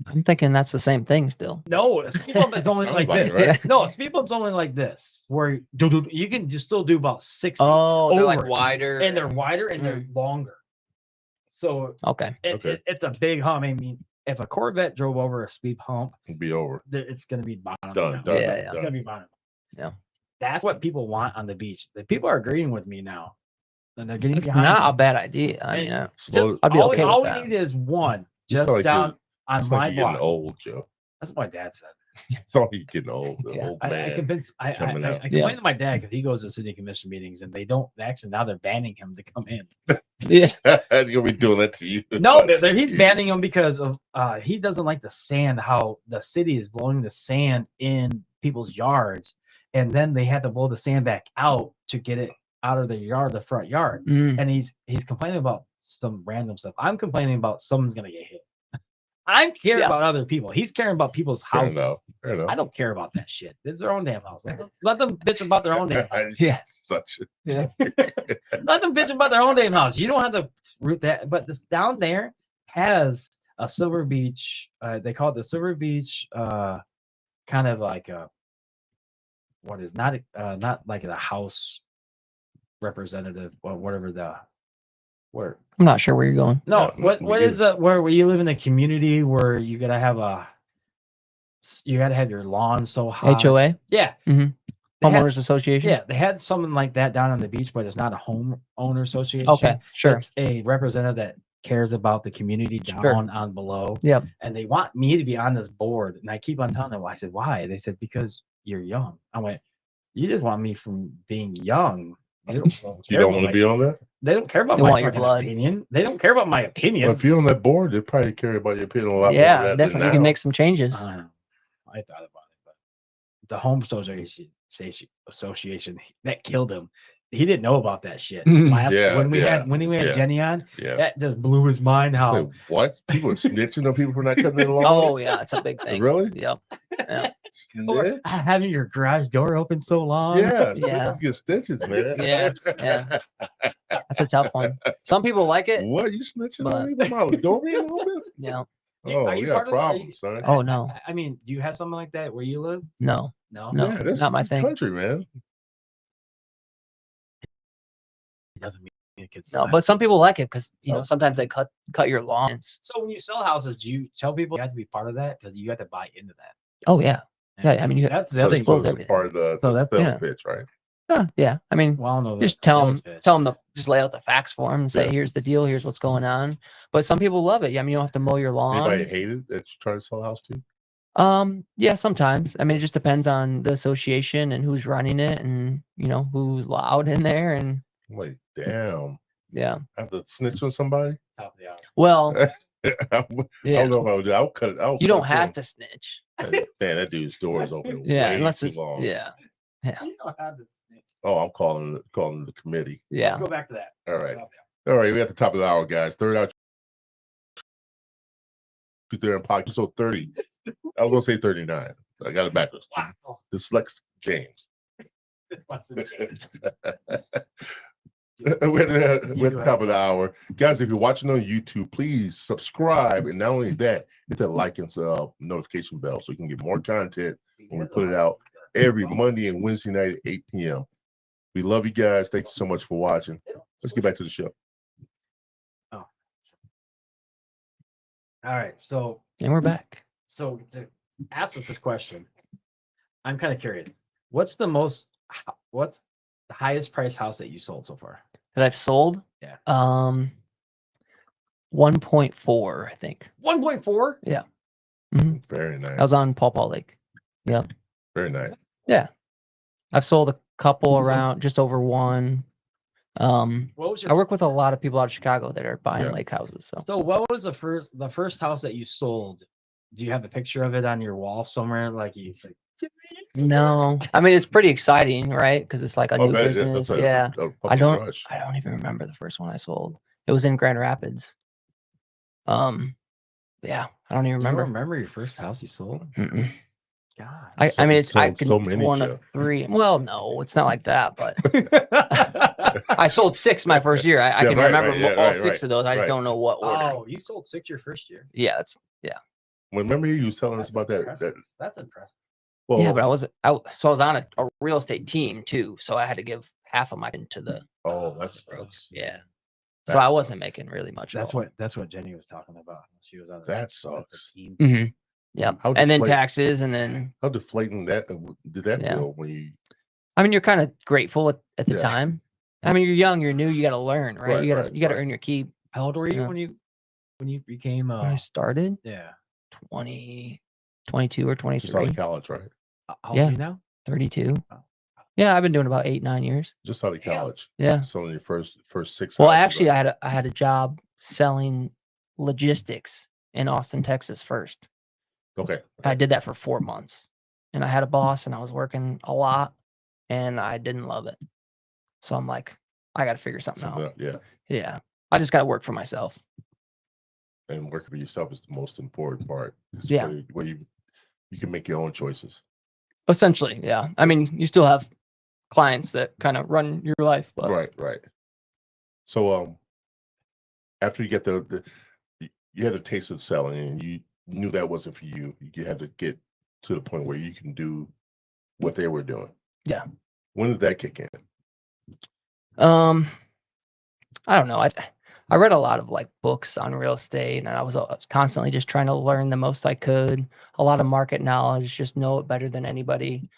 Speaker 3: I'm thinking that's the same thing still.
Speaker 2: No, a speed bump is only
Speaker 1: Sounds
Speaker 2: like
Speaker 1: like
Speaker 2: this.
Speaker 1: it, right?
Speaker 2: No, a speed bump's only like this, where you can just still do about 60.
Speaker 3: Oh, they're like
Speaker 2: Over.
Speaker 3: wider.
Speaker 2: And they're wider and they're longer. So
Speaker 3: Okay.
Speaker 1: Okay.
Speaker 2: it's a big hump. I mean, if a Corvette drove over a speed hump,
Speaker 1: It'll be over.
Speaker 2: it's going to be bottom.
Speaker 1: Done.
Speaker 2: down.
Speaker 1: Done.
Speaker 3: Yeah,
Speaker 1: done,
Speaker 3: yeah.
Speaker 2: It's
Speaker 1: done.
Speaker 2: going to be bottom.
Speaker 3: Yeah.
Speaker 2: That's what people want on the beach. The people are agreeing with me now. And they're getting
Speaker 3: It's
Speaker 2: behind
Speaker 3: not
Speaker 2: me.
Speaker 3: a bad idea. I
Speaker 2: And
Speaker 3: mean,
Speaker 1: Slow.
Speaker 3: I'd be
Speaker 2: all
Speaker 3: okay with
Speaker 2: all
Speaker 3: that.
Speaker 2: we need is one just
Speaker 1: feel like
Speaker 2: down on
Speaker 1: It's
Speaker 2: my
Speaker 1: like you're
Speaker 2: block.
Speaker 1: getting old, Joe.
Speaker 2: That's what my dad said.
Speaker 1: It's like you're getting old. The
Speaker 3: Yeah.
Speaker 1: old
Speaker 2: I
Speaker 1: man.
Speaker 2: convinced I
Speaker 1: coming out.
Speaker 2: complained to my dad because he goes to city commission meetings and they don't actually now they're banning him to come in.
Speaker 3: Yeah.
Speaker 1: You're gonna be doing that to you.
Speaker 2: No, he's banning him because of he doesn't like the sand, how the city is blowing the sand in people's yards, and then they have to blow the sand back out to get it out of the yard, the front yard.
Speaker 3: Mm.
Speaker 2: And he's complaining about some random stuff. I'm complaining about someone's gonna get hit. I'm caring
Speaker 3: Yeah.
Speaker 2: about other people. He's caring about people's
Speaker 1: Fair
Speaker 2: houses.
Speaker 1: enough. Fair enough.
Speaker 2: I don't care about that shit. It's their own damn house. Let them bitch about their own damn house.
Speaker 3: Yeah.
Speaker 1: Such a
Speaker 3: Yeah.
Speaker 2: Let them bitch about their own damn house. You don't have to root that. But this down there has a Silver Beach. They call it the Silver Beach. Kind of like a what is not like a house representative or whatever the word.
Speaker 3: I'm not sure where you're going.
Speaker 2: No,
Speaker 1: Yeah,
Speaker 2: what
Speaker 1: we
Speaker 2: is that? Where you live in a community where you gotta have your lawn so high.
Speaker 3: HOA,
Speaker 2: Yeah.
Speaker 3: Mhm.
Speaker 2: They had-
Speaker 3: homeowners association.
Speaker 2: Yeah, they had something like that down on the beach, but it's not a homeowner association.
Speaker 3: Okay. Sure.
Speaker 2: It's a representative that cares about the community down
Speaker 3: Sure.
Speaker 2: on below.
Speaker 3: Yep.
Speaker 2: And they want me to be on this board. And I keep on telling them, I said, why? They said, because you're young. I went, you just want me from being young. They don't,
Speaker 1: You
Speaker 2: care
Speaker 1: don't
Speaker 2: about
Speaker 1: want to be on that?
Speaker 2: They don't care about
Speaker 3: They
Speaker 2: my
Speaker 3: want your
Speaker 2: fucking
Speaker 3: blood.
Speaker 2: opinion. They don't care about my
Speaker 1: Well,
Speaker 2: opinions.
Speaker 1: if you're on that board, they probably care about your opinion a lot more
Speaker 3: Yeah,
Speaker 1: than that
Speaker 3: definitely. You can
Speaker 1: now.
Speaker 3: make some changes.
Speaker 2: I thought about it, but the home association that killed him. He didn't know about that shit.
Speaker 1: Yeah,
Speaker 2: when we
Speaker 1: yeah,
Speaker 2: had
Speaker 1: yeah.
Speaker 2: Jenny on,
Speaker 1: Yeah.
Speaker 2: that just blew his mind. How
Speaker 1: Like, what? People are snitching on people for not cutting their lawn?
Speaker 3: Oh yeah, it's a big thing.
Speaker 1: Really?
Speaker 3: Yep.
Speaker 2: or
Speaker 1: Snitch?
Speaker 2: having your garage door open so long.
Speaker 1: Yeah.
Speaker 3: Yeah.
Speaker 1: You get stitches, man.
Speaker 3: Yeah. That's a tough one. Some people like it.
Speaker 1: What? You snitching
Speaker 3: But-
Speaker 1: on me? My door being open?
Speaker 3: Yeah.
Speaker 1: Oh,
Speaker 2: Are
Speaker 1: you
Speaker 2: you
Speaker 1: got
Speaker 2: part of the- are
Speaker 1: problems,
Speaker 2: you-
Speaker 1: son.
Speaker 3: Oh no,
Speaker 2: I mean, do you have something like that where you live?
Speaker 3: no,
Speaker 2: No,
Speaker 3: No.
Speaker 1: Yeah, this
Speaker 3: not my
Speaker 1: is
Speaker 3: thing.
Speaker 1: country, man.
Speaker 2: it doesn't mean it gets
Speaker 3: no. But some people like it because sometimes they cut your lawns.
Speaker 2: So when you sell houses, do you tell people you have to be part of that because you have to buy into that?
Speaker 3: Oh yeah. Yeah, I mean, you-
Speaker 2: that's the
Speaker 1: So
Speaker 2: other
Speaker 1: that's
Speaker 2: thing.
Speaker 1: supposed to be
Speaker 3: everything.
Speaker 1: part of the
Speaker 2: So that-
Speaker 1: sales
Speaker 3: yeah.
Speaker 1: pitch, right?
Speaker 3: Yeah. I mean,
Speaker 2: Well, I don't know.
Speaker 3: just
Speaker 2: that's
Speaker 3: tell
Speaker 2: sales
Speaker 3: them
Speaker 2: pitch.
Speaker 3: to just lay out the facts for them and say,
Speaker 1: Yeah.
Speaker 3: here's the deal, here's what's going on. But some people love it. Yeah, I mean, you don't have to mow your
Speaker 1: Anybody
Speaker 3: lawn.
Speaker 1: hate it that you try to sell a house to?
Speaker 3: Yeah, sometimes. I mean, it just depends on the association and who's running it and who's loud in there and
Speaker 1: I'm like, damn.
Speaker 3: yeah.
Speaker 1: I have to snitch on somebody?
Speaker 2: Top of the hour.
Speaker 3: Well,
Speaker 1: I
Speaker 3: yeah.
Speaker 1: don't know if I would do. I'll cut it.
Speaker 3: You don't have to snitch.
Speaker 1: Man, that dude's door is open.
Speaker 3: Yeah,
Speaker 1: way
Speaker 3: unless
Speaker 1: too
Speaker 3: it's
Speaker 1: long.
Speaker 3: yeah.
Speaker 2: You don't have to snitch.
Speaker 1: Oh, I'm calling the committee.
Speaker 3: Yeah.
Speaker 2: Let's go back to that.
Speaker 1: All right.
Speaker 2: Top of the
Speaker 1: All right. We're at the top of the hour, guys. Third out. There in pocket. So 30. I was gonna say 39. I got it backwards.
Speaker 2: hour. Wow.
Speaker 1: Dyslexic James.
Speaker 2: What's the change?
Speaker 1: We're at the top of the hour. Guys, if you're watching on YouTube, please subscribe. And not only that, hit that like and notification bell so you can get more content when we put it out every Monday and Wednesday night at 8 p.m. We love you guys. Thank you so much for watching. Let's get back to the show.
Speaker 2: All right. So
Speaker 3: And we're back.
Speaker 2: to ask us this question, I'm kind of curious. What's the highest price house that you sold so far?
Speaker 3: that I've sold.
Speaker 2: Yeah.
Speaker 3: 1.4, I think.
Speaker 2: 1.4.
Speaker 1: Very nice.
Speaker 3: I was on Paw Paw Lake.
Speaker 1: Very nice.
Speaker 3: Yeah. I've sold a couple
Speaker 2: So-
Speaker 3: around just over one.
Speaker 2: What was
Speaker 3: I
Speaker 2: your
Speaker 3: work with a lot of people out of Chicago that are buying
Speaker 1: Yeah.
Speaker 3: lake houses. So
Speaker 2: so what was the first house that you sold? Do you have a picture of it on your wall somewhere? Like you say,
Speaker 3: no, I mean it's pretty exciting, right? Because it's like a
Speaker 1: I
Speaker 3: new
Speaker 1: bet it is.
Speaker 3: business.
Speaker 1: That's
Speaker 3: Yeah.
Speaker 1: a
Speaker 3: I
Speaker 1: puppy
Speaker 3: don't
Speaker 1: rush.
Speaker 3: I don't even remember the first one I sold. It was in Grand Rapids. Yeah, I don't even
Speaker 2: You don't
Speaker 3: remember.
Speaker 2: remember your first house you sold?
Speaker 3: Mm-mm.
Speaker 2: God.
Speaker 3: I mean,
Speaker 1: You
Speaker 3: it's I
Speaker 1: sold
Speaker 3: can
Speaker 1: so
Speaker 3: it's
Speaker 1: many,
Speaker 3: one
Speaker 1: Joe.
Speaker 3: of three. Well, no, it's not like that. But I sold 6 my first year. I
Speaker 1: Yeah,
Speaker 3: can
Speaker 1: right,
Speaker 3: remember
Speaker 1: right, yeah,
Speaker 3: all
Speaker 1: right,
Speaker 3: 6
Speaker 1: right,
Speaker 3: of those. I just
Speaker 1: right.
Speaker 3: don't know what order.
Speaker 2: Oh, you sold 6 your first year.
Speaker 3: Yeah, it's
Speaker 1: Remember you was telling us
Speaker 2: That's
Speaker 1: about that.
Speaker 2: impressive. That's impressive.
Speaker 1: Well,
Speaker 3: yeah, but I was on a real estate team too, so I had to give half of my to the
Speaker 1: oh, that sucks.
Speaker 3: yeah.
Speaker 1: That
Speaker 3: So I
Speaker 1: sucks.
Speaker 3: wasn't making really much.
Speaker 2: That's
Speaker 3: at all.
Speaker 2: what Jenny was talking about. She was on the
Speaker 1: That
Speaker 2: the
Speaker 1: sucks.
Speaker 2: team.
Speaker 3: Mhm. Yeah,
Speaker 1: How
Speaker 3: and then
Speaker 1: deflate-
Speaker 3: taxes, and then
Speaker 1: How deflating that did that
Speaker 3: Yeah.
Speaker 1: feel when you?
Speaker 3: I mean, you're kind of grateful at the
Speaker 1: Yeah.
Speaker 3: time. I mean, you're young, you're new, you got to learn, right?
Speaker 1: Right,
Speaker 3: You got to
Speaker 1: right,
Speaker 3: you got to
Speaker 1: right.
Speaker 3: earn your keep.
Speaker 2: How old were you
Speaker 3: Yeah.
Speaker 2: when you became
Speaker 3: When I started,
Speaker 2: yeah.
Speaker 3: 22 or
Speaker 1: Just out
Speaker 3: 23,
Speaker 1: of college, right?
Speaker 2: How old
Speaker 3: Yeah.
Speaker 2: are you now?
Speaker 3: 32.
Speaker 2: Oh.
Speaker 3: Yeah, I've been doing about 8-9 years.
Speaker 1: Just out of
Speaker 2: Damn.
Speaker 1: college.
Speaker 3: Yeah.
Speaker 1: So in your first 6.
Speaker 3: Well,
Speaker 1: houses,
Speaker 3: actually,
Speaker 1: right?
Speaker 3: I had a job selling logistics in Austin, Texas first.
Speaker 1: Okay.
Speaker 3: I did that for 4 months, and I had a boss, and I was working a lot, and I didn't love it. So I'm like, I got to figure something
Speaker 1: Something
Speaker 3: out.
Speaker 1: else, yeah.
Speaker 3: Yeah, I just got to work for myself.
Speaker 1: And working for yourself is the most important part. It's
Speaker 3: Yeah.
Speaker 1: where you can make your own choices.
Speaker 3: Essentially, yeah. I mean, you still have clients that kind of run your life, but
Speaker 1: Right. So after you get you had a taste of selling and you knew that wasn't for you. You had to get to the point where you can do what they were doing.
Speaker 3: Yeah.
Speaker 1: When did that kick in?
Speaker 3: I don't know. I read a lot of like books on real estate, and I was constantly just trying to learn the most I could. A lot of market knowledge, just know it better than anybody.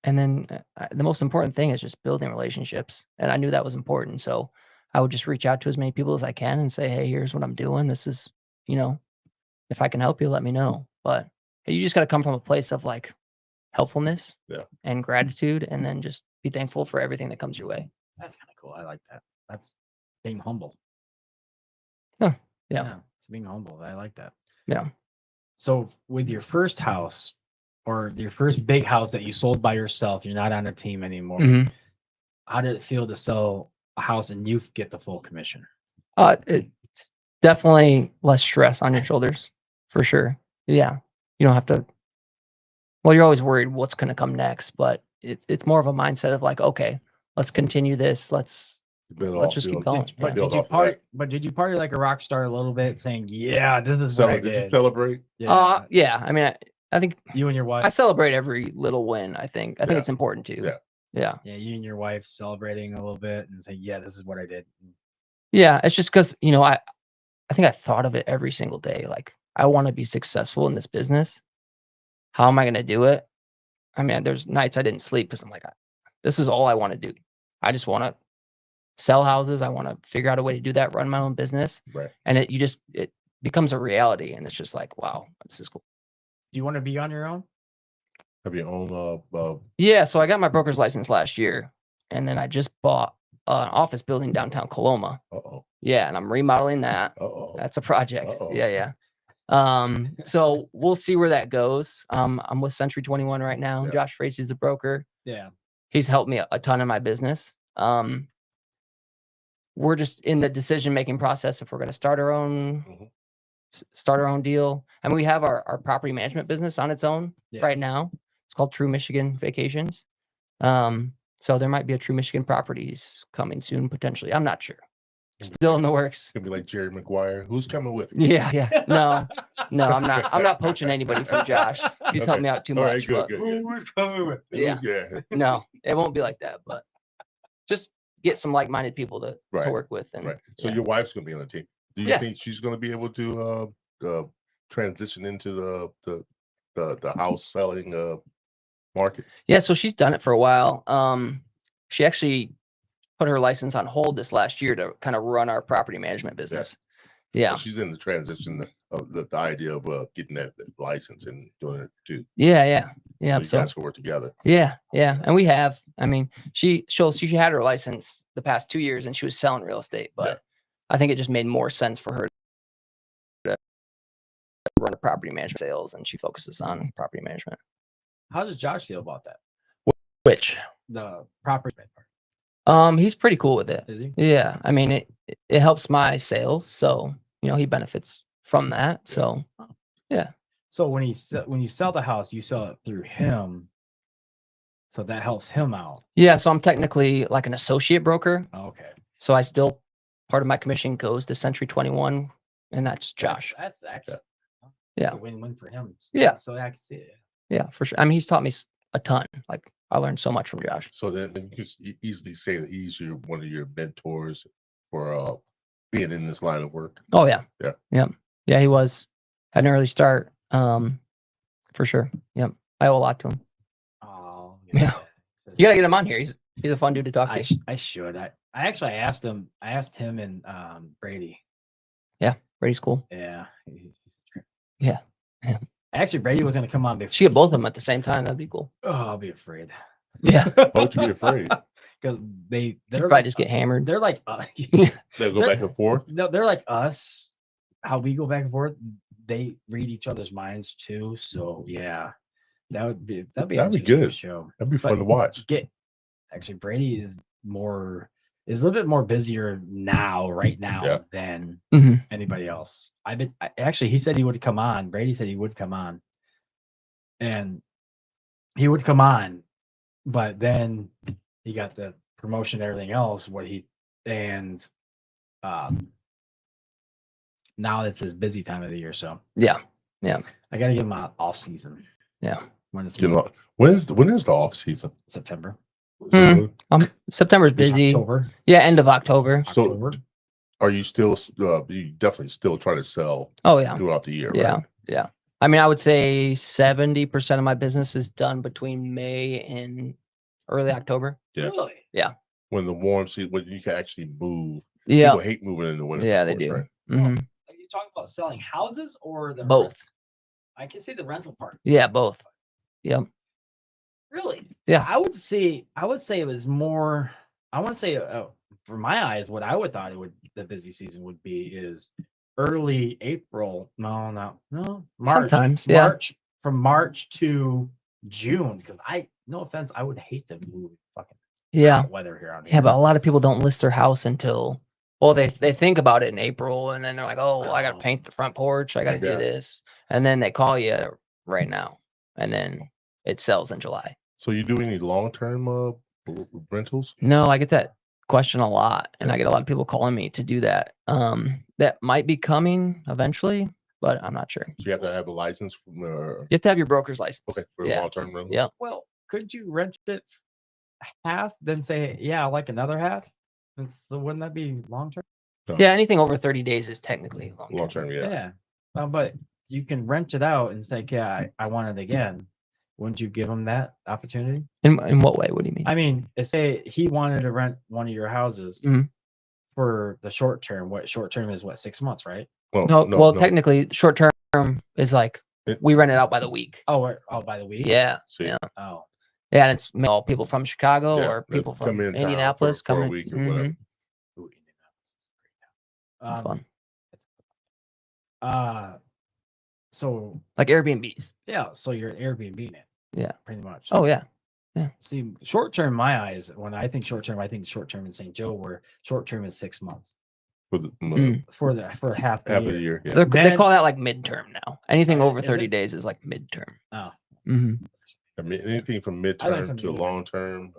Speaker 3: And then the most important thing is just building relationships, and I knew that was important. So I would just reach out to as many people as I can and say, "Hey, here's what I'm doing. This is, if I can help you, let me know." But you just got to come from a place of like helpfulness,
Speaker 1: Yeah.
Speaker 3: and gratitude, and then just be thankful for everything that comes your way.
Speaker 2: That's kind of cool. I like that. That's being humble.
Speaker 3: Oh, yeah.
Speaker 2: It's being humble. I like that.
Speaker 3: Yeah.
Speaker 2: So with your first house or your first big house that you sold by yourself, you're not on a team anymore.
Speaker 3: Mhm.
Speaker 2: How did it feel to sell a house and you get the full commission?
Speaker 3: It's definitely less stress on your shoulders, for sure. Yeah, you don't have to. Well, you're always worried what's going to come next, but it's more of a mindset of like, okay, let's continue this. Let's just keep going.
Speaker 2: But
Speaker 3: Yeah.
Speaker 1: Build
Speaker 2: did you
Speaker 1: off of
Speaker 2: party?
Speaker 1: that.
Speaker 2: But did you party like a rock star a little bit, saying, "Yeah, this is what I
Speaker 1: Did you
Speaker 2: did."
Speaker 1: celebrate?
Speaker 2: Yeah,
Speaker 3: Yeah. I mean, I think
Speaker 2: you and your wife.
Speaker 3: I celebrate every little win. I think
Speaker 1: Yeah.
Speaker 3: it's important too.
Speaker 1: Yeah.
Speaker 3: Yeah.
Speaker 2: Yeah, you and your wife celebrating a little bit and saying, "Yeah, this is what I did."
Speaker 3: Yeah. It's just because I think I thought of it every single day. Like, I want to be successful in this business. How am I going to do it? I mean, there's nights I didn't sleep because I'm like, this is all I want to do. I just want to sell houses. I want to figure out a way to do that, run my own business.
Speaker 1: Right.
Speaker 3: And it becomes a reality. And it's just like, wow, this is cool.
Speaker 2: Do you want to be on your own?
Speaker 1: Have your own
Speaker 3: Yeah. So I got my broker's license last year. And then I just bought an office building downtown Coloma.
Speaker 1: uh-oh.
Speaker 3: Yeah. And I'm remodeling that.
Speaker 1: Uh-oh.
Speaker 3: That's a project.
Speaker 1: Uh-oh.
Speaker 3: Yeah. So we'll see where that goes. I'm with Century 21 right now.
Speaker 1: Yeah.
Speaker 3: Josh Frazier's the broker.
Speaker 2: Yeah.
Speaker 3: He's helped me a ton in my business. We're just in the decision-making process if we're going to start our own deal. And we have our property management business on its own right now. It's called True Michigan Vacations. So there might be a True Michigan Properties coming soon, potentially. I'm not sure. Still in the works.
Speaker 1: It's gonna be like Jerry Maguire. Who's coming with me?
Speaker 3: Yeah. No, I'm not poaching anybody from Josh. He's helped me out too
Speaker 1: All right,
Speaker 3: much.
Speaker 1: good,
Speaker 3: but
Speaker 1: good.
Speaker 2: Who's coming with?
Speaker 3: Yeah.
Speaker 1: Yeah.
Speaker 3: no, it won't be like that. But just get some like-minded people to
Speaker 1: Right.
Speaker 3: work with. And
Speaker 1: Right. So
Speaker 3: yeah.
Speaker 1: your wife's gonna be on the team. Do you
Speaker 3: Yeah.
Speaker 1: think she's gonna be able to transition into the house selling market?
Speaker 3: Yeah, so she's done it for a while. She actually put her license on hold this last year to kind of run our property management business. Yeah.
Speaker 1: Well, she's in the transition of the idea of getting that license and doing it too.
Speaker 3: Yeah.
Speaker 1: So you
Speaker 3: So
Speaker 1: guys can work together.
Speaker 3: yeah. And we have. I mean, she had her license the past 2 years and she was selling real estate, but
Speaker 1: Yeah.
Speaker 3: I think it just made more sense for her to run a property management sales, and she focuses on property management.
Speaker 2: How does Josh feel about that?
Speaker 3: Which
Speaker 2: The property part.
Speaker 3: he's pretty cool with it.
Speaker 2: Is he?
Speaker 3: Yeah. I mean, it helps my sales, so he benefits from that.
Speaker 1: Yeah.
Speaker 3: So
Speaker 2: So when you sell the house, you sell it through him. So that helps him out.
Speaker 3: yeah, so I'm technically like an associate broker.
Speaker 2: Okay.
Speaker 3: So I still, part of my commission goes to Century 21, and that's Josh.
Speaker 2: That's actually
Speaker 3: Yeah.
Speaker 2: it's a win-win for him.
Speaker 3: Yeah.
Speaker 2: So I can see it.
Speaker 3: Yeah, for sure. I mean, he's taught me a ton. Like, I learned so much from Josh.
Speaker 1: So then you can easily say that he's one of your mentors for being in this line of work.
Speaker 3: Oh yeah.
Speaker 1: Yeah.
Speaker 3: Yeah, he was at an early start. For sure. Yep. I owe a lot to him.
Speaker 2: Oh.
Speaker 3: Yeah. You gotta get him on here. He's a fun dude to talk to.
Speaker 2: I should. I actually asked him. I asked him and Brady.
Speaker 3: Brady's cool.
Speaker 2: Yeah.
Speaker 3: Yeah.
Speaker 2: Actually, Brady was going to come on before.
Speaker 3: Should get both of them at the same time. That'd be cool.
Speaker 2: Oh, I'll be afraid.
Speaker 3: Yeah.
Speaker 1: Why would you be afraid?
Speaker 2: Because
Speaker 3: They'd
Speaker 2: they're
Speaker 3: probably
Speaker 2: like,
Speaker 3: just get hammered.
Speaker 2: they're like
Speaker 1: They'll go back and forth.
Speaker 2: no, they're like us. How we go back and forth. They read each other's minds too. So yeah, that'd be
Speaker 1: That'd be
Speaker 2: interesting to
Speaker 1: good.
Speaker 2: show.
Speaker 1: That'd be fun
Speaker 2: But
Speaker 1: to watch.
Speaker 2: Actually, Brady is a little bit more busier right now
Speaker 1: Yeah.
Speaker 2: than
Speaker 3: Mhm.
Speaker 2: anybody else. Actually, he said he would come on. Brady said he would come on, and he would come on, but then he got the promotion and everything else. Now it's his busy time of the year, so
Speaker 3: Yeah.
Speaker 2: I got to give him an off season.
Speaker 3: Yeah.
Speaker 2: When it's
Speaker 1: When is the off season?
Speaker 2: September,
Speaker 3: September's busy.
Speaker 2: October,
Speaker 3: Yeah, end of October.
Speaker 1: So
Speaker 2: October.
Speaker 1: are you still? You definitely still try to sell
Speaker 3: Oh yeah.
Speaker 1: throughout the year,
Speaker 3: Yeah.
Speaker 1: right?
Speaker 3: Yeah. I mean, I would say 70% of my business is done between May and early October.
Speaker 1: Yeah.
Speaker 2: Really?
Speaker 1: When the warm season, when you can actually move.
Speaker 3: Yeah.
Speaker 1: People hate moving in the winter.
Speaker 3: Yeah,
Speaker 1: of
Speaker 3: they
Speaker 1: course,
Speaker 3: do.
Speaker 1: right?
Speaker 3: Mhm.
Speaker 2: Are you talking about selling houses or the
Speaker 3: Both.
Speaker 2: I can see the rental part.
Speaker 3: Yeah, both.
Speaker 2: Really?
Speaker 3: Yeah.
Speaker 2: I would say it was more. I want to say, for my eyes, what I would thought the busy season would be is early April. No, March.
Speaker 3: Sometimes, yeah.
Speaker 2: From March to June. Because no offense, I would hate to move fucking
Speaker 3: Yeah.
Speaker 2: hot weather here on
Speaker 3: Yeah, but a lot of people don't list their house until, well, they think about it in April, and then they're like, oh, I got to paint the front porch. I got to do
Speaker 1: Yeah.
Speaker 3: this. And then they call you right now, and then it sells in July.
Speaker 1: So you do any long-term rentals?
Speaker 3: No, I get that question a lot, and
Speaker 1: Yeah.
Speaker 3: I get a lot of people calling me to do that. That might be coming eventually, but I'm not sure.
Speaker 1: So you have to have a license from
Speaker 3: You have to have your broker's license.
Speaker 1: okay for
Speaker 3: Yeah.
Speaker 1: long-term rentals.
Speaker 3: Yeah.
Speaker 2: Well, could you rent it half, then say, yeah, I like another half? And so wouldn't that be long term?
Speaker 3: Yeah, anything over 30 days is technically long term.
Speaker 1: Long-term, yeah.
Speaker 2: Yeah. But you can rent it out and say, yeah, I want it again. Wouldn't you give him that opportunity?
Speaker 3: In what way? What do you mean?
Speaker 2: I mean, say he wanted to rent one of your houses
Speaker 3: Mhm.
Speaker 2: for the short term. What short term is 6 months, right?
Speaker 3: No, technically, short term is like we rent it out by the week.
Speaker 2: Oh, by the week?
Speaker 3: Yeah.
Speaker 1: See,
Speaker 3: Yeah.
Speaker 2: Oh,
Speaker 3: Yeah, and it's all people from Chicago
Speaker 1: Yeah,
Speaker 3: or
Speaker 1: that
Speaker 3: people
Speaker 1: come
Speaker 3: from
Speaker 1: in town
Speaker 3: Indianapolis
Speaker 1: for a
Speaker 3: coming.
Speaker 1: week or whatever.
Speaker 3: Mhm.
Speaker 2: Ooh, Indianapolis is a great town.
Speaker 3: It's fun.
Speaker 2: So
Speaker 3: Like Airbnbs.
Speaker 2: yeah, so you're Airbnb it.
Speaker 3: Yeah.
Speaker 2: Pretty much.
Speaker 3: Oh yeah.
Speaker 2: See, short term, my eyes, when I think short term in St. Joe, where short term is 6 months
Speaker 1: for the
Speaker 2: for half the
Speaker 1: half
Speaker 2: year.
Speaker 1: of the year. Yeah.
Speaker 3: They
Speaker 2: Then-
Speaker 3: call that like midterm now. Anything over
Speaker 2: Is
Speaker 3: 30
Speaker 2: it?
Speaker 3: days is like midterm.
Speaker 2: Oh,
Speaker 3: Hmm.
Speaker 1: I mean, anything from
Speaker 2: I like
Speaker 1: midterm
Speaker 2: some
Speaker 1: to
Speaker 2: medium.
Speaker 1: long-term.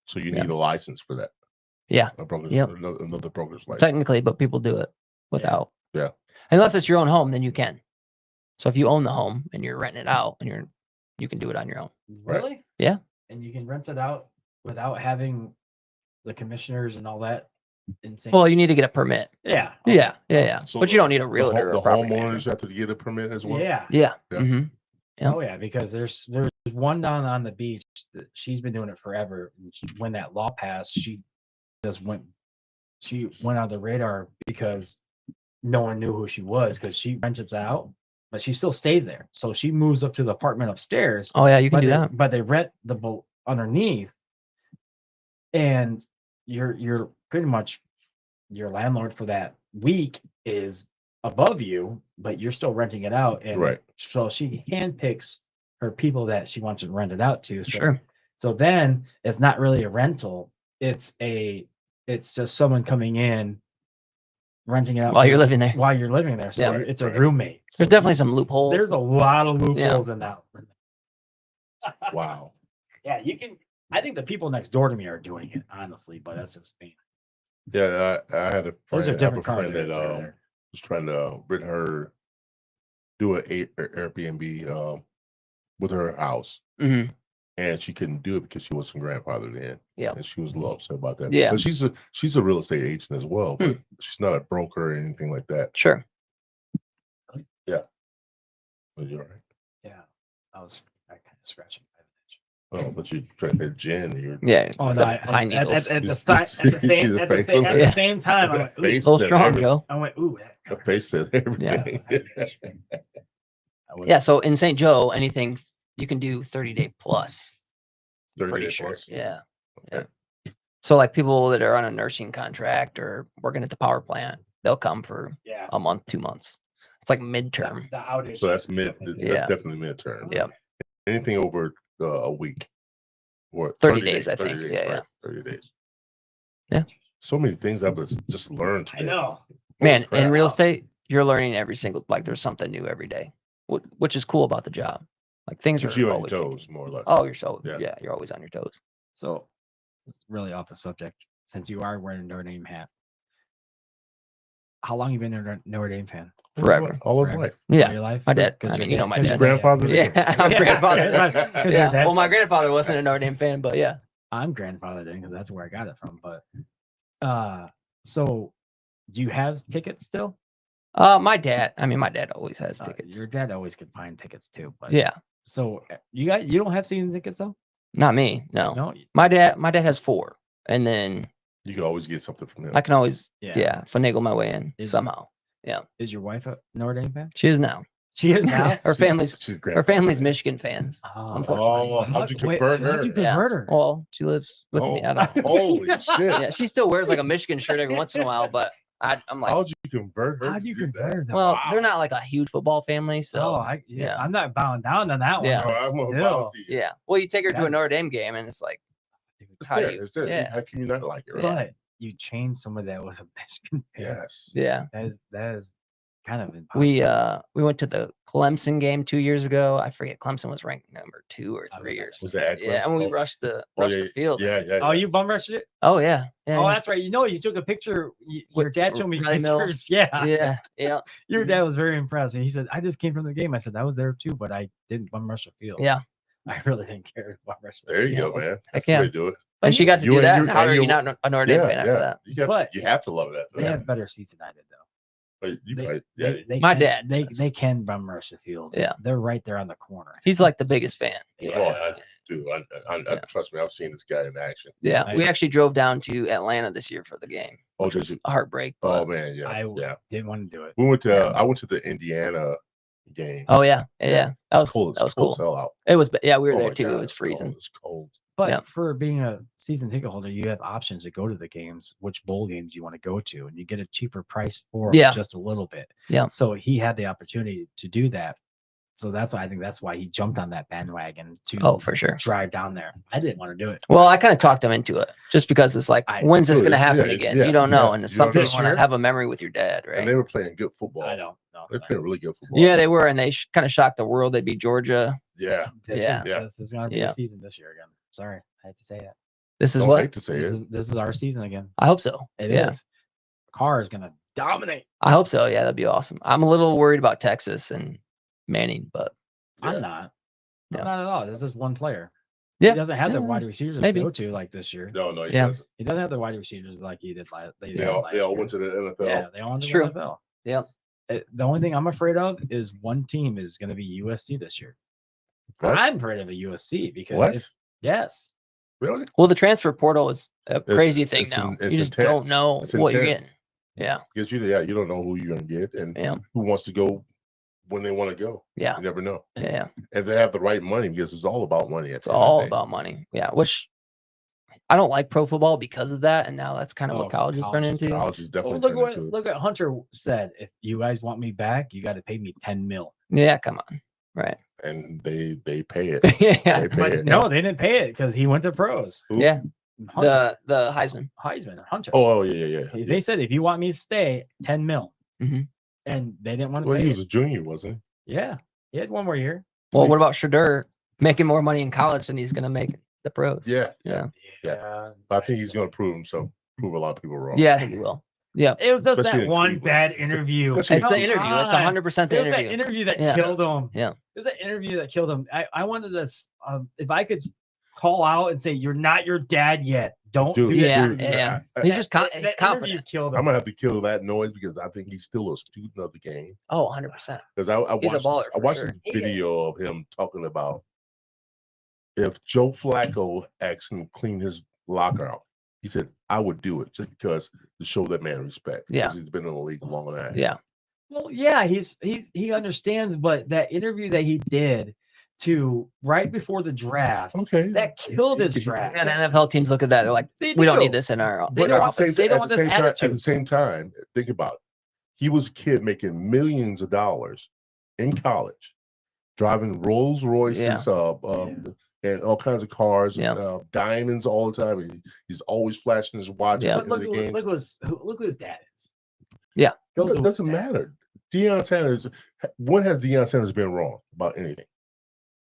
Speaker 1: So you
Speaker 3: Yeah.
Speaker 1: need a license for that.
Speaker 3: Yeah.
Speaker 1: A broker's,
Speaker 3: Yep.
Speaker 1: another broker's license.
Speaker 3: Technically, but people do it without.
Speaker 1: Yeah.
Speaker 3: Unless it's your own home, then you can. So if you own the home and you're renting it out, and you can do it on your own.
Speaker 1: Right.
Speaker 2: really?
Speaker 3: Yeah.
Speaker 2: And you can rent it out without having the commissioners and all that insane.
Speaker 3: Well, you need to get a permit.
Speaker 2: yeah.
Speaker 3: Yeah.
Speaker 1: So
Speaker 3: But you don't need a
Speaker 1: The,
Speaker 3: realtor
Speaker 1: the
Speaker 3: or property
Speaker 1: homeowners
Speaker 3: manager.
Speaker 1: have to get a permit as well.
Speaker 2: Yeah.
Speaker 3: Yeah.
Speaker 1: Yeah.
Speaker 3: Hmm. Yeah.
Speaker 2: Oh yeah, because there's one down on the beach. She's been doing it forever. And when that law passed, she went on the radar because no one knew who she was because she rents it out, but she still stays there. So she moves up to the apartment upstairs.
Speaker 3: Oh yeah, you can
Speaker 2: but
Speaker 3: do
Speaker 2: they,
Speaker 3: that.
Speaker 2: But they rent the boat underneath, and you're pretty much your landlord for that week is above you, but you're still renting it out. And
Speaker 1: Right.
Speaker 2: so she handpicks her people that she wants to rent it out to. So,
Speaker 3: Sure.
Speaker 2: So then it's not really a rental. It's just someone coming in, renting it out
Speaker 3: While you're living there.
Speaker 2: While you're living there. So
Speaker 3: Yeah.
Speaker 2: it's a
Speaker 1: Right.
Speaker 2: roommate. So
Speaker 3: There's definitely some loopholes.
Speaker 2: there's a lot of loopholes in that.
Speaker 1: Wow.
Speaker 2: Yeah, you can. I think the people next door to me are doing it, honestly, but that's just me.
Speaker 1: Yeah, I had a
Speaker 2: Those
Speaker 1: friend,
Speaker 2: are
Speaker 1: I have a
Speaker 2: different
Speaker 1: friend that
Speaker 2: cars.
Speaker 1: was trying to rent her do an Airbnb with her house,
Speaker 3: Mhm.
Speaker 1: and she couldn't do it because she wasn't grandfathered in.
Speaker 3: Yeah.
Speaker 1: And she was a little upset about that.
Speaker 3: Yeah.
Speaker 1: But she's a real estate agent as well, but she's not a broker or anything like that.
Speaker 3: Sure.
Speaker 1: But you're right.
Speaker 2: Yeah, I kind of scratching my itch.
Speaker 1: Oh, but you drank that gin. You're
Speaker 3: Yeah.
Speaker 2: Oh
Speaker 3: it's
Speaker 2: no!
Speaker 3: like pine needles.
Speaker 2: At the
Speaker 1: You
Speaker 2: same
Speaker 1: see the face of it?
Speaker 2: same time, I went,
Speaker 1: The face
Speaker 3: It's a little
Speaker 1: said
Speaker 3: strong,
Speaker 1: everything.
Speaker 3: Joe.
Speaker 2: I went, ooh.
Speaker 1: The face said everything.
Speaker 3: Yeah. So in St. Joe, anything you can do 30-day plus.
Speaker 1: 30
Speaker 3: Pretty
Speaker 1: day
Speaker 3: sure.
Speaker 1: plus.
Speaker 3: Yeah.
Speaker 1: Okay.
Speaker 3: So like people that are on a nursing contract or working at the power plant, they'll come for
Speaker 2: Yeah.
Speaker 3: a month, 2 months. It's like midterm.
Speaker 2: The outage.
Speaker 1: So that's that's
Speaker 3: Yeah.
Speaker 1: definitely midterm.
Speaker 3: Yeah.
Speaker 1: Anything over a week or
Speaker 3: 30 days, I
Speaker 1: 30
Speaker 3: think.
Speaker 1: days,
Speaker 3: Yeah,
Speaker 1: right? 30 days.
Speaker 3: Yeah.
Speaker 1: So many things I've just learned
Speaker 2: I
Speaker 1: today.
Speaker 2: know.
Speaker 3: Man,
Speaker 1: crap.
Speaker 3: in real estate, you're learning every single, like there's something new every day, which is cool about the job. Like things
Speaker 1: Keeps
Speaker 3: are
Speaker 1: you on your
Speaker 3: always
Speaker 1: toes,
Speaker 3: changing.
Speaker 1: more or less.
Speaker 3: Oh, you're so,
Speaker 1: Yeah.
Speaker 3: yeah, you're always on your toes.
Speaker 2: So it's really off the subject. Since you are wearing a Notre Dame hat, how long you been a Notre Dame fan?
Speaker 3: Forever.
Speaker 1: All his
Speaker 2: Forever.
Speaker 1: life.
Speaker 2: All
Speaker 3: Yeah.
Speaker 2: your life?
Speaker 3: My dad.
Speaker 2: 'Cause
Speaker 3: I
Speaker 2: your
Speaker 3: mean, you know
Speaker 2: dad-
Speaker 3: my
Speaker 2: 'cause
Speaker 3: dad.
Speaker 2: your
Speaker 1: grandfather?
Speaker 3: Yeah, I'm grandfather.
Speaker 2: Because your
Speaker 3: Yeah.
Speaker 2: dad-
Speaker 3: Well, my grandfather wasn't a Notre Dame fan, but yeah.
Speaker 2: I'm grandfathered in because that's where I got it from. But so do you have tickets still?
Speaker 3: My dad always has tickets.
Speaker 2: Your dad always could find tickets too. But
Speaker 3: Yeah.
Speaker 2: So you don't have season tickets though?
Speaker 3: Not me. No.
Speaker 2: No.
Speaker 3: My dad has 4. And then
Speaker 1: You can always get something from him.
Speaker 3: I can always,
Speaker 2: Yeah.
Speaker 3: finagle my way in somehow.
Speaker 2: Is your wife a Notre Dame fan?
Speaker 3: She is now.
Speaker 2: She is now.
Speaker 3: Her family's
Speaker 1: She's
Speaker 3: Michigan fans.
Speaker 1: Oh, how'd you convert her?
Speaker 2: How'd you convert her?
Speaker 3: Well, she lives with me. I don't know.
Speaker 1: Holy shit.
Speaker 3: Yeah, she still wears like a Michigan shirt every once in a while, but I'm like,
Speaker 1: How'd you convert her?
Speaker 2: How'd
Speaker 1: to
Speaker 2: you
Speaker 1: do that?
Speaker 2: convert her? though?
Speaker 3: well,
Speaker 1: Wow.
Speaker 3: they're not like a huge football family, so yeah.
Speaker 2: I'm not bowing down on that one.
Speaker 3: Yeah.
Speaker 1: Oh,
Speaker 2: but
Speaker 1: I'm
Speaker 2: still.
Speaker 1: about to.
Speaker 3: yeah. Well, you take her to a
Speaker 2: That's-
Speaker 3: Notre Dame game, and it's like,
Speaker 1: It's
Speaker 3: how do
Speaker 1: there.
Speaker 3: you-
Speaker 1: It's there.
Speaker 3: yeah.
Speaker 1: How can you not like it, right?
Speaker 3: Yeah.
Speaker 2: But you changed someone that was a Michigan fan.
Speaker 1: Yes.
Speaker 3: yeah.
Speaker 2: That is kind of impossible.
Speaker 3: We went to the Clemson game 2 years ago. I forget Clemson was ranked number 2 or
Speaker 2: I
Speaker 3: 3
Speaker 2: was
Speaker 3: or
Speaker 2: at-
Speaker 3: something.
Speaker 1: Was that at
Speaker 3: Yeah, and we
Speaker 1: Clemson?
Speaker 3: rushed the
Speaker 1: Oh,
Speaker 3: the field.
Speaker 1: Yeah.
Speaker 2: Oh, you bum rushed it?
Speaker 3: Oh yeah. Yeah.
Speaker 2: Oh,
Speaker 3: yeah.
Speaker 2: that's right. You know, you took a picture. Your
Speaker 3: With
Speaker 2: dad showed me
Speaker 3: Riley
Speaker 2: pictures.
Speaker 3: Mills.
Speaker 2: Yeah.
Speaker 3: Yeah. Yeah.
Speaker 2: Your
Speaker 3: Mhm.
Speaker 2: dad was very impressed. And he said, I just came from the game. I said, I was there too, but I didn't bum rush the field.
Speaker 3: Yeah.
Speaker 2: I really didn't care to bum rush the
Speaker 1: There you
Speaker 2: field.
Speaker 1: go, man.
Speaker 3: Heck
Speaker 1: That's the
Speaker 3: yeah.
Speaker 1: way to do it.
Speaker 3: And she got to
Speaker 1: You
Speaker 3: do
Speaker 1: and
Speaker 3: that.
Speaker 1: you-
Speaker 3: And how
Speaker 1: and
Speaker 3: are you
Speaker 1: you-
Speaker 3: not a Notre Dame fan after that?
Speaker 2: But-
Speaker 1: You have to love that.
Speaker 2: They
Speaker 1: Though.
Speaker 2: have better seats than I did, though.
Speaker 1: But you
Speaker 2: They-
Speaker 1: probably,
Speaker 2: They
Speaker 3: My
Speaker 2: can-
Speaker 3: dad
Speaker 2: They
Speaker 3: does.
Speaker 2: they can bum rush the field.
Speaker 3: Yeah.
Speaker 2: They're right there on the corner.
Speaker 3: He's like the biggest fan.
Speaker 2: Yeah.
Speaker 1: Oh, I do.
Speaker 3: Yeah.
Speaker 1: Trust me. I've seen this guy in action.
Speaker 3: Yeah.
Speaker 2: I-
Speaker 3: We actually drove down to Atlanta this year for the game.
Speaker 1: Oh,
Speaker 3: Which
Speaker 1: did
Speaker 3: was
Speaker 1: you?
Speaker 3: a heartbreak.
Speaker 1: Oh
Speaker 3: But,
Speaker 1: man, yeah,
Speaker 2: I
Speaker 1: yeah.
Speaker 2: didn't want to do it.
Speaker 1: We went to.
Speaker 3: Yeah.
Speaker 1: I went to the Indiana game.
Speaker 3: oh yeah. Yeah. That was
Speaker 1: cold.
Speaker 3: that was
Speaker 1: cold
Speaker 3: cool.
Speaker 1: as hell out.
Speaker 3: It was yeah, we were
Speaker 1: Oh
Speaker 3: there
Speaker 1: my
Speaker 3: too.
Speaker 1: God,
Speaker 3: It was freezing.
Speaker 1: It's cold.
Speaker 2: But
Speaker 3: Yeah.
Speaker 2: for being a season ticket holder, you have options to go to the games, which bowl games you want to go to, and you get a cheaper price for 'em
Speaker 3: Yeah.
Speaker 2: just a little bit.
Speaker 3: Yeah.
Speaker 2: So he had the opportunity to do that. So I think that's why he jumped on that bandwagon to
Speaker 3: Oh, for sure.
Speaker 2: drive down there. I didn't want to do it.
Speaker 3: Well, I kind of talked him into it just because it's like, when's this
Speaker 1: Sure,
Speaker 3: going to happen
Speaker 1: yeah,
Speaker 3: again?
Speaker 1: yeah,
Speaker 3: You don't know.
Speaker 1: yeah.
Speaker 3: And it's
Speaker 1: You don't
Speaker 3: something
Speaker 1: know.
Speaker 3: you want to
Speaker 2: Sure.
Speaker 3: have a memory with your dad,
Speaker 1: And
Speaker 3: right?
Speaker 1: they were playing good football.
Speaker 2: I don't know.
Speaker 1: They're playing really good football.
Speaker 3: Yeah, they were. And they kind of shocked the world. They beat Georgia.
Speaker 1: Yeah.
Speaker 3: Yeah.
Speaker 2: This is going to be
Speaker 3: Yeah.
Speaker 2: our season this year again. Sorry, I had to say it.
Speaker 3: This is
Speaker 1: Don't
Speaker 3: what?
Speaker 1: hate to say it.
Speaker 2: This is our season again.
Speaker 3: I hope so.
Speaker 2: It is.
Speaker 3: Yeah.
Speaker 2: Carr is going to dominate.
Speaker 3: I hope so. Yeah, that'd be awesome. I'm a little worried about Texas and Manning, but
Speaker 1: Yeah.
Speaker 2: I'm not. I'm
Speaker 3: Yeah.
Speaker 2: not at all. This is one player.
Speaker 3: Yeah.
Speaker 2: He doesn't have the
Speaker 3: Yeah,
Speaker 2: wide receivers to
Speaker 3: maybe.
Speaker 2: go to like this year.
Speaker 1: No, he
Speaker 3: Yeah.
Speaker 1: doesn't.
Speaker 2: He doesn't have the wide receivers like he did last.
Speaker 1: They all went to the NFL.
Speaker 2: Yeah, they all went to
Speaker 3: True.
Speaker 2: the NFL.
Speaker 3: Yeah.
Speaker 2: The only thing I'm afraid of is one team is going to be USC this year.
Speaker 1: What?
Speaker 2: I'm afraid of a USC because
Speaker 1: What?
Speaker 2: yes.
Speaker 1: Really?
Speaker 3: Well, the transfer portal is a crazy thing
Speaker 1: it's
Speaker 3: now.
Speaker 1: in- it's
Speaker 3: You just
Speaker 1: intense.
Speaker 3: don't know
Speaker 1: It's
Speaker 3: what you're
Speaker 1: intense.
Speaker 3: getting. Yeah.
Speaker 1: Because you don't know who you're gonna get and
Speaker 3: Yeah.
Speaker 1: who wants to go when they want to go.
Speaker 3: Yeah.
Speaker 1: You never know.
Speaker 3: Yeah.
Speaker 1: And they have the right money because it's all about money.
Speaker 3: It's all about money. Yeah. Which I don't like pro football because of that. And now that's kind of
Speaker 2: Oh,
Speaker 3: what college has turned into.
Speaker 1: College is
Speaker 2: Well,
Speaker 1: definitely turned into it.
Speaker 2: look at Hunter said. If you guys want me back, you got to pay me 10 mil.
Speaker 3: Yeah. Come on. Right.
Speaker 1: And they pay it.
Speaker 3: Yeah.
Speaker 1: They pay
Speaker 2: But
Speaker 1: it.
Speaker 2: no, they didn't pay it because he went to pros.
Speaker 1: Who?
Speaker 3: Yeah.
Speaker 2: Hunter,
Speaker 3: The Heisman.
Speaker 2: Heisman, Hunter.
Speaker 1: Oh, yeah.
Speaker 2: They said if you want me to stay, 10 mil.
Speaker 3: Mhm.
Speaker 2: And they didn't want to
Speaker 1: Well,
Speaker 2: pay
Speaker 1: he was
Speaker 2: it.
Speaker 1: a junior, wasn't
Speaker 2: Yeah, he had one more year.
Speaker 3: Well, what about Shadur making more money in college than he's going to make the pros?
Speaker 1: he? Yeah.
Speaker 2: Yeah,
Speaker 1: But I think he's going to prove himself, prove a lot of people wrong.
Speaker 3: Yeah, I think he will. Yeah.
Speaker 2: It was just
Speaker 1: Especially
Speaker 2: that
Speaker 1: in
Speaker 2: one
Speaker 1: Cleveland.
Speaker 2: bad interview.
Speaker 1: Especially
Speaker 3: It's
Speaker 1: in
Speaker 3: the
Speaker 1: Come
Speaker 3: interview. It's
Speaker 2: on.
Speaker 3: 100%
Speaker 2: It
Speaker 3: the
Speaker 2: was that
Speaker 3: interview.
Speaker 2: interview that
Speaker 3: Yeah.
Speaker 2: killed him.
Speaker 3: Yeah.
Speaker 2: It was that interview that killed him. I wanted to, if I could call out and say, "You're not your dad yet. Don't
Speaker 1: Dude,
Speaker 2: do that."
Speaker 3: Yeah,
Speaker 2: interview."
Speaker 3: yeah.
Speaker 1: I-
Speaker 3: He's just
Speaker 2: That
Speaker 3: he's
Speaker 2: interview
Speaker 3: confident.
Speaker 2: killed him.
Speaker 1: I'm gonna have to kill that noise because I think he's still a student of the game.
Speaker 3: Oh, 100%.
Speaker 1: Because I
Speaker 3: He's a
Speaker 1: watched
Speaker 3: baller
Speaker 1: I
Speaker 3: for
Speaker 1: watched
Speaker 3: sure.
Speaker 1: this video of him talking about if Joe Flacco asked him to clean his locker out. He said, "I would do it just because to show that man respect."
Speaker 3: Yeah.
Speaker 1: because he's been in the league longer than I have.
Speaker 3: Yeah.
Speaker 2: Well, yeah, he understands, but that interview that he did to right before the draft,
Speaker 1: Okay.
Speaker 2: that killed his draft.
Speaker 3: And NFL teams look at that. They're like,
Speaker 2: They
Speaker 3: we don't
Speaker 2: do.
Speaker 3: need this in our,
Speaker 2: They
Speaker 3: in
Speaker 2: don't
Speaker 3: our
Speaker 2: want this-
Speaker 3: office.
Speaker 2: they don't
Speaker 1: at
Speaker 2: want
Speaker 1: the
Speaker 2: this
Speaker 1: same time, at
Speaker 2: attitude.
Speaker 1: the same time, think about it. He was a kid making millions of dollars in college, driving Rolls Royces, and all kinds of cars,
Speaker 3: Yeah.
Speaker 1: diamonds all the time. He's always flashing his watch
Speaker 3: Yeah.
Speaker 1: at the end of the game.
Speaker 2: Look who his dad is.
Speaker 3: Yeah.
Speaker 2: Go to
Speaker 1: It
Speaker 2: his
Speaker 1: doesn't
Speaker 2: dad.
Speaker 1: matter. Deion Sanders. When has Deion Sanders been wrong about anything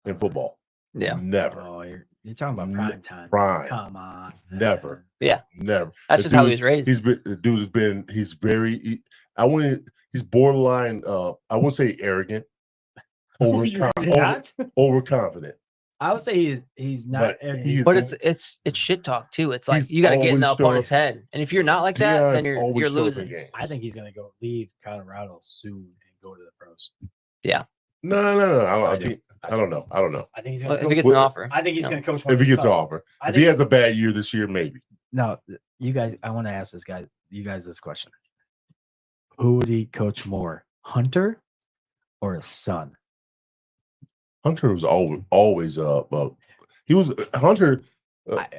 Speaker 1: in football?
Speaker 3: Yeah.
Speaker 1: Never.
Speaker 2: Oh, you're talking about
Speaker 1: Ne-
Speaker 2: prime time.
Speaker 1: Prime.
Speaker 2: Come on.
Speaker 1: Never.
Speaker 3: Yeah.
Speaker 1: Never.
Speaker 3: That's
Speaker 1: The
Speaker 3: just how
Speaker 1: dude-
Speaker 3: he was raised.
Speaker 1: The dude has been. He's very. He's borderline. I wouldn't say arrogant.
Speaker 2: Not?
Speaker 1: Overconfident.
Speaker 2: I would say he's not.
Speaker 1: But he-
Speaker 3: But it's shit talk too. It's like
Speaker 1: He's
Speaker 3: you got to get in the
Speaker 1: always
Speaker 3: opponent's
Speaker 1: showing-
Speaker 3: head, and if you're not like that,
Speaker 1: Deion
Speaker 3: then you're
Speaker 1: always shows the
Speaker 3: losing.
Speaker 1: game.
Speaker 2: I think he's gonna go leave Colorado soon and go to the pros.
Speaker 1: No.
Speaker 2: I do.
Speaker 1: I don't know.
Speaker 2: I think he's
Speaker 3: Well,
Speaker 2: gonna.
Speaker 3: if he gets
Speaker 1: Well,
Speaker 3: an offer,
Speaker 2: I think he's
Speaker 3: no.
Speaker 2: gonna coach. One
Speaker 1: If
Speaker 2: of
Speaker 1: he
Speaker 2: these
Speaker 1: gets an
Speaker 2: clubs.
Speaker 1: offer,
Speaker 2: I
Speaker 1: if he
Speaker 2: think-
Speaker 1: has a bad year this year, maybe.
Speaker 2: No, you guys. I want to ask you guys this question: who would he coach more, Hunter or his son?
Speaker 1: Hunter was always he was Hunter.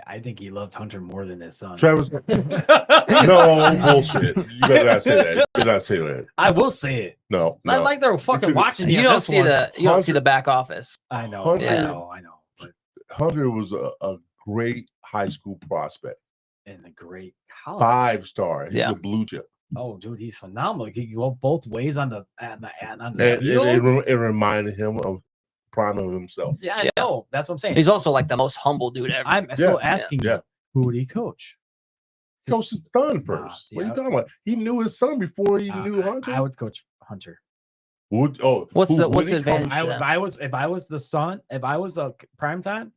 Speaker 2: I think he loved Hunter more than his son.
Speaker 1: Travis. No bullshit. You better not say that. You better not say that.
Speaker 2: I will say it.
Speaker 1: No.
Speaker 2: Not like they're fucking watching
Speaker 3: you
Speaker 2: on
Speaker 3: don't
Speaker 2: this
Speaker 3: see
Speaker 2: one.
Speaker 3: you don't see the back office.
Speaker 2: I know.
Speaker 1: Hunter-
Speaker 2: I know. But
Speaker 1: Hunter was a great high school prospect.
Speaker 2: in the great college.
Speaker 1: 5-star. He's
Speaker 3: Yeah.
Speaker 1: a blue chip.
Speaker 2: Oh, dude, he's phenomenal. He can go both ways on the
Speaker 1: And
Speaker 2: field.
Speaker 1: it reminded him of prime of himself.
Speaker 2: Yeah, I
Speaker 3: Yeah.
Speaker 2: know. That's what I'm saying.
Speaker 3: He's also like the most humble dude ever.
Speaker 2: I'm still
Speaker 1: Yeah,
Speaker 2: asking
Speaker 1: yeah.
Speaker 2: you, who would he coach?
Speaker 1: Coach his son first.
Speaker 2: see,
Speaker 1: What are you
Speaker 2: I-
Speaker 1: talking about? He knew his son before he knew Hunter.
Speaker 2: I would coach Hunter.
Speaker 1: What's
Speaker 3: What's
Speaker 1: who
Speaker 3: the
Speaker 1: would he
Speaker 3: advantage?
Speaker 1: coach?
Speaker 2: If I was the son, if I was the prime time,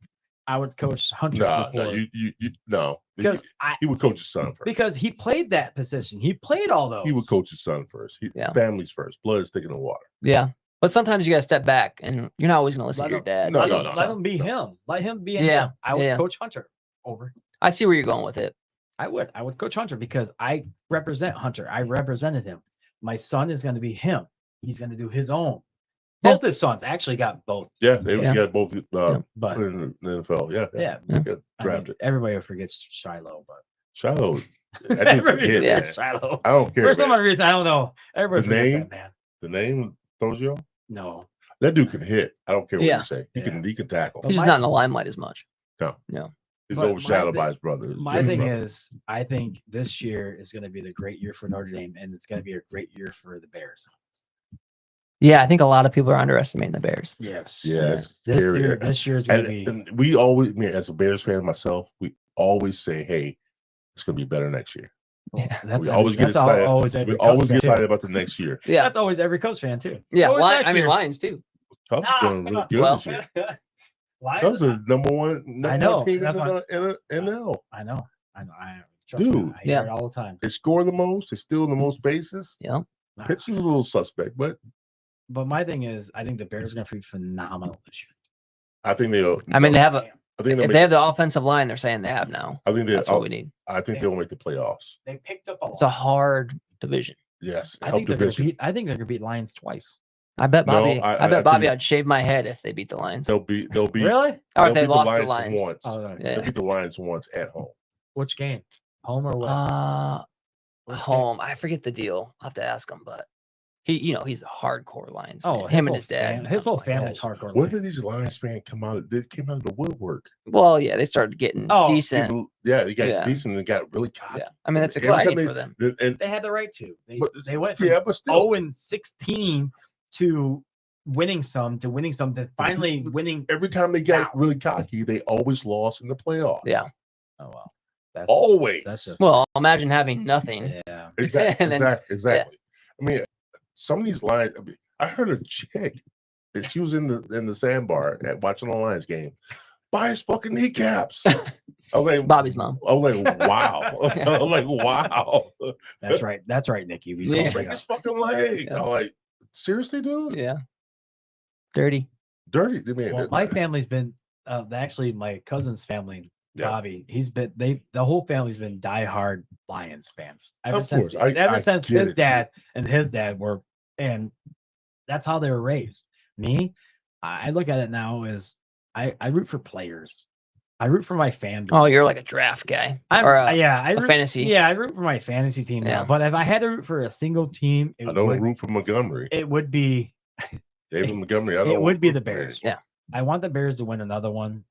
Speaker 2: I would coach Hunter.
Speaker 1: No,
Speaker 2: before.
Speaker 1: no.
Speaker 2: because
Speaker 1: He would coach his son first.
Speaker 2: because he played that position. He played all those.
Speaker 1: He would coach his son first.
Speaker 3: Yeah.
Speaker 1: Families first. Blood is thicker than water.
Speaker 3: Yeah. But sometimes you got to step back and you're not always going to listen
Speaker 2: Let
Speaker 3: to your
Speaker 2: him-
Speaker 3: dad.
Speaker 1: No,
Speaker 2: Let
Speaker 1: no,
Speaker 2: him,
Speaker 1: no,
Speaker 2: let
Speaker 1: no.
Speaker 2: him be him. Let him be
Speaker 3: Yeah,
Speaker 2: him. I would
Speaker 3: yeah.
Speaker 2: coach Hunter over.
Speaker 3: I see where you're going with it.
Speaker 2: I would coach Hunter because I represent Hunter. I represented him. My son is going to be him. He's going to do his own.
Speaker 3: Yeah.
Speaker 2: Both his sons actually got both.
Speaker 1: Yeah, they
Speaker 3: Yeah.
Speaker 1: got both
Speaker 2: But
Speaker 1: put in the NFL. Yeah.
Speaker 2: yeah,
Speaker 1: They got
Speaker 2: I mean,
Speaker 1: drafted.
Speaker 2: everybody forgets Shiloh, but
Speaker 1: Shiloh. That dude can
Speaker 2: everybody
Speaker 1: hit,
Speaker 3: Yeah.
Speaker 2: forgets
Speaker 1: man.
Speaker 2: Shiloh.
Speaker 1: I don't care.
Speaker 2: For some
Speaker 1: man.
Speaker 2: odd reason, I don't know. Everybody
Speaker 1: The
Speaker 2: forgets
Speaker 1: name?
Speaker 2: that man.
Speaker 1: The name throws you off.
Speaker 2: No,
Speaker 1: That dude can hit. I don't care what
Speaker 3: Yeah.
Speaker 1: you say. He
Speaker 2: Yeah.
Speaker 1: can tackle.
Speaker 3: He's just not in the limelight as much.
Speaker 1: He's
Speaker 2: But my
Speaker 1: overshadowed
Speaker 2: thing-
Speaker 1: by his brother. his
Speaker 2: my
Speaker 1: younger
Speaker 2: thing
Speaker 1: brother.
Speaker 2: is, I think this year is going to be the great year for Notre Dame, and it's going to be a great year for the Bears.
Speaker 3: Yeah, I think a lot of people are underestimating the Bears.
Speaker 2: Yes.
Speaker 1: Yes.
Speaker 2: This year is going to be.
Speaker 1: And we always, as a Bears fan myself, we always say, "Hey, it's going to be better next year."
Speaker 3: Yeah.
Speaker 2: That's
Speaker 1: we always get
Speaker 2: that's al-
Speaker 1: excited.
Speaker 2: always every
Speaker 1: We
Speaker 2: Cubs
Speaker 1: always
Speaker 2: fan,
Speaker 1: get
Speaker 2: too.
Speaker 1: excited about the next year.
Speaker 3: Yeah.
Speaker 2: That's always every Cubs fan too.
Speaker 3: Yeah.
Speaker 2: Always next
Speaker 3: I mean,
Speaker 2: year.
Speaker 3: Lions too.
Speaker 1: Cubs
Speaker 2: Ah,
Speaker 1: are doing really good
Speaker 3: well,
Speaker 1: this year.
Speaker 2: Lions-
Speaker 1: Cubs are number one
Speaker 2: know,
Speaker 1: team in
Speaker 2: that's why-
Speaker 1: the NL.
Speaker 2: I know. Trust me,
Speaker 1: Dude.
Speaker 2: I hear
Speaker 3: Yeah.
Speaker 2: it all the time.
Speaker 1: They score the most. They steal the most bases.
Speaker 3: Yeah.
Speaker 1: Pitching's a little suspect, but
Speaker 2: But my thing is, I think the Bears are going to be phenomenal this year.
Speaker 1: I think they'll.
Speaker 3: I mean, they have a.
Speaker 2: Damn.
Speaker 1: I think they'll
Speaker 3: If
Speaker 1: make
Speaker 3: they have the offensive line, they're saying they have now.
Speaker 1: I think
Speaker 3: That's what we need.
Speaker 1: I think they'll make the playoffs.
Speaker 2: They picked up a
Speaker 3: It's a
Speaker 2: lot.
Speaker 3: hard division.
Speaker 1: Yes,
Speaker 2: I
Speaker 1: help
Speaker 2: think they're gonna
Speaker 1: division.
Speaker 2: beat. I think they're gonna beat Lions twice.
Speaker 3: I bet
Speaker 1: No,
Speaker 3: Bobby.
Speaker 1: I
Speaker 3: I bet
Speaker 1: tell
Speaker 3: Bobby.
Speaker 1: you-
Speaker 3: I'd shave my head if they beat the Lions.
Speaker 1: They'll be.
Speaker 2: Really?
Speaker 3: Or
Speaker 1: they'll
Speaker 3: if they
Speaker 1: beat the
Speaker 3: lost to the
Speaker 1: Lions
Speaker 3: Lions.
Speaker 1: once.
Speaker 2: Oh,
Speaker 3: Yeah.
Speaker 1: They'll beat the Lions once at home.
Speaker 2: which game? Home or what? Which game?
Speaker 3: Home. I forget the deal. I'll have to ask him, but he's a hardcore Lions.
Speaker 2: Oh,
Speaker 3: fan. Him and
Speaker 2: whole
Speaker 3: his dad.
Speaker 2: fam- his
Speaker 3: Oh
Speaker 2: whole
Speaker 3: my
Speaker 2: family's
Speaker 3: God.
Speaker 2: hardcore.
Speaker 1: When
Speaker 2: Lions.
Speaker 1: did these Lions fans come out? They came out of the woodwork.
Speaker 3: Well, yeah, they started getting
Speaker 2: Oh,
Speaker 3: decent.
Speaker 1: People, yeah, they got
Speaker 3: Yeah.
Speaker 1: decent and got really cocky.
Speaker 3: Yeah, I mean that's
Speaker 1: Every time
Speaker 3: exciting
Speaker 1: they-
Speaker 3: for them.
Speaker 1: And
Speaker 2: They had the right to.
Speaker 1: but
Speaker 2: They went from
Speaker 1: yeah, but still,
Speaker 2: 0-16 to winning some to finally winning.
Speaker 1: every time they got
Speaker 2: Now.
Speaker 1: really cocky, they always lost in the playoffs.
Speaker 3: Yeah.
Speaker 2: Oh well, that's
Speaker 1: Always.
Speaker 2: that's just
Speaker 3: Well, imagine having nothing.
Speaker 2: yeah.
Speaker 1: Exactly.
Speaker 3: And then-
Speaker 1: exactly. I mean, some of these lines. I heard a chick that she was in the sandbar at watching the Lions game. Buy his fucking kneecaps. I was like,
Speaker 3: Bobby's mom.
Speaker 1: I was like, wow. I was like, wow.
Speaker 2: That's right. That's right, Nikki. We
Speaker 3: Yeah.
Speaker 2: told
Speaker 1: Break
Speaker 2: you.
Speaker 1: his fucking leg.
Speaker 3: Yeah.
Speaker 1: I'm like, seriously, dude?
Speaker 3: Yeah. Dirty.
Speaker 1: Dirty. I mean,
Speaker 2: Well, my family's been actually my cousin's family.
Speaker 1: Yeah.
Speaker 2: Bobby, the whole family's been diehard Lions fans ever
Speaker 1: Of
Speaker 2: since
Speaker 1: course, I
Speaker 2: ever since
Speaker 1: get
Speaker 2: his
Speaker 1: it.
Speaker 2: dad and his dad were, and that's how they were raised. Me, I look at it now as I root for players. I root for my fan.
Speaker 3: Oh, you're like a draft guy.
Speaker 2: I'm,
Speaker 3: or
Speaker 2: I
Speaker 3: a
Speaker 2: root,
Speaker 3: fantasy.
Speaker 2: Yeah, I root for my fantasy team now.
Speaker 3: Yeah.
Speaker 2: But if I had to root for a single team,
Speaker 1: I don't root for Montgomery.
Speaker 2: it would be
Speaker 1: David Montgomery. I don't
Speaker 2: it would be
Speaker 1: root
Speaker 2: the
Speaker 1: for
Speaker 2: Bears.
Speaker 3: Yeah.
Speaker 2: I want the Bears to win another one.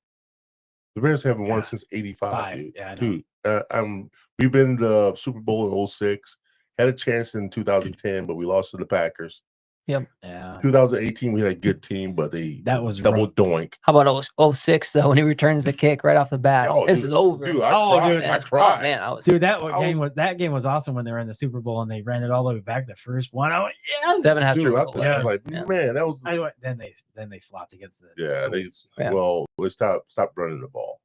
Speaker 1: The Bears haven't won
Speaker 2: Yeah.
Speaker 1: since '85,
Speaker 2: Five.
Speaker 1: dude.
Speaker 2: Yeah, I know.
Speaker 1: Dude, we've been to the Super Bowl in '06. Had a chance in 2010, but we lost to the Packers.
Speaker 2: Yeah.
Speaker 1: 2018, we had a good team, but they
Speaker 2: That was
Speaker 1: double
Speaker 2: rough.
Speaker 1: doink.
Speaker 3: How about 06 though when he returns the kick right off the bat?
Speaker 1: Oh,
Speaker 3: This
Speaker 1: dude,
Speaker 3: is over.
Speaker 1: Dude, I
Speaker 2: Oh,
Speaker 1: cried.
Speaker 2: dude.
Speaker 1: I
Speaker 3: Oh
Speaker 1: cried.
Speaker 3: man, I was
Speaker 2: Dude, that
Speaker 1: I
Speaker 2: game was awesome when they were in the Super Bowl and they ran it all the way back the first one. I went, yes.
Speaker 3: 7.5
Speaker 1: Dude, I,
Speaker 3: dribbles
Speaker 1: I
Speaker 3: away.
Speaker 1: was like,
Speaker 3: Yeah.
Speaker 1: man, that was
Speaker 2: I went, then they flopped against the
Speaker 1: yeah. They
Speaker 2: Colts.
Speaker 3: Yeah.
Speaker 1: well, let's stop running the ball.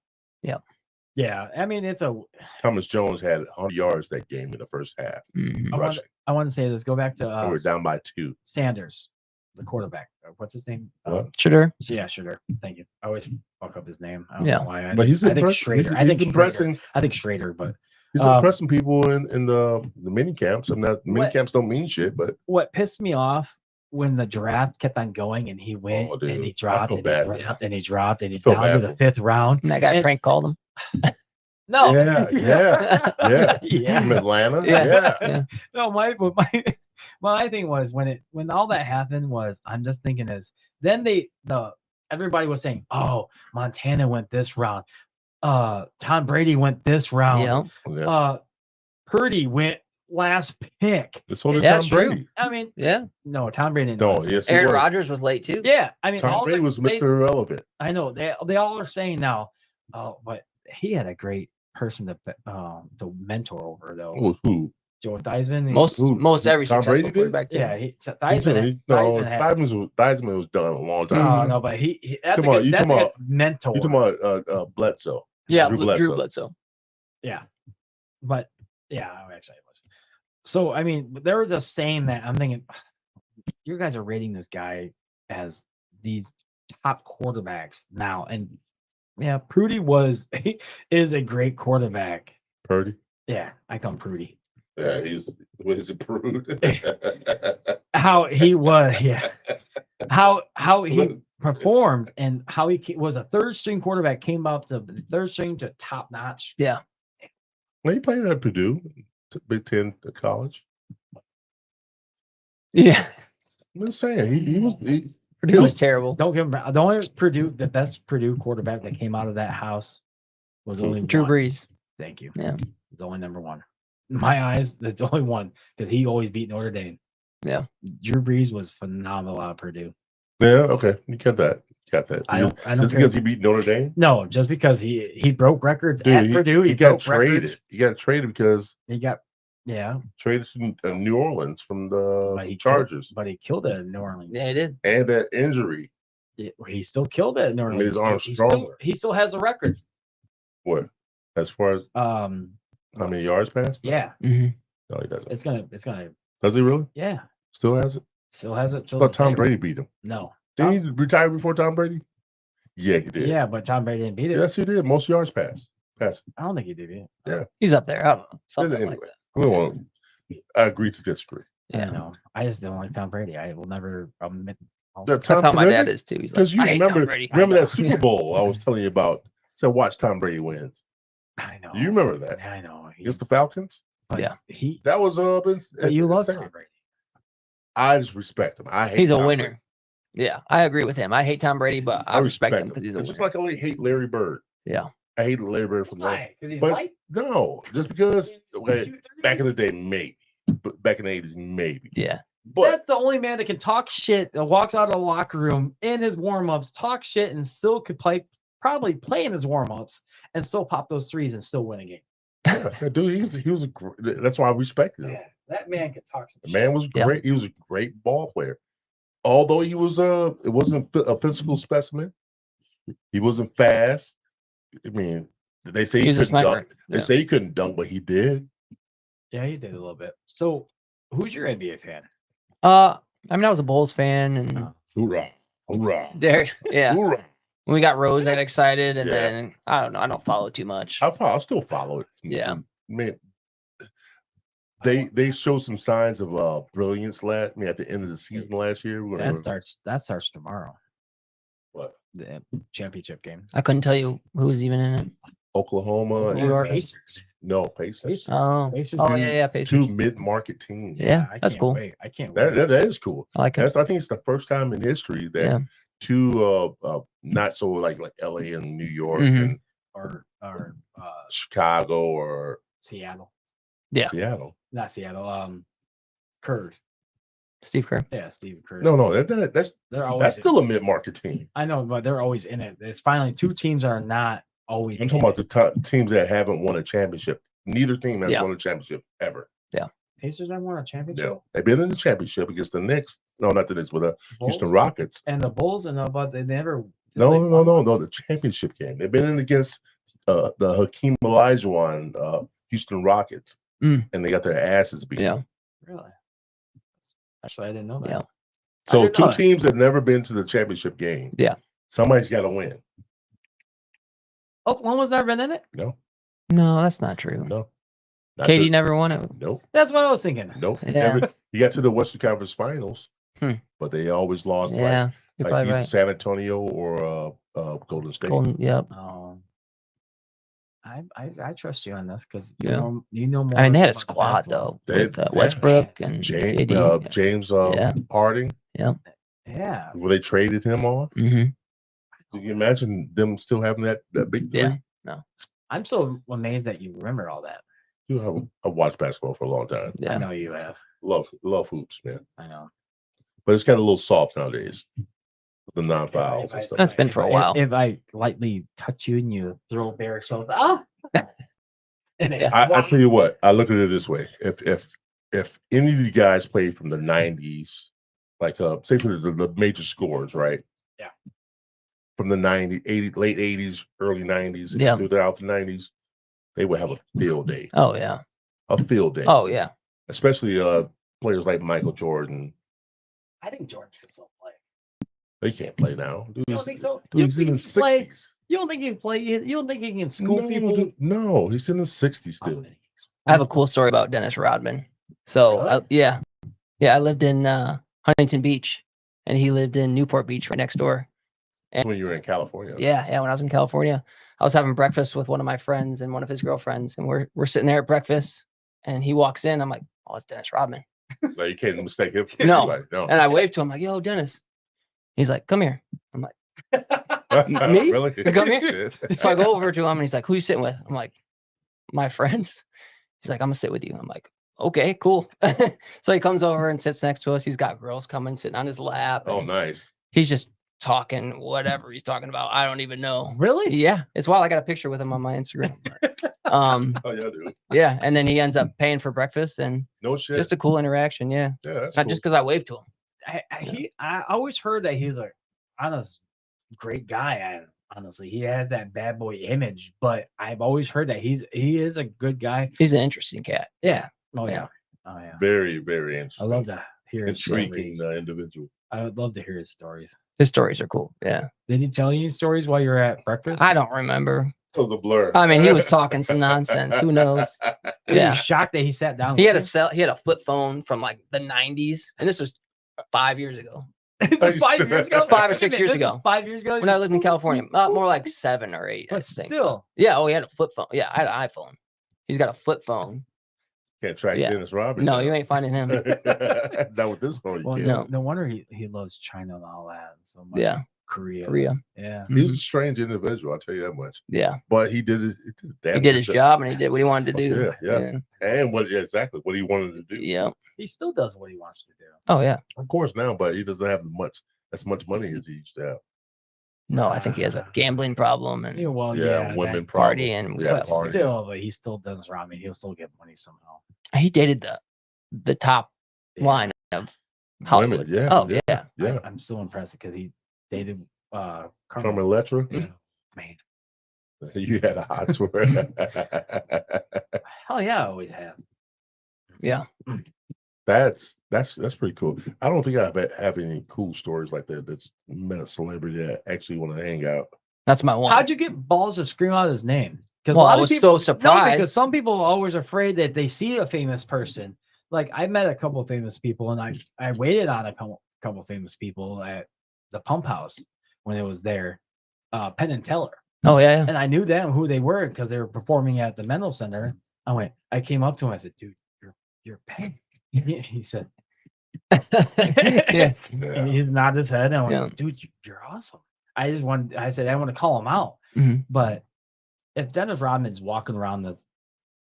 Speaker 2: Yeah, I mean it's a.
Speaker 1: Thomas Jones had 100 yards that game in the first half
Speaker 3: Mhm.
Speaker 2: I want,
Speaker 1: rushing.
Speaker 2: I want to say this. Go back to
Speaker 1: And we're down by 2.
Speaker 2: Sanders, the quarterback. What's his name?
Speaker 1: What?
Speaker 3: Sure.
Speaker 2: Yeah, sure. Thank you. I always fuck up his name. I don't
Speaker 3: Yeah.
Speaker 2: know why.
Speaker 1: But he's
Speaker 2: I think
Speaker 1: impressing.
Speaker 2: Schrader.
Speaker 1: He's,
Speaker 2: I think
Speaker 1: he's impressing.
Speaker 2: I think Schrader, but
Speaker 1: He's
Speaker 2: Um,
Speaker 1: impressing people in the mini camps. I'm not mini
Speaker 2: What-
Speaker 1: camps don't mean shit, but
Speaker 2: what pissed me off when the draft kept on going and he went
Speaker 1: Oh, dude,
Speaker 2: and
Speaker 1: I
Speaker 2: he dropped
Speaker 1: feel
Speaker 2: and
Speaker 1: bad.
Speaker 2: he dropped and he dropped and he
Speaker 1: feel
Speaker 2: down to
Speaker 1: bad
Speaker 2: the
Speaker 1: for him.
Speaker 2: 5th round.
Speaker 3: And that guy
Speaker 2: And-
Speaker 3: prank called him.
Speaker 2: No.
Speaker 1: Yeah, yeah.
Speaker 2: yeah.
Speaker 1: from Atlanta.
Speaker 3: Yeah.
Speaker 1: Yeah.
Speaker 2: No, my thing was when all that happened was I'm just thinking is then everybody was saying, oh, Montana went this round. Tom Brady went this round.
Speaker 3: Yeah.
Speaker 2: Purdy went last pick.
Speaker 1: So did
Speaker 3: Yeah,
Speaker 1: Tom
Speaker 3: it's true.
Speaker 1: Brady.
Speaker 2: I mean,
Speaker 3: Yeah.
Speaker 2: no, Tom Brady didn't.
Speaker 1: No,
Speaker 2: last
Speaker 1: yes,
Speaker 2: pick.
Speaker 1: he
Speaker 3: Aaron
Speaker 1: was.
Speaker 3: Rodgers was late too.
Speaker 2: Yeah, I mean,
Speaker 1: Tom
Speaker 2: all
Speaker 1: Brady
Speaker 2: the-
Speaker 1: was
Speaker 2: they-
Speaker 1: Mr. Irrelevant.
Speaker 2: I know they all are saying now. Oh, but he had a great person to mentor over though.
Speaker 1: Who?
Speaker 2: Joe Theismann.
Speaker 3: Most every
Speaker 1: Tom
Speaker 3: successful
Speaker 1: Brady did?
Speaker 3: quarterback did.
Speaker 2: Yeah,
Speaker 1: No, Theismann was done a long time
Speaker 2: Oh
Speaker 1: ago.
Speaker 2: no, but that's a
Speaker 1: Come on,
Speaker 2: good,
Speaker 1: you
Speaker 2: that's a
Speaker 1: talking
Speaker 2: good mentor.
Speaker 1: You talking about Bledsoe?
Speaker 3: Yeah,
Speaker 1: Drew
Speaker 3: Drew
Speaker 1: Bledsoe.
Speaker 3: Bledsoe.
Speaker 2: Yeah, but yeah, actually it was. So I mean, there was a saying that I'm thinking, you guys are rating this guy as these top quarterbacks now, and yeah, Prudy is a great quarterback.
Speaker 1: Purdy.
Speaker 2: Yeah, I call him Prudy.
Speaker 1: Yeah, he's improved.
Speaker 2: How he was, yeah, how he performed and how was a third string quarterback, came up to third string to top notch.
Speaker 3: Yeah.
Speaker 1: Well, he played at Purdue, Big Ten college.
Speaker 3: Yeah.
Speaker 1: I'm just saying, he
Speaker 3: Purdue was terrible.
Speaker 2: Don't give him the only Purdue, the best Purdue quarterback that came out of that house was only
Speaker 3: Drew
Speaker 2: one.
Speaker 3: Brees.
Speaker 2: Thank you.
Speaker 3: Yeah.
Speaker 2: It's only number one. In my eyes, that's only one because he always beat Notre Dame.
Speaker 3: Yeah.
Speaker 2: Drew Brees was phenomenal out of Purdue.
Speaker 1: Yeah, okay, you got that.
Speaker 2: I don't
Speaker 1: Just
Speaker 2: care.
Speaker 1: because he beat Notre Dame.
Speaker 2: No, just because he broke records
Speaker 1: Dude,
Speaker 2: at Purdue.
Speaker 1: he got
Speaker 2: broke
Speaker 1: traded.
Speaker 2: records.
Speaker 1: He got traded because
Speaker 2: He got
Speaker 1: traded to New Orleans from
Speaker 2: but
Speaker 1: the
Speaker 2: he
Speaker 1: Chargers,
Speaker 2: but he killed it in New Orleans.
Speaker 3: Yeah, he did.
Speaker 1: and that injury.
Speaker 2: He still killed it in New
Speaker 1: made
Speaker 2: Orleans.
Speaker 1: his arm
Speaker 2: He still-
Speaker 1: stronger.
Speaker 2: He still has a record.
Speaker 1: What? As far as how many yards passed?
Speaker 2: Yeah,
Speaker 3: Mhm.
Speaker 1: No, he doesn't.
Speaker 2: it's gonna.
Speaker 1: Does he really?
Speaker 2: Yeah,
Speaker 1: Still has it?
Speaker 2: still has it.
Speaker 1: I
Speaker 2: Till
Speaker 1: thought
Speaker 2: this
Speaker 1: Tom
Speaker 2: day.
Speaker 1: Brady beat him.
Speaker 2: No,
Speaker 1: Didn't he retire before Tom Brady? Yeah, he did.
Speaker 2: Yeah, but Tom Brady didn't beat it.
Speaker 1: Yes, he did. Most yards pass.
Speaker 2: I don't think he did it.
Speaker 3: He's up there. I don't know. Something
Speaker 1: Anyway,
Speaker 3: like that.
Speaker 1: we won't. I agree to disagree.
Speaker 2: I
Speaker 3: Yeah.
Speaker 2: don't know. I just don't like Tom Brady. I will never admit.
Speaker 1: That
Speaker 3: That's how my dad
Speaker 1: Brady-
Speaker 3: is too. He's like,
Speaker 1: Because you
Speaker 3: I hate Tom
Speaker 1: remember,
Speaker 3: Brady.
Speaker 1: remember
Speaker 3: I
Speaker 1: that
Speaker 3: know.
Speaker 1: Super Bowl I was telling you about? So watch Tom Brady wins.
Speaker 2: I know.
Speaker 1: You remember that?
Speaker 2: I know.
Speaker 1: Against the Falcons?
Speaker 2: But
Speaker 3: Yeah.
Speaker 2: He.
Speaker 1: That was
Speaker 2: But you love
Speaker 1: insane.
Speaker 2: Tom Brady.
Speaker 1: I just respect him. I hate
Speaker 3: He's a
Speaker 1: Tom
Speaker 3: winner.
Speaker 1: Brady.
Speaker 3: Yeah, I agree with him. I hate Tom Brady, but I respect him because he's a
Speaker 1: It's just
Speaker 3: winner.
Speaker 1: like I hate Larry Bird.
Speaker 3: Yeah.
Speaker 1: I hate Larry Bird from
Speaker 2: Why? Because he's
Speaker 1: But
Speaker 2: white.
Speaker 1: no, just because okay,
Speaker 2: Shoot
Speaker 1: back in the
Speaker 2: threes?
Speaker 1: day, maybe. But back in the 80s, maybe.
Speaker 3: Yeah.
Speaker 1: But
Speaker 2: That's the only man that can talk shit that walks out of the locker room in his warm-ups, talk shit, and still could probably play in his warm-ups and still pop those threes and still win a game.
Speaker 1: yeah, that dude, he was a that's why I respected him.
Speaker 2: Yeah, that man could talk some
Speaker 1: The
Speaker 2: shit.
Speaker 1: man was
Speaker 3: Yeah.
Speaker 1: great. He was a great ball player. Although he was it wasn't a physical specimen. He wasn't fast. I mean, they say he
Speaker 3: He's a
Speaker 1: couldn't
Speaker 3: sniper.
Speaker 1: dunk. They
Speaker 3: Yeah.
Speaker 1: say he couldn't dunk, but he did.
Speaker 2: Yeah, he did a little bit. So, who's your NBA fan?
Speaker 3: I mean, I was a Bulls fan, and
Speaker 2: Oh.
Speaker 1: Hoorah. Hoorah.
Speaker 3: there, yeah.
Speaker 1: Hoorah.
Speaker 3: When we got Rose, I got excited, and
Speaker 1: Yeah.
Speaker 3: then I don't know. I don't follow too much.
Speaker 1: I'll still follow it.
Speaker 3: Yeah.
Speaker 1: Man, they showed some signs of brilliance at the end of the season last year. We're gonna-
Speaker 2: That starts tomorrow.
Speaker 1: what?
Speaker 2: The championship game.
Speaker 3: I couldn't tell you who was even in it.
Speaker 1: Oklahoma.
Speaker 3: New
Speaker 1: and-
Speaker 3: York.
Speaker 2: Pacers.
Speaker 1: No, Pacers.
Speaker 3: Oh,
Speaker 2: Pacers
Speaker 3: oh
Speaker 2: do
Speaker 3: yeah, Pacers.
Speaker 1: Two mid-market teams.
Speaker 3: Yeah,
Speaker 2: I
Speaker 3: that's
Speaker 2: can't
Speaker 3: cool.
Speaker 2: Wait. I can't wait.
Speaker 1: That is cool.
Speaker 3: I like it.
Speaker 1: I think it's the first time in history that
Speaker 3: Yeah.
Speaker 1: two not so like LA and New York
Speaker 3: Mhm.
Speaker 1: and
Speaker 2: or
Speaker 1: Chicago or
Speaker 2: Seattle.
Speaker 3: Yeah.
Speaker 1: Seattle.
Speaker 2: Not Seattle. Kerr.
Speaker 3: Steve Kerr.
Speaker 2: Yeah, Steve Kerr.
Speaker 1: No, that's
Speaker 2: They're always
Speaker 1: that's still a mid-market team.
Speaker 2: I know, but they're always in it. It's finally two teams are not always.
Speaker 1: I'm talking about the teams that haven't won a championship. Neither team has
Speaker 3: Yeah.
Speaker 1: won a championship ever.
Speaker 2: Pacers never won a championship.
Speaker 1: Yeah, they've been in the championship against the Knicks. No, not the Knicks, but the
Speaker 2: Bulls?
Speaker 1: Houston Rockets.
Speaker 2: And the Bulls and but they never. did
Speaker 1: No,
Speaker 2: they
Speaker 1: no,
Speaker 2: won
Speaker 1: no,
Speaker 2: one?
Speaker 1: no. The championship game. They've been in against the Hakeem Olajuwon Houston Rockets,
Speaker 3: Mm.
Speaker 1: and they got their asses beat.
Speaker 3: Yeah.
Speaker 2: Really? Actually, I didn't know that.
Speaker 3: Yeah.
Speaker 1: So
Speaker 2: didn't know
Speaker 1: two
Speaker 2: that.
Speaker 1: teams have never been to the championship game.
Speaker 3: Yeah.
Speaker 1: Somebody's got to win.
Speaker 2: Oklahoma's never been in it.
Speaker 1: No,
Speaker 3: No, that's not true.
Speaker 1: no. Not
Speaker 3: Katie
Speaker 1: the-
Speaker 3: never won it.
Speaker 1: Nope.
Speaker 2: That's what I was thinking.
Speaker 1: Nope.
Speaker 3: Yeah.
Speaker 1: He got to the Western Conference Finals,
Speaker 3: Hmm.
Speaker 1: but they always lost.
Speaker 3: Yeah, you're
Speaker 1: like
Speaker 3: probably
Speaker 1: either
Speaker 3: right.
Speaker 1: San Antonio or Golden State.
Speaker 3: Golden, yep.
Speaker 2: I trust you on this because
Speaker 3: Yeah.
Speaker 2: you know more.
Speaker 3: I mean, they had a
Speaker 2: about
Speaker 3: squad
Speaker 2: basketball.
Speaker 3: though
Speaker 1: They-
Speaker 3: with
Speaker 1: yeah.
Speaker 3: Westbrook and
Speaker 1: James,
Speaker 3: KD.
Speaker 1: James
Speaker 3: Yeah.
Speaker 1: Harding,
Speaker 2: Yeah.
Speaker 1: where they traded him on.
Speaker 3: hmm
Speaker 1: Can you imagine them still having that big three?
Speaker 3: Yeah.
Speaker 2: I'm so amazed that you remember all that.
Speaker 1: You know, I've watched basketball for a long time.
Speaker 2: I
Speaker 3: Yeah.
Speaker 2: know you have.
Speaker 1: Love hoops, man.
Speaker 2: I know.
Speaker 1: But it's got a little soft nowadays. The non-fouls and stuff.
Speaker 3: That's been for a while.
Speaker 2: If I lightly touch you and you throw bare yourself, and
Speaker 3: Yeah.
Speaker 1: I tell you what, I look at it this way: if any of you guys played from the '90s, like say for the major scores, right?
Speaker 2: Yeah.
Speaker 1: From the '90s, late '80s, early '90s,
Speaker 3: Yeah.
Speaker 1: throughout the '90s, they would have a field day.
Speaker 3: Oh yeah.
Speaker 1: A field day.
Speaker 3: Oh yeah.
Speaker 1: Especially players like Michael Jordan.
Speaker 2: I think Jordan should still play.
Speaker 1: They can't play now. Dude,
Speaker 2: You don't think so?
Speaker 1: dude,
Speaker 2: You
Speaker 1: he's in
Speaker 2: think
Speaker 1: his
Speaker 2: he can play?
Speaker 1: 60s.
Speaker 2: You don't think he can play? You don't think he can school
Speaker 1: No,
Speaker 2: people?
Speaker 1: dude, no, he's in his 60s still.
Speaker 3: I have a cool story about Dennis Rodman. So
Speaker 2: Really?
Speaker 3: yeah, I lived in Huntington Beach, and he lived in Newport Beach, right next door.
Speaker 1: That's when you were in California.
Speaker 3: Yeah. When I was in California, I was having breakfast with one of my friends and one of his girlfriends, and we're sitting there at breakfast, and he walks in. I'm like, oh, it's Dennis Rodman,
Speaker 1: No, you can't mistake him. For
Speaker 3: No.
Speaker 1: anybody. No.
Speaker 3: and I waved to him like, yo, Dennis. He's like, come here. I'm like, me?
Speaker 1: Really?
Speaker 3: Come here.
Speaker 1: Shit.
Speaker 3: so I go over to him, and he's like, who you sitting with? I'm like, my friends. He's like, I'm gonna sit with you. I'm like, okay, cool. So he comes over and sits next to us. He's got girls coming, sitting on his lap.
Speaker 1: Oh,
Speaker 3: and
Speaker 1: nice.
Speaker 3: He's just talking whatever he's talking about. I don't even know.
Speaker 2: Really?
Speaker 3: Yeah, it's wild. I got a picture with him on my Instagram. um,
Speaker 1: Oh, yeah, dude.
Speaker 3: yeah, and then he ends up paying for breakfast, and
Speaker 1: No shit.
Speaker 3: just a cool interaction. Yeah,
Speaker 1: Yeah, that's
Speaker 3: not
Speaker 1: cool.
Speaker 3: just because I waved to him.
Speaker 2: I always heard that he's a honest, great guy. Honestly, he has that bad boy image, but I've always heard that he is a good guy.
Speaker 3: He's an interesting cat.
Speaker 2: Yeah. Oh
Speaker 3: Yeah.
Speaker 2: yeah. Oh yeah.
Speaker 1: Very, very
Speaker 2: I
Speaker 1: interesting.
Speaker 2: love to hear his
Speaker 1: Intriguing
Speaker 2: stories.
Speaker 1: individual.
Speaker 2: I would love to hear his stories.
Speaker 3: His stories are cool. Yeah.
Speaker 2: Did he tell you stories while you were at breakfast?
Speaker 3: I don't remember.
Speaker 1: It was a blur.
Speaker 3: I mean, he was talking some nonsense. Who knows?
Speaker 2: Were
Speaker 3: Yeah.
Speaker 2: you shocked that he sat down?
Speaker 3: He had
Speaker 2: with
Speaker 3: He had a flip phone from like the 90s, and this was 5 years ago.
Speaker 2: you? It's 5 years ago.
Speaker 3: It's 5 or
Speaker 2: Wait a
Speaker 3: 6
Speaker 2: minute,
Speaker 3: years
Speaker 2: this is
Speaker 3: ago.
Speaker 2: 5 years ago.
Speaker 3: When I lived in California, more like 7 or 8. I
Speaker 2: But
Speaker 3: think.
Speaker 2: still,
Speaker 3: Yeah. Oh, he had a flip phone. Yeah, I had an iPhone. He's got a flip phone.
Speaker 1: Can't track
Speaker 3: Yeah.
Speaker 1: Dennis Rodman.
Speaker 3: No, you ain't finding him.
Speaker 1: Not with this phone. You
Speaker 2: well,
Speaker 1: can't.
Speaker 2: no wonder he loves China and all that so much.
Speaker 3: Yeah.
Speaker 2: Korea. Yeah.
Speaker 1: He was a strange individual. I'll tell you that much.
Speaker 3: Yeah.
Speaker 1: But he did it.
Speaker 3: He did his job and he did what he wanted to do.
Speaker 1: Yeah. And exactly what he wanted to do.
Speaker 3: Yeah.
Speaker 2: He still does what he wants to do.
Speaker 3: Oh, yeah.
Speaker 1: Of course now, but he doesn't have as much money as he used to have.
Speaker 3: No, I think he has a gambling problem and
Speaker 2: Yeah, well,
Speaker 1: Yeah, women
Speaker 2: that-
Speaker 1: problem.
Speaker 3: partying.
Speaker 1: Yeah,
Speaker 2: but
Speaker 1: party.
Speaker 2: still, but he still does ramen. He'll still get money somehow.
Speaker 3: He dated the top
Speaker 2: Yeah.
Speaker 3: line of Hollywood.
Speaker 1: Women, yeah.
Speaker 3: Oh, yeah.
Speaker 1: Yeah.
Speaker 2: I'm so impressed because he dated
Speaker 1: Carmen
Speaker 2: Carmen.
Speaker 1: Electra.
Speaker 2: Yeah. Man,
Speaker 1: You had a hot swear.
Speaker 2: hell yeah, I always have.
Speaker 3: Yeah.
Speaker 1: That's pretty cool. I don't think I've have any cool stories like that. That's met a celebrity that actually want to hang out.
Speaker 3: That's my one.
Speaker 2: How'd you get balls to scream out his name? Because
Speaker 3: Well, I was so surprised.
Speaker 2: because some people are always afraid that they see a famous person. Like I met a couple of famous people, and I waited on a couple of famous people at the Pump House when it was there, Penn and Teller,
Speaker 3: Oh, yeah.
Speaker 2: and I knew them who they were because they were performing at the Mendel Center. I came up to him, I said, "Dude, you're Penn." He said,
Speaker 3: Yeah.
Speaker 2: and he nodded his head, and I went,
Speaker 3: Yeah.
Speaker 2: "Dude, you're awesome." I said, I want to call him out,
Speaker 3: Mhm.
Speaker 2: but if Dennis Rodman's walking around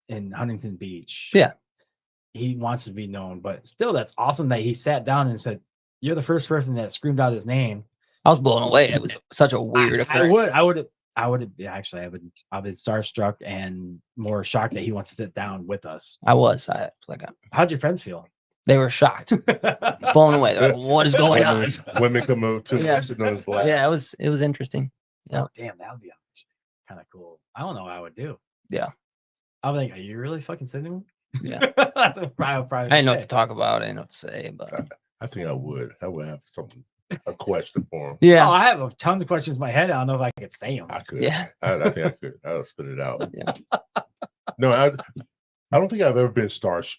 Speaker 2: in Huntington Beach,
Speaker 3: Yeah.
Speaker 2: he wants to be known. But still, that's awesome that he sat down and said, "You're the first person that screamed out his name."
Speaker 3: I was blown away. It was such a weird occurrence.
Speaker 2: I would yeah, actually, I've been starstruck and more shocked that he wants to sit down with us.
Speaker 3: I was like,
Speaker 2: How'd your friends feel?
Speaker 3: they were shocked, blown away. They're like, what is going on?
Speaker 1: Women come up to
Speaker 3: Yeah.
Speaker 1: sitting on his lap.
Speaker 3: Yeah, it was interesting.
Speaker 2: Oh, damn, that would be kind of cool. I don't know what I would do.
Speaker 3: Yeah.
Speaker 2: I was like, "Are you really fucking sitting with me?"
Speaker 3: Yeah.
Speaker 2: That's what I would probably
Speaker 3: I didn't know what
Speaker 2: say.
Speaker 3: to talk about. I didn't know what to say, but
Speaker 1: I think I would. I would have a question for him.
Speaker 3: yeah.
Speaker 2: Oh, I have a tons of questions in my head. I don't know if I could say them.
Speaker 1: I could.
Speaker 3: Yeah.
Speaker 1: I think I could. I'll spit it out.
Speaker 3: Yeah.
Speaker 1: No, I don't think I've ever been starstruck.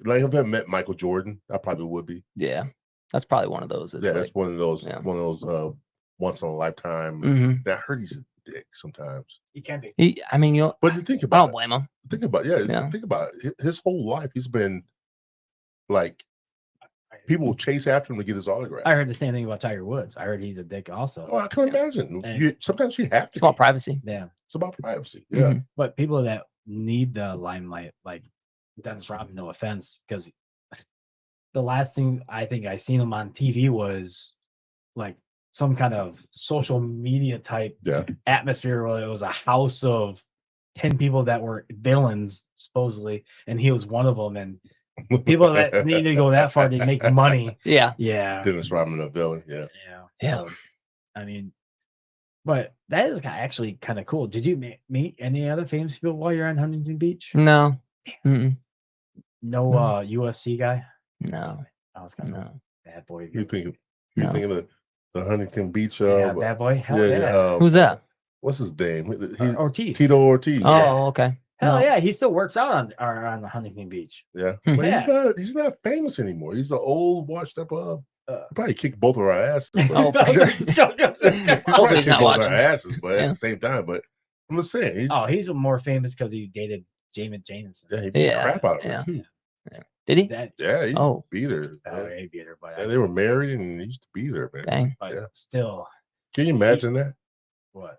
Speaker 1: Like if I met Michael Jordan, I probably would be.
Speaker 3: Yeah. That's probably one of those. It's
Speaker 1: Yeah,
Speaker 3: like,
Speaker 1: it's one of those
Speaker 3: yeah.
Speaker 1: once in a lifetime.
Speaker 3: mhm.
Speaker 1: I heard he's a dick sometimes.
Speaker 2: He can be.
Speaker 3: I mean,
Speaker 1: But you think
Speaker 3: I
Speaker 1: about
Speaker 3: don't
Speaker 1: it.
Speaker 3: blame him.
Speaker 1: Think about it.
Speaker 3: Yeah.
Speaker 1: Think about it. His whole life he's been like people chase after him to get his autograph.
Speaker 2: I heard the same thing about Tiger Woods. I heard he's a dick also.
Speaker 1: Oh, I can imagine.
Speaker 2: And-
Speaker 1: Sometimes you have to.
Speaker 3: It's about
Speaker 1: be.
Speaker 3: privacy.
Speaker 2: Yeah.
Speaker 1: It's about privacy. Yeah.
Speaker 3: Mhm.
Speaker 2: But people that need the limelight, like Dennis Rodman, no offense, because the last thing I think I seen him on TV was like some kind of social media type
Speaker 1: Yeah.
Speaker 2: atmosphere where it was a house of 10 people that were villains, supposedly, and he was one of them. And people that need to go that far to make money.
Speaker 3: Yeah.
Speaker 2: Yeah.
Speaker 1: Dennis Rodman, a villain. Yeah.
Speaker 2: Yeah.
Speaker 3: Yeah.
Speaker 2: So, I mean, but that is actually kind of cool. Did you meet any other famous people while you're on Huntington Beach?
Speaker 3: No. Mm-mm.
Speaker 2: No
Speaker 3: No.
Speaker 2: UFC guy?
Speaker 3: No.
Speaker 2: I was kind of
Speaker 3: No.
Speaker 2: bad boy.
Speaker 1: You
Speaker 2: vibes.
Speaker 1: think
Speaker 3: No.
Speaker 1: thinking of the Huntington Beach?
Speaker 2: Yeah, bad boy? Hell yeah.
Speaker 3: Who's that?
Speaker 1: What's his name? He's
Speaker 2: Ortiz.
Speaker 1: Tito Ortiz.
Speaker 3: Oh, okay.
Speaker 2: Hell
Speaker 3: No.
Speaker 2: yeah. He still works out on the Huntington Beach.
Speaker 1: Yeah.
Speaker 3: Hmm.
Speaker 1: But
Speaker 2: Yeah.
Speaker 1: he's not famous anymore. He's an old, washed up.
Speaker 2: Uh,
Speaker 1: Probably kicked both of our asses. but-
Speaker 3: Oh,
Speaker 1: He
Speaker 3: Hopefully
Speaker 1: probably
Speaker 3: he's not
Speaker 1: kicked both of
Speaker 3: watching.
Speaker 1: our asses, but
Speaker 3: Yeah.
Speaker 1: at the same time, but I'm just saying,
Speaker 2: he's more famous because he dated Jamin Jameson.
Speaker 1: he beat the
Speaker 3: Yeah,
Speaker 1: crap out of her
Speaker 3: yeah.
Speaker 1: too.
Speaker 3: Did he?
Speaker 2: That
Speaker 1: Yeah, he
Speaker 3: Oh.
Speaker 1: beat her.
Speaker 2: oh, he beat her, but,
Speaker 1: Yeah, they were married and he used to beat her, man.
Speaker 3: Dang.
Speaker 2: but
Speaker 1: yeah.
Speaker 2: still,
Speaker 1: Can you imagine that?
Speaker 2: what?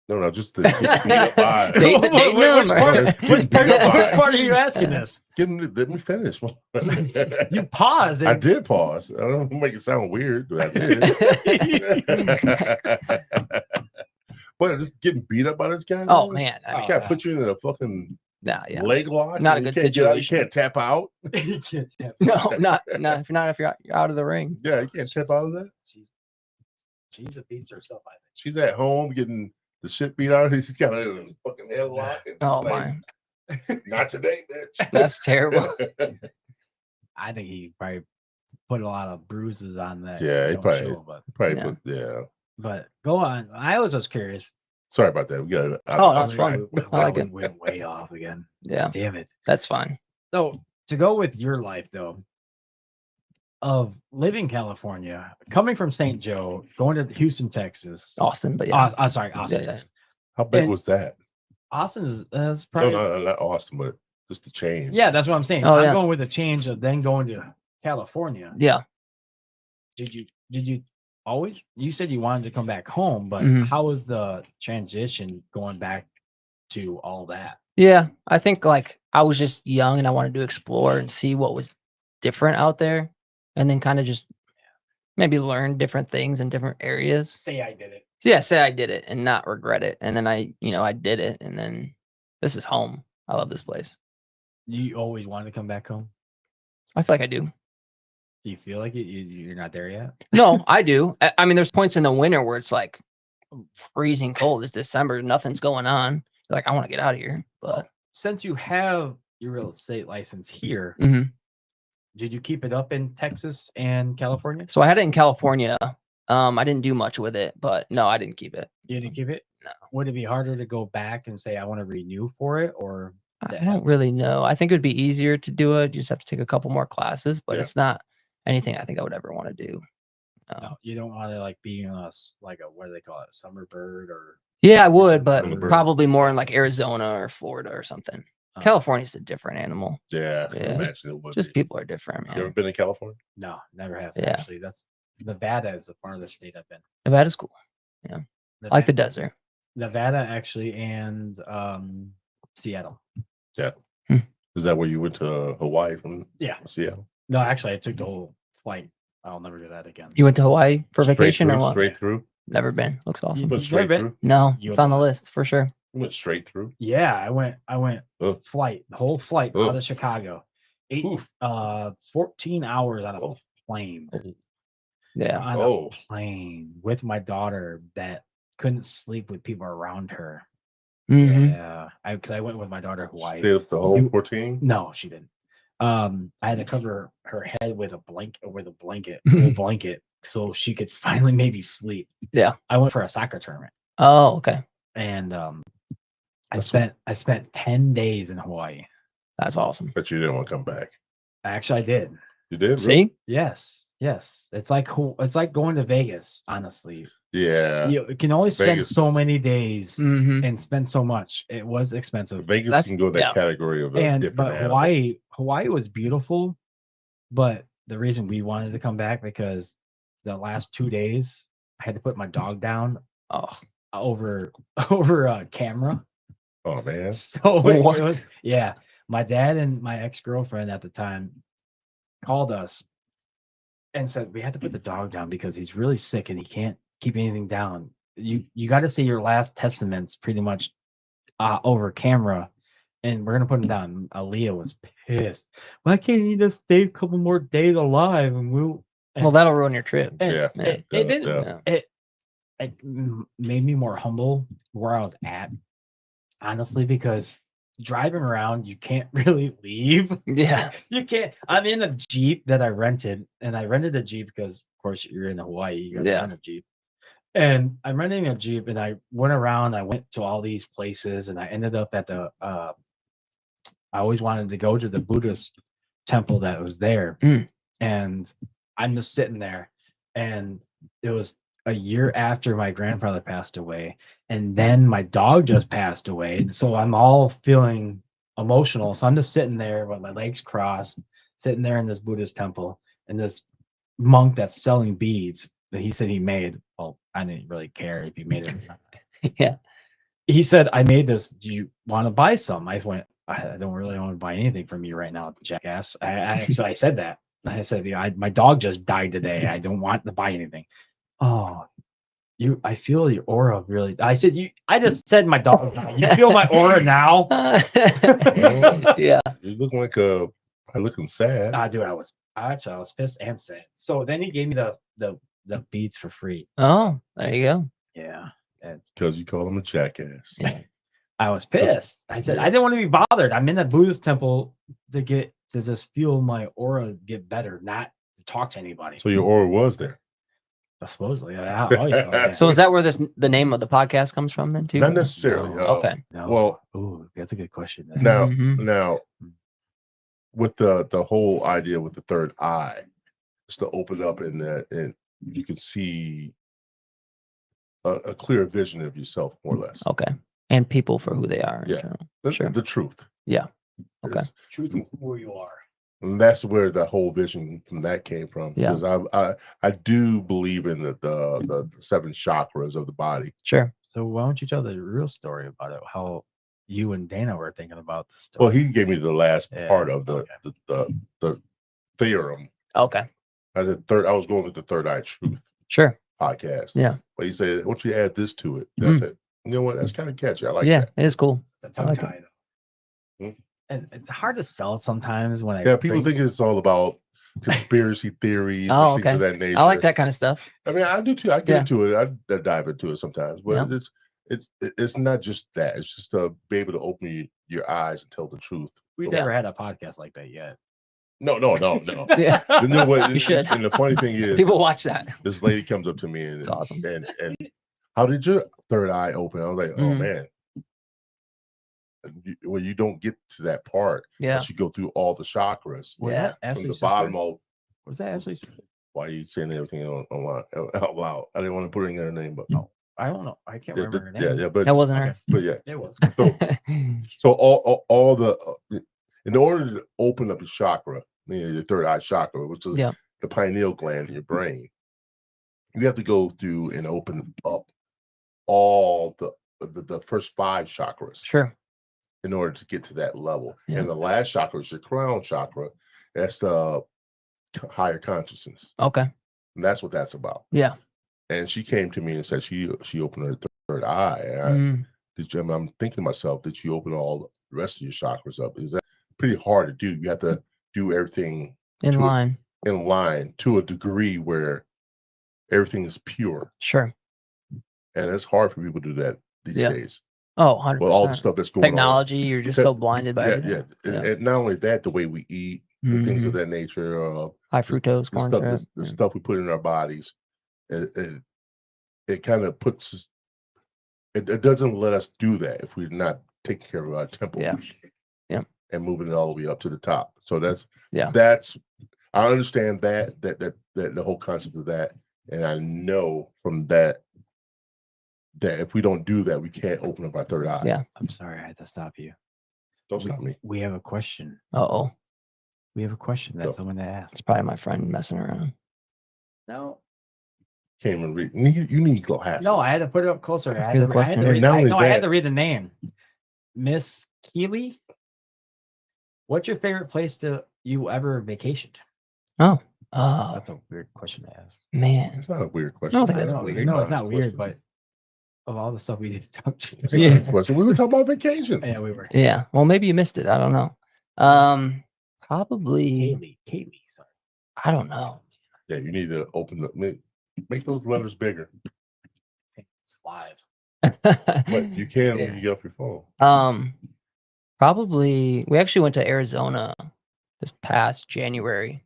Speaker 1: No, just to get beat up by
Speaker 3: Date-
Speaker 2: Which
Speaker 3: date
Speaker 2: part-
Speaker 3: number.
Speaker 2: which part are you asking this?
Speaker 1: Let me finish.
Speaker 2: You pause.
Speaker 1: I
Speaker 2: And
Speaker 1: did pause. I don't make it sound weird, but I did. But just getting beat up by this guy.
Speaker 3: Oh man. I
Speaker 2: Oh,
Speaker 1: This
Speaker 3: mean,
Speaker 1: guy put you in a fucking
Speaker 3: nah, yeah.
Speaker 1: leg lock.
Speaker 3: Not a
Speaker 1: and you
Speaker 3: good
Speaker 1: can't get out,
Speaker 3: situation.
Speaker 1: You can't tap out.
Speaker 2: you can't tap.
Speaker 3: No, not if you're out of the ring.
Speaker 1: Yeah, you can't tap out of that.
Speaker 2: She's a beast herself, I think.
Speaker 1: She's at home getting the shit beat out of her. She's got a fucking headlock. And
Speaker 3: Oh
Speaker 1: she's like,
Speaker 3: my.
Speaker 1: Not today, bitch.
Speaker 3: That's terrible.
Speaker 2: I think he probably put a lot of bruises on that.
Speaker 1: Yeah, he
Speaker 2: don't
Speaker 1: probably-
Speaker 2: show,
Speaker 1: Probably
Speaker 3: Yeah.
Speaker 1: put, yeah.
Speaker 2: but go on. I was just curious.
Speaker 1: Sorry about that. We got it.
Speaker 3: Oh, that's fun. I like
Speaker 2: we
Speaker 3: it.
Speaker 2: went way off again.
Speaker 3: Yeah,
Speaker 2: Damn it.
Speaker 3: that's fine.
Speaker 2: So to go with your life though, of living California, coming from St. Joe, going to Houston, Texas.
Speaker 3: Austin, but yeah.
Speaker 2: Sorry, Austin,
Speaker 3: Yeah.
Speaker 2: Texas.
Speaker 1: How big
Speaker 2: And-
Speaker 1: was that?
Speaker 2: Austin is
Speaker 1: No,
Speaker 2: probably
Speaker 1: no, not Austin, but just the change.
Speaker 2: yeah, that's what I'm saying.
Speaker 3: Oh,
Speaker 2: I'm
Speaker 3: yeah.
Speaker 2: going with the change of then going to California.
Speaker 3: Yeah.
Speaker 2: Did you always you said you wanted to come back home, but
Speaker 3: Mhm.
Speaker 2: how was the transition going back to all that?
Speaker 3: Yeah, I think like I was just young and I wanted to explore and see what was different out there, and then kind of just maybe learn different things in different areas.
Speaker 2: Say I did it.
Speaker 3: Yeah, say I did it and not regret it, and then I did it, and then this is home. I love this place.
Speaker 2: You always wanted to come back home?
Speaker 3: I feel like I do.
Speaker 2: You feel like it? You're not there yet?
Speaker 3: No, I do. I mean, there's points in the winter where it's like freezing cold. It's December, nothing's going on. Like I want to get out of here, but
Speaker 2: Since you have your real estate license here,
Speaker 3: Mhm.
Speaker 2: did you keep it up in Texas and California?
Speaker 3: So I had it in California. I didn't do much with it, but no, I didn't keep it.
Speaker 2: You didn't keep it?
Speaker 3: No.
Speaker 2: Would it be harder to go back and say I want to renew for it, or
Speaker 3: I
Speaker 2: the
Speaker 3: don't really know. I think it would be easier to do it. You just have to take a couple more classes, but
Speaker 1: Yeah.
Speaker 3: it's not anything I think I would ever want to do.
Speaker 2: no, you don't want to like be in like a what do they call it, summer bird or
Speaker 3: Yeah, I would, but
Speaker 1: Summer bird.
Speaker 3: probably more in like Arizona or Florida or something.
Speaker 2: uh,
Speaker 3: California's a different animal.
Speaker 1: Yeah, I can
Speaker 3: Yeah.
Speaker 1: imagine it would
Speaker 3: Just
Speaker 1: be.
Speaker 3: people are different,
Speaker 1: You ever
Speaker 3: man.
Speaker 1: been in California?
Speaker 2: No, never have
Speaker 3: Yeah.
Speaker 2: actually. That's Nevada is the farthest state I've been.
Speaker 3: Nevada's cool. I like the desert.
Speaker 2: Nevada actually and Seattle.
Speaker 1: Is that where you went to Hawaii from
Speaker 2: Yeah.
Speaker 1: Seattle?
Speaker 2: No, actually I took the whole flight. I'll never do that again.
Speaker 3: You went to Hawaii for
Speaker 1: Straight
Speaker 3: vacation or
Speaker 1: through,
Speaker 3: what?
Speaker 1: Straight through?
Speaker 3: Never been. Looks
Speaker 2: You-
Speaker 3: awesome.
Speaker 1: Went
Speaker 2: You've
Speaker 1: straight
Speaker 2: never been?
Speaker 1: through?
Speaker 3: No,
Speaker 2: You
Speaker 3: it's on the
Speaker 2: have-
Speaker 3: list for sure.
Speaker 1: Went straight through?
Speaker 2: Yeah, I went
Speaker 1: Ugh.
Speaker 2: flight, the whole flight out
Speaker 1: Ugh.
Speaker 2: of Chicago.
Speaker 1: Oof.
Speaker 2: 14 hours on a
Speaker 1: Oh.
Speaker 2: plane.
Speaker 3: Yeah.
Speaker 2: On
Speaker 1: Oh.
Speaker 2: a plane with my daughter that couldn't sleep with people around her.
Speaker 3: Mhm.
Speaker 2: Yeah. Because I went with my daughter to Hawaii.
Speaker 1: Stayed up the whole
Speaker 2: You-
Speaker 1: 14?
Speaker 2: No, she didn't. I had to cover her head with a blanket, full blanket, so she could finally maybe sleep.
Speaker 3: Yeah.
Speaker 2: I went for a soccer tournament,
Speaker 3: Oh, okay.
Speaker 2: and I
Speaker 1: That's
Speaker 2: spent 10 days in Hawaii.
Speaker 3: That's awesome.
Speaker 1: But you didn't want to come back.
Speaker 2: Actually, I did.
Speaker 1: You did? Really?
Speaker 3: See?
Speaker 2: Yes. It's like going to Vegas. Honestly,
Speaker 1: Yeah.
Speaker 2: you can only spend
Speaker 1: Vegas.
Speaker 2: so many days
Speaker 3: Mm-hmm.
Speaker 2: and spend so much. It was expensive.
Speaker 1: Vegas
Speaker 3: That's-
Speaker 1: can go in that
Speaker 3: yeah.
Speaker 1: category of a
Speaker 2: And
Speaker 1: different
Speaker 2: but
Speaker 1: animal.
Speaker 2: Hawaii was beautiful, but the reason we wanted to come back because the last 2 days I had to put my dog down
Speaker 3: Oh,
Speaker 2: over a camera.
Speaker 1: Oh, man.
Speaker 2: So it
Speaker 3: What?
Speaker 2: was, yeah, my dad and my ex-girlfriend at the time called us and said we had to put the dog down because he's really sick and he can't keep anything down. You got to say your last testaments pretty much over camera, and we're gonna put him down. Aaliyah was pissed. Why can't he just stay a couple more days alive and we'll?
Speaker 3: well, that'll ruin your trip.
Speaker 2: And
Speaker 1: Yeah,
Speaker 2: it
Speaker 1: yeah,
Speaker 2: didn't.
Speaker 1: yeah.
Speaker 2: It made me more humble where I was at, honestly, because driving around you can't really leave.
Speaker 3: Yeah.
Speaker 2: You can't. I'm in a Jeep that I rented, and I rented a Jeep because, of course, you're in Hawaii. You got to
Speaker 3: Yeah.
Speaker 2: rent a Jeep. And I'm renting a Jeep, and I went around. I went to all these places, and I ended up at the. I always wanted to go to the Buddhist temple that was there,
Speaker 3: Mm.
Speaker 2: and I'm just sitting there, and it was a year after my grandfather passed away, and then my dog just passed away, and so I'm all feeling emotional. So I'm just sitting there with my legs crossed, sitting there in this Buddhist temple, and this monk that's selling beads that he said he made. Well, I didn't really care if he made it. Or not.
Speaker 3: Yeah.
Speaker 2: He said, "I made this. Do you want to buy some?" I went, "I don't really want to buy anything from you right now, jackass." I said that. I said, "Yeah, my dog just died today. I don't want to buy anything." Oh, I feel your aura really. I said, I just said my dog died. You feel my aura now?
Speaker 3: Yeah.
Speaker 1: You look like looking sad.
Speaker 2: Dude, I was pissed and sad. So then he gave me the beads for free.
Speaker 3: Oh, there you go.
Speaker 2: Yeah.
Speaker 1: Because you call him a jackass.
Speaker 3: Yeah.
Speaker 2: I was pissed. I said, I didn't want to be bothered. I'm in a Buddhist temple to just feel my aura get better, not to talk to anybody.
Speaker 1: So your aura was there.
Speaker 2: Supposedly, I always felt that.
Speaker 3: So is that where the name of the podcast comes from then too?
Speaker 1: Not necessarily.
Speaker 2: No.
Speaker 3: Okay.
Speaker 2: No.
Speaker 1: Well,
Speaker 2: Ooh, that's a good question.
Speaker 1: now,
Speaker 3: Mhm.
Speaker 1: now, with the whole idea with the third eye, is to open up and you can see a clear vision of yourself, more or less.
Speaker 3: Okay. And people for who they are. in
Speaker 1: Yeah.
Speaker 3: general.
Speaker 1: The,
Speaker 3: Sure.
Speaker 1: the truth.
Speaker 3: Yeah. Okay.
Speaker 1: Is-
Speaker 2: Truth of who you are.
Speaker 1: And that's where the whole vision from that came from.
Speaker 3: Yeah.
Speaker 1: Because I do believe in the 7 chakras of the body.
Speaker 3: Sure.
Speaker 2: So why don't you tell the real story about it? How you and Dana were thinking about the story.
Speaker 1: Well, he gave me the last
Speaker 2: Yeah,
Speaker 1: part of the
Speaker 2: okay.
Speaker 1: the theorem.
Speaker 3: Okay.
Speaker 1: I was going with the Third Eye Truth
Speaker 3: Sure.
Speaker 1: podcast.
Speaker 3: Yeah.
Speaker 1: But he said, "Why don't you add this to it?" That's it. You know what? That's kind of catchy. I like
Speaker 3: Yeah,
Speaker 1: that.
Speaker 3: it is cool.
Speaker 2: It's a
Speaker 3: I
Speaker 2: tongue
Speaker 3: like it.
Speaker 2: tie, though.
Speaker 1: Hmm.
Speaker 2: And it's hard to sell sometimes when I
Speaker 1: Yeah, people
Speaker 2: bring-
Speaker 1: think it's all about conspiracy theories
Speaker 3: Oh,
Speaker 1: and things of
Speaker 3: okay.
Speaker 1: that nature.
Speaker 3: I like that kind of stuff.
Speaker 1: I mean, I do too. I get
Speaker 3: Yeah.
Speaker 1: into it. I dive into it sometimes, but
Speaker 3: Yeah.
Speaker 1: it's not just that. It's just to be able to open your eyes and tell the truth.
Speaker 2: we've
Speaker 3: Yeah.
Speaker 2: never had a podcast like that yet.
Speaker 1: No.
Speaker 3: Yeah.
Speaker 1: You know what?
Speaker 3: You should.
Speaker 1: And the funny thing is,
Speaker 3: People watch that.
Speaker 1: this lady comes up to me and
Speaker 3: It's awesome.
Speaker 1: and how did your third eye open? I was like, oh
Speaker 3: Mhm.
Speaker 1: man. Well, you don't get to that part
Speaker 3: Yeah.
Speaker 1: unless you go through all the chakras
Speaker 2: Was
Speaker 3: Yeah.
Speaker 2: that
Speaker 1: from
Speaker 2: Ashley's
Speaker 1: the
Speaker 2: sister?
Speaker 1: bottom of.
Speaker 2: Was that Ashley's sister?
Speaker 1: Why are you saying everything out loud? I didn't want to put in her name, but
Speaker 2: I don't know. I can't
Speaker 1: yeah,
Speaker 2: remember her name.
Speaker 1: yeah, but
Speaker 3: That wasn't
Speaker 2: Okay.
Speaker 1: but yeah.
Speaker 2: It was.
Speaker 1: So all the in order to open up your chakra, meaning the third eye chakra, which is
Speaker 3: Yeah.
Speaker 1: the pineal gland in your brain, you have to go through and open up all the first 5 chakras
Speaker 3: Sure.
Speaker 1: in order to get to that level.
Speaker 3: Yeah.
Speaker 1: And the last chakra is your crown chakra. That's the higher consciousness,
Speaker 3: Okay.
Speaker 1: and that's what that's about.
Speaker 3: Yeah.
Speaker 1: And she came to me and said she opened her third eye. And I'm thinking to myself, did you open all the rest of your chakras up? Is that pretty hard to do? You have to do everything
Speaker 3: In
Speaker 1: to-
Speaker 3: line.
Speaker 1: in line to a degree where everything is pure.
Speaker 3: Sure.
Speaker 1: And it's hard for people to do that these
Speaker 3: Yeah.
Speaker 1: days.
Speaker 3: Oh, 100%.
Speaker 1: With all the stuff that's going
Speaker 3: Technology, you're just so blinded by
Speaker 1: on.
Speaker 3: everything.
Speaker 1: Yeah.
Speaker 3: Yeah.
Speaker 1: And not only that, the way we eat, the things
Speaker 3: Mhm.
Speaker 1: of that nature,
Speaker 3: High fructose
Speaker 1: the
Speaker 3: corn
Speaker 1: stuff,
Speaker 3: syrup.
Speaker 1: the
Speaker 3: Yeah.
Speaker 1: stuff we put in our bodies, it kind of puts us, it doesn't let us do that if we're not taking care of our temple.
Speaker 3: Yeah. Yeah.
Speaker 1: And moving it all the way up to the top. So that's I understand that the whole concept of that, and I know from that if we don't do that, we can't open up our third eye.
Speaker 3: Yeah.
Speaker 2: I'm sorry, I had to stop you.
Speaker 1: Don't stop me.
Speaker 2: We have a question.
Speaker 3: Uh-oh.
Speaker 2: We have a question that
Speaker 1: Go.
Speaker 2: someone asked.
Speaker 3: It's probably my friend messing around.
Speaker 2: No,
Speaker 1: Can't even read. You need glasses.
Speaker 2: no, I had to put it up closer. I
Speaker 3: Ask
Speaker 2: had
Speaker 3: me
Speaker 2: to,
Speaker 3: the
Speaker 2: I had to
Speaker 3: question.
Speaker 2: read,
Speaker 1: Not
Speaker 2: I,
Speaker 1: only
Speaker 2: no, I had
Speaker 1: that-
Speaker 2: to read the name. Miss Keeley. What's your favorite place you ever vacationed?
Speaker 3: Oh.
Speaker 2: That's a weird question to ask.
Speaker 3: Man.
Speaker 1: It's not a weird
Speaker 3: I
Speaker 1: question.
Speaker 3: don't think
Speaker 2: I
Speaker 3: that's
Speaker 2: know,
Speaker 3: weird.
Speaker 2: No, it's not
Speaker 1: Honest
Speaker 2: weird,
Speaker 1: question.
Speaker 2: but of all the stuff we just talked
Speaker 1: It's
Speaker 2: to.
Speaker 1: not a
Speaker 3: Yeah.
Speaker 1: honest question. We were talking about vacations.
Speaker 2: Yeah, we were.
Speaker 3: Yeah. Well, maybe you missed it. I don't know. Probably.
Speaker 2: Kaylee, sorry.
Speaker 3: I don't know.
Speaker 1: Yeah, you need to open up, make those letters bigger.
Speaker 2: It's live.
Speaker 1: But you can
Speaker 3: Yeah.
Speaker 1: when you get off your phone.
Speaker 3: Probably. We actually went to Arizona this past January,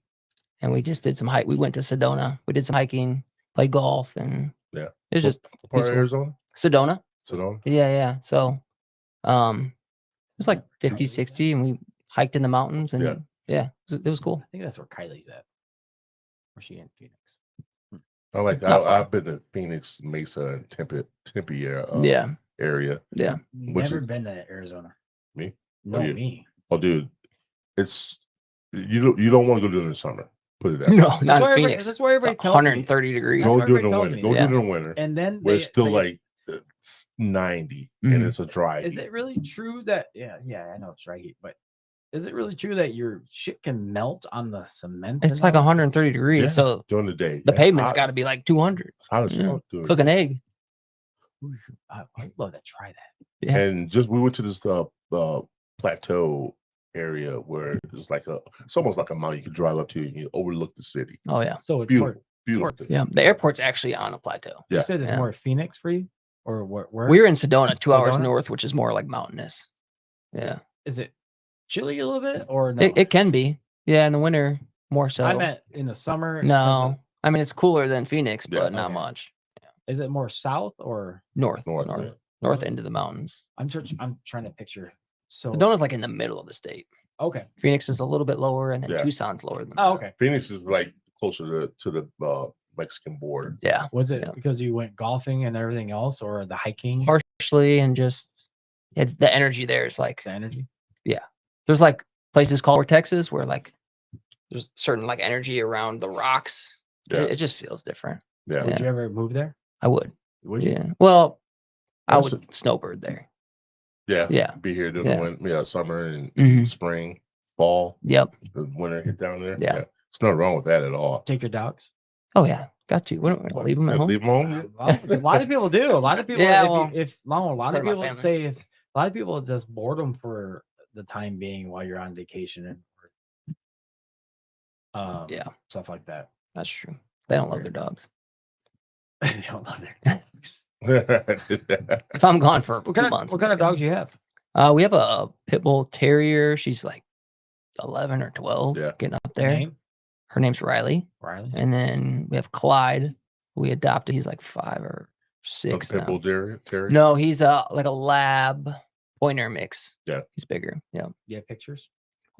Speaker 3: and we just did some hike. We went to Sedona. We did some hiking, played golf, and
Speaker 1: Yeah.
Speaker 3: it was just
Speaker 1: What part of
Speaker 3: peaceful.
Speaker 1: Arizona?
Speaker 3: Sedona.
Speaker 1: Sedona?
Speaker 3: Yeah. So, it was like 50, 60, and we hiked in the mountains, and
Speaker 1: Yeah.
Speaker 3: it was cool.
Speaker 2: I think that's where Kylie's at. Where's she in Phoenix?
Speaker 1: I like that.
Speaker 3: Not far.
Speaker 1: I've been to Phoenix, Mesa, and Tempe
Speaker 3: Yeah.
Speaker 1: area.
Speaker 3: Yeah.
Speaker 1: Which
Speaker 2: Never
Speaker 1: is-
Speaker 2: been to Arizona.
Speaker 1: Me?
Speaker 2: No,
Speaker 1: you?
Speaker 2: me.
Speaker 1: Oh, dude, it's you don't want to go do it in the summer. Put it that way.
Speaker 3: No,
Speaker 2: That's
Speaker 3: not
Speaker 2: why
Speaker 3: in
Speaker 2: everybody-
Speaker 3: Phoenix.
Speaker 2: that's why everybody
Speaker 3: It's
Speaker 2: tells me.
Speaker 3: 130 degrees.
Speaker 2: That's
Speaker 1: Go
Speaker 2: what
Speaker 1: do it in the
Speaker 2: everybody
Speaker 1: winter.
Speaker 2: tells
Speaker 1: Go
Speaker 3: me.
Speaker 1: do it in the winter.
Speaker 2: And then
Speaker 1: Where it's still
Speaker 2: they-
Speaker 1: like it's 90
Speaker 3: Mhm.
Speaker 1: and it's a dry.
Speaker 2: is
Speaker 1: heat.
Speaker 2: it really true that I know it's dry heat, but is it really true that your shit can melt on the cement?
Speaker 3: It's
Speaker 2: and
Speaker 3: like
Speaker 2: all?
Speaker 3: 130 degrees,
Speaker 1: Yeah,
Speaker 3: so
Speaker 1: during the day?
Speaker 3: the
Speaker 1: Yeah,
Speaker 3: pavement's
Speaker 1: hot-
Speaker 3: got to be like 200.
Speaker 1: it's hot as
Speaker 3: yeah.
Speaker 1: fuck, dude.
Speaker 3: Cook an egg.
Speaker 2: Ooh, I'd love to try that.
Speaker 3: Yeah.
Speaker 1: And we went to this plateau area where it's it's almost like a mountain you can drive up to and you overlook the city.
Speaker 3: Oh yeah,
Speaker 2: So it's
Speaker 1: Beautiful,
Speaker 2: more.
Speaker 1: beautiful.
Speaker 3: yeah. The airport's actually on a plateau.
Speaker 1: Yeah.
Speaker 2: You said it's
Speaker 3: Yeah.
Speaker 2: more Phoenix for you, or where?
Speaker 3: We're in Sedona, 2 hours
Speaker 2: Sedona?
Speaker 3: north, which is more like mountainous. Yeah,
Speaker 2: Is it chilly a little bit or no?
Speaker 3: it can be. Yeah, in the winter, more so.
Speaker 2: I meant in the summer.
Speaker 3: No, I mean it's cooler than Phoenix,
Speaker 1: Yeah,
Speaker 3: but not
Speaker 2: okay.
Speaker 3: much.
Speaker 2: Is it more south or?
Speaker 3: North,
Speaker 1: North,
Speaker 3: north,
Speaker 1: yeah.
Speaker 3: north into the mountains.
Speaker 2: I'm trying to picture. So
Speaker 3: Sedona's like in the middle of the state.
Speaker 2: okay.
Speaker 3: Phoenix is a little bit lower, and then
Speaker 1: Yeah.
Speaker 3: Tucson's lower than.
Speaker 2: Oh,
Speaker 3: that.
Speaker 2: okay.
Speaker 1: Phoenix is like closer to the Mexican border.
Speaker 3: Yeah,
Speaker 2: Was it
Speaker 3: Yeah.
Speaker 2: because you went golfing and everything else, or the hiking?
Speaker 3: partially, and just the energy there is like
Speaker 2: The energy.
Speaker 3: there's like places called Texas where like there's certain like energy around the rocks.
Speaker 1: Yeah.
Speaker 3: It just feels different.
Speaker 1: Yeah.
Speaker 2: Would
Speaker 3: Yeah.
Speaker 2: you ever move there?
Speaker 3: I would.
Speaker 2: Would you?
Speaker 3: Yeah. Well, I
Speaker 1: Also-
Speaker 3: would snowbird there.
Speaker 1: Yeah.
Speaker 3: Yeah.
Speaker 1: Be here during
Speaker 3: Yeah.
Speaker 1: the winter, summer and
Speaker 3: Mhm.
Speaker 1: spring, fall,
Speaker 3: Yep.
Speaker 1: the winter hit down there.
Speaker 3: Yeah.
Speaker 1: There's nothing wrong with that at all.
Speaker 2: Take your dogs.
Speaker 3: Oh yeah, got to. We don't leave them at
Speaker 1: Yeah,
Speaker 3: home.
Speaker 1: leave them home.
Speaker 2: A lot of people do. A lot of people.
Speaker 3: Yeah,
Speaker 2: if,
Speaker 3: well,
Speaker 2: you, if no, a lot
Speaker 3: part
Speaker 2: of
Speaker 3: of my
Speaker 2: people
Speaker 3: family.
Speaker 2: say if a lot of people just boredom for the time being while you're on vacation and
Speaker 3: Yeah.
Speaker 2: stuff like that.
Speaker 3: That's true. They don't love their dogs.
Speaker 2: They don't love their dogs.
Speaker 3: If I'm gone for
Speaker 2: What
Speaker 3: 2
Speaker 2: kind
Speaker 3: months,
Speaker 2: of dogs you have?
Speaker 3: we have a pit bull terrier. She's like 11 or 12,
Speaker 1: Yeah.
Speaker 3: getting up there.
Speaker 2: Name?
Speaker 3: Her name's Riley.
Speaker 2: Riley.
Speaker 3: And then we have Clyde, who we adopted. He's like 5 or
Speaker 1: A
Speaker 3: 6
Speaker 1: pit bull
Speaker 3: now.
Speaker 1: terrier.
Speaker 3: No, he's like a lab pointer mix.
Speaker 1: Yeah.
Speaker 3: He's bigger. Yeah,
Speaker 2: You have pictures?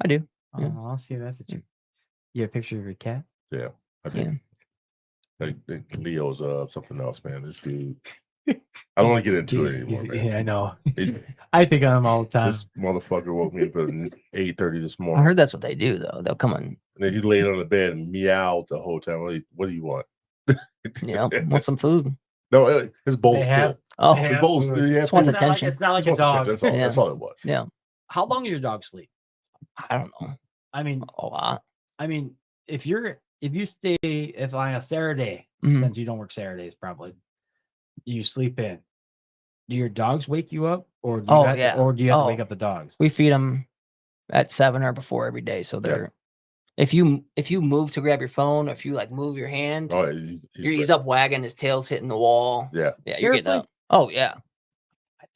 Speaker 3: I do.
Speaker 2: Oh,
Speaker 3: Yeah.
Speaker 2: I'll see that's what you. You have a picture of your cat?
Speaker 1: I think
Speaker 3: Yeah.
Speaker 1: Leo's something else, man. This dude. I don't want to get into it anymore, man.
Speaker 2: Yeah, I know.
Speaker 1: He-
Speaker 2: I think of him all the time.
Speaker 1: This motherfucker woke me up at 8:30 this
Speaker 3: I
Speaker 1: morning.
Speaker 3: heard that's what they do, though. They'll come and,
Speaker 1: And then he laid on the bed and meowed the whole time. Like, what do you want?
Speaker 3: want some food.
Speaker 1: No, his bowl's
Speaker 2: They have-
Speaker 1: full.
Speaker 3: Oh,
Speaker 2: They
Speaker 1: His
Speaker 2: have
Speaker 1: bowl's.
Speaker 2: food.
Speaker 1: He has
Speaker 3: Just wants
Speaker 1: food.
Speaker 3: attention.
Speaker 2: It's not like
Speaker 1: Just
Speaker 2: a
Speaker 1: wants
Speaker 2: dog.
Speaker 1: attention. That's all.
Speaker 3: Yeah.
Speaker 1: That's all it was.
Speaker 3: yeah.
Speaker 2: How long do your dogs sleep?
Speaker 3: I don't know.
Speaker 2: I mean,
Speaker 3: A lot.
Speaker 2: if you stay if on a Saturday,
Speaker 3: Mhm.
Speaker 2: since you don't work Saturdays, probably you sleep in. Do your dogs wake you up, or do you
Speaker 3: Oh,
Speaker 2: have
Speaker 3: yeah.
Speaker 2: to, or do you have to
Speaker 3: Oh.
Speaker 2: wake up the dogs?
Speaker 3: We feed them at 7 or before every day. So they're, if you move to grab your phone, or if you like move your hand,
Speaker 1: Oh, he's
Speaker 3: he's up wagging, his tail's hitting the wall.
Speaker 1: Yeah.
Speaker 3: Yeah, you're getting
Speaker 2: Seriously?
Speaker 3: up. Oh, yeah.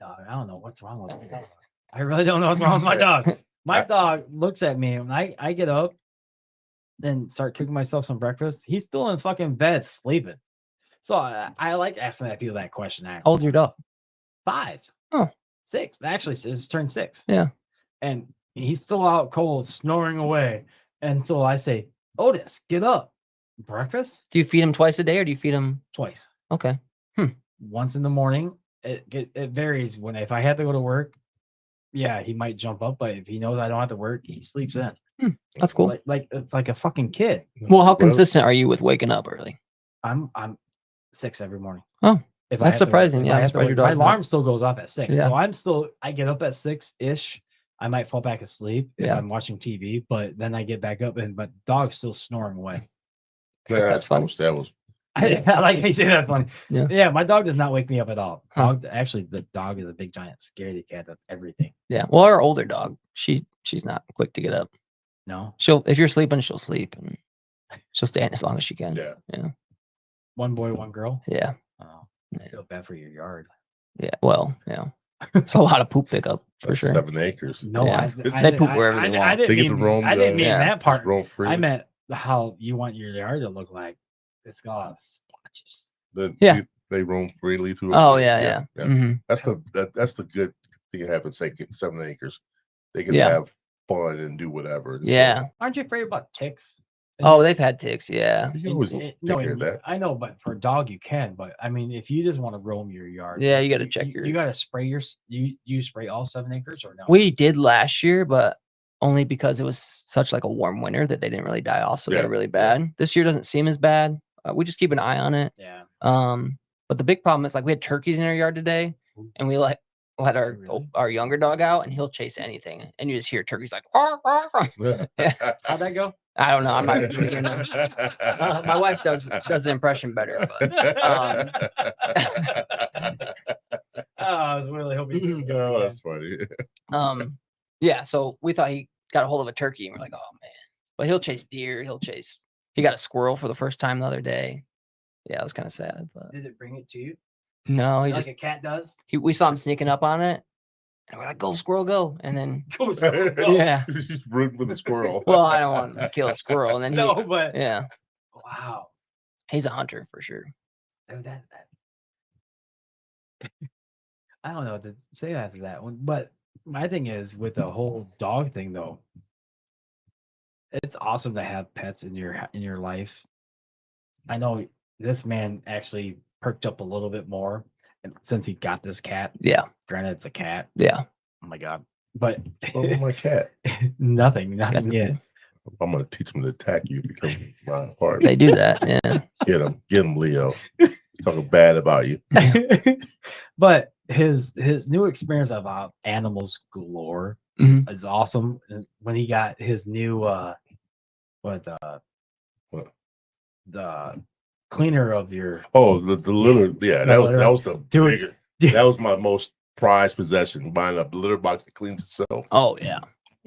Speaker 2: I don't know what's wrong with my dog. I really don't know what's wrong with my dog. My dog looks at me and I get up, then start cooking myself some breakfast. He's still in fucking bed sleeping. So I like asking that people that question.
Speaker 3: How old's your dog?
Speaker 2: 5.
Speaker 3: Oh.
Speaker 2: 6. Actually, it's turned 6.
Speaker 3: Yeah.
Speaker 2: And he's still out cold, snoring away until I say, Otis, get up. Breakfast?
Speaker 3: Do you feed him twice a day, or do you feed him?
Speaker 2: Twice.
Speaker 3: Okay.
Speaker 2: Once in the morning. It varies. If I had to go to work, yeah, he might jump up, but if he knows I don't have to work, he sleeps in.
Speaker 3: That's cool.
Speaker 2: Like it's like a fucking kid.
Speaker 3: Well, how consistent are you with waking up early?
Speaker 2: I'm 6 every morning.
Speaker 3: Oh,
Speaker 2: If I
Speaker 3: that's
Speaker 2: have to work-
Speaker 3: surprising.
Speaker 2: if
Speaker 3: Yeah,
Speaker 2: I
Speaker 3: I'm
Speaker 2: have to
Speaker 3: surprised
Speaker 2: work-
Speaker 3: your
Speaker 2: my
Speaker 3: dog's not-
Speaker 2: alarm still goes off at 6.
Speaker 3: Yeah.
Speaker 2: So I get up at 6-ish. I might fall back asleep if
Speaker 3: Yeah.
Speaker 2: I'm watching TV, but then I get back up but dog's still snoring away.
Speaker 3: That's funny.
Speaker 1: That was
Speaker 2: I like he said that's funny.
Speaker 3: Yeah.
Speaker 2: Yeah, my dog does not wake me up at all.
Speaker 3: Huh.
Speaker 2: The dog is a big giant scaredy cat of everything.
Speaker 3: Yeah. Well, our older dog, she's not quick to get up.
Speaker 2: No.
Speaker 3: If you're sleeping, she'll sleep, and she'll stay in as long as she can.
Speaker 1: yeah.
Speaker 2: One boy, one girl.
Speaker 3: Yeah.
Speaker 2: Oh, I feel bad for your yard.
Speaker 3: Yeah. Well, yeah. It's a lot of poop pickup for
Speaker 1: That's
Speaker 3: sure.
Speaker 1: 7 acres.
Speaker 2: No,
Speaker 3: Yeah.
Speaker 2: I
Speaker 3: They
Speaker 2: didn't-
Speaker 3: poop wherever they
Speaker 2: I
Speaker 3: want.
Speaker 2: didn't
Speaker 1: They get to
Speaker 2: mean,
Speaker 1: roam
Speaker 2: I didn't mean
Speaker 3: yeah,
Speaker 2: that part.
Speaker 1: Just roam free.
Speaker 2: I meant how you want your yard to look like. It's got splotches.
Speaker 3: Yeah.
Speaker 1: They roam freely through.
Speaker 3: Oh yeah. Mhm.
Speaker 1: That's the good thing to have in 7 acres. They can
Speaker 3: Yeah.
Speaker 1: have fun and do whatever. Just
Speaker 3: Yeah.
Speaker 2: Aren't you afraid about ticks?
Speaker 3: Oh, they've had ticks. Yeah.
Speaker 1: You always
Speaker 2: No,
Speaker 1: take care of that.
Speaker 2: I know, but for a dog you can. But I mean, if you just want to roam your yard,
Speaker 3: Yeah, you gotta check your-
Speaker 2: You got to spray you spray all 7 acres or no?
Speaker 3: We did last year, but only because it was such like a warm winter that they didn't really die off, so
Speaker 1: Yeah.
Speaker 3: they're really bad. This year doesn't seem as bad. We just keep an eye on it.
Speaker 2: Yeah.
Speaker 3: But the big problem is like we had turkeys in our yard today, and we let
Speaker 2: Really?
Speaker 3: our younger dog out, and he'll chase anything, and you just hear turkeys like. "Rah, rah, rah."
Speaker 2: How'd that go?
Speaker 3: I don't know. I'm not. You know, my wife does the impression better, but
Speaker 2: I was really hoping. you could
Speaker 1: Oh,
Speaker 2: get
Speaker 1: that's funny.
Speaker 3: yeah. So we thought he got a hold of a turkey, and we're like, oh man. But he'll chase deer. He got a squirrel for the first time the other day. Yeah, it was kind of sad, but
Speaker 2: Did it bring it to you?
Speaker 3: no, he
Speaker 2: Like
Speaker 3: just
Speaker 2: a cat does?
Speaker 3: we saw him sneaking up on it, And we're like, go squirrel, go. And then
Speaker 2: Go, squirrel, go.
Speaker 3: yeah.
Speaker 1: She's rooting for the squirrel.
Speaker 3: Well, I don't want to kill a squirrel. And then
Speaker 2: No, but
Speaker 3: yeah,
Speaker 2: wow.
Speaker 3: he's a hunter for sure.
Speaker 2: Dude, I don't know what to say after that one. But my thing is with the whole dog thing though, it's awesome to have pets in your life. I know this man actually perked up a little bit more since he got this cat.
Speaker 3: Yeah.
Speaker 2: Granted, it's a cat.
Speaker 3: Yeah.
Speaker 2: Oh my god. But
Speaker 1: Oh, my cat.
Speaker 2: nothing
Speaker 3: That's
Speaker 2: yet.
Speaker 1: I'm gonna teach him to attack you if you come my heart.
Speaker 3: They do that. Yeah.
Speaker 1: Get him, Leo. Talking bad about you.
Speaker 2: But his new experience about animals galore
Speaker 3: Mhm.
Speaker 2: is awesome. And when he got his new
Speaker 1: What?
Speaker 2: the cleaner of your
Speaker 1: Oh, the litter. Yeah, that
Speaker 2: litter.
Speaker 1: was the
Speaker 2: Dude.
Speaker 1: biggest. That was my most prized possession. Buying a litter box that cleans itself.
Speaker 3: Oh yeah.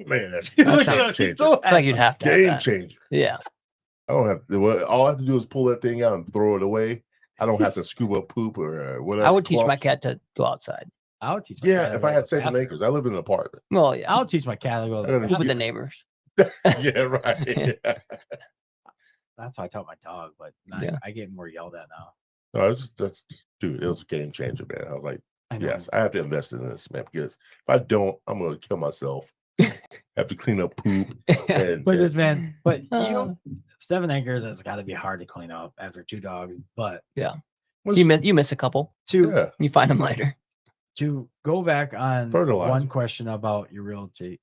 Speaker 1: Man, that's
Speaker 2: Look
Speaker 3: That
Speaker 2: at
Speaker 3: sounds
Speaker 2: him, he's
Speaker 1: changer.
Speaker 2: so
Speaker 3: I feel like you'd have to have
Speaker 1: Game
Speaker 3: that.
Speaker 1: changer.
Speaker 3: Yeah.
Speaker 1: I don't have to. All I have to do is pull that thing out and throw it away. I don't have to scoop up poop or whatever.
Speaker 3: I would teach my
Speaker 1: clumps.
Speaker 3: cat to go outside.
Speaker 2: I would teach my
Speaker 1: Yeah,
Speaker 2: cat to
Speaker 1: if
Speaker 2: go
Speaker 1: I
Speaker 2: to
Speaker 1: had
Speaker 2: the
Speaker 1: 7
Speaker 2: bathroom.
Speaker 1: acres, I live in an apartment.
Speaker 3: Well, yeah.
Speaker 2: I would teach my cat to go to the
Speaker 1: I gotta
Speaker 3: Poop with the
Speaker 2: bathroom.
Speaker 3: neighbors.
Speaker 1: Yeah, right. Yeah.
Speaker 2: That's how I taught my dog, but
Speaker 3: Yeah.
Speaker 2: I get more yelled at now.
Speaker 1: No, dude, it was a game changer, man. I was like,
Speaker 2: I know.
Speaker 1: yes, I have to invest in this, man, because if I don't, I'm gonna kill myself. Have to clean up poop. And,
Speaker 2: But this man, but
Speaker 3: Uh.
Speaker 2: 7 acres, it's got to be hard to clean up after 2 dogs. But
Speaker 3: You miss a couple.
Speaker 1: yeah,
Speaker 3: You find them later.
Speaker 2: to go back on
Speaker 1: Fertilizer.
Speaker 2: one question about your realty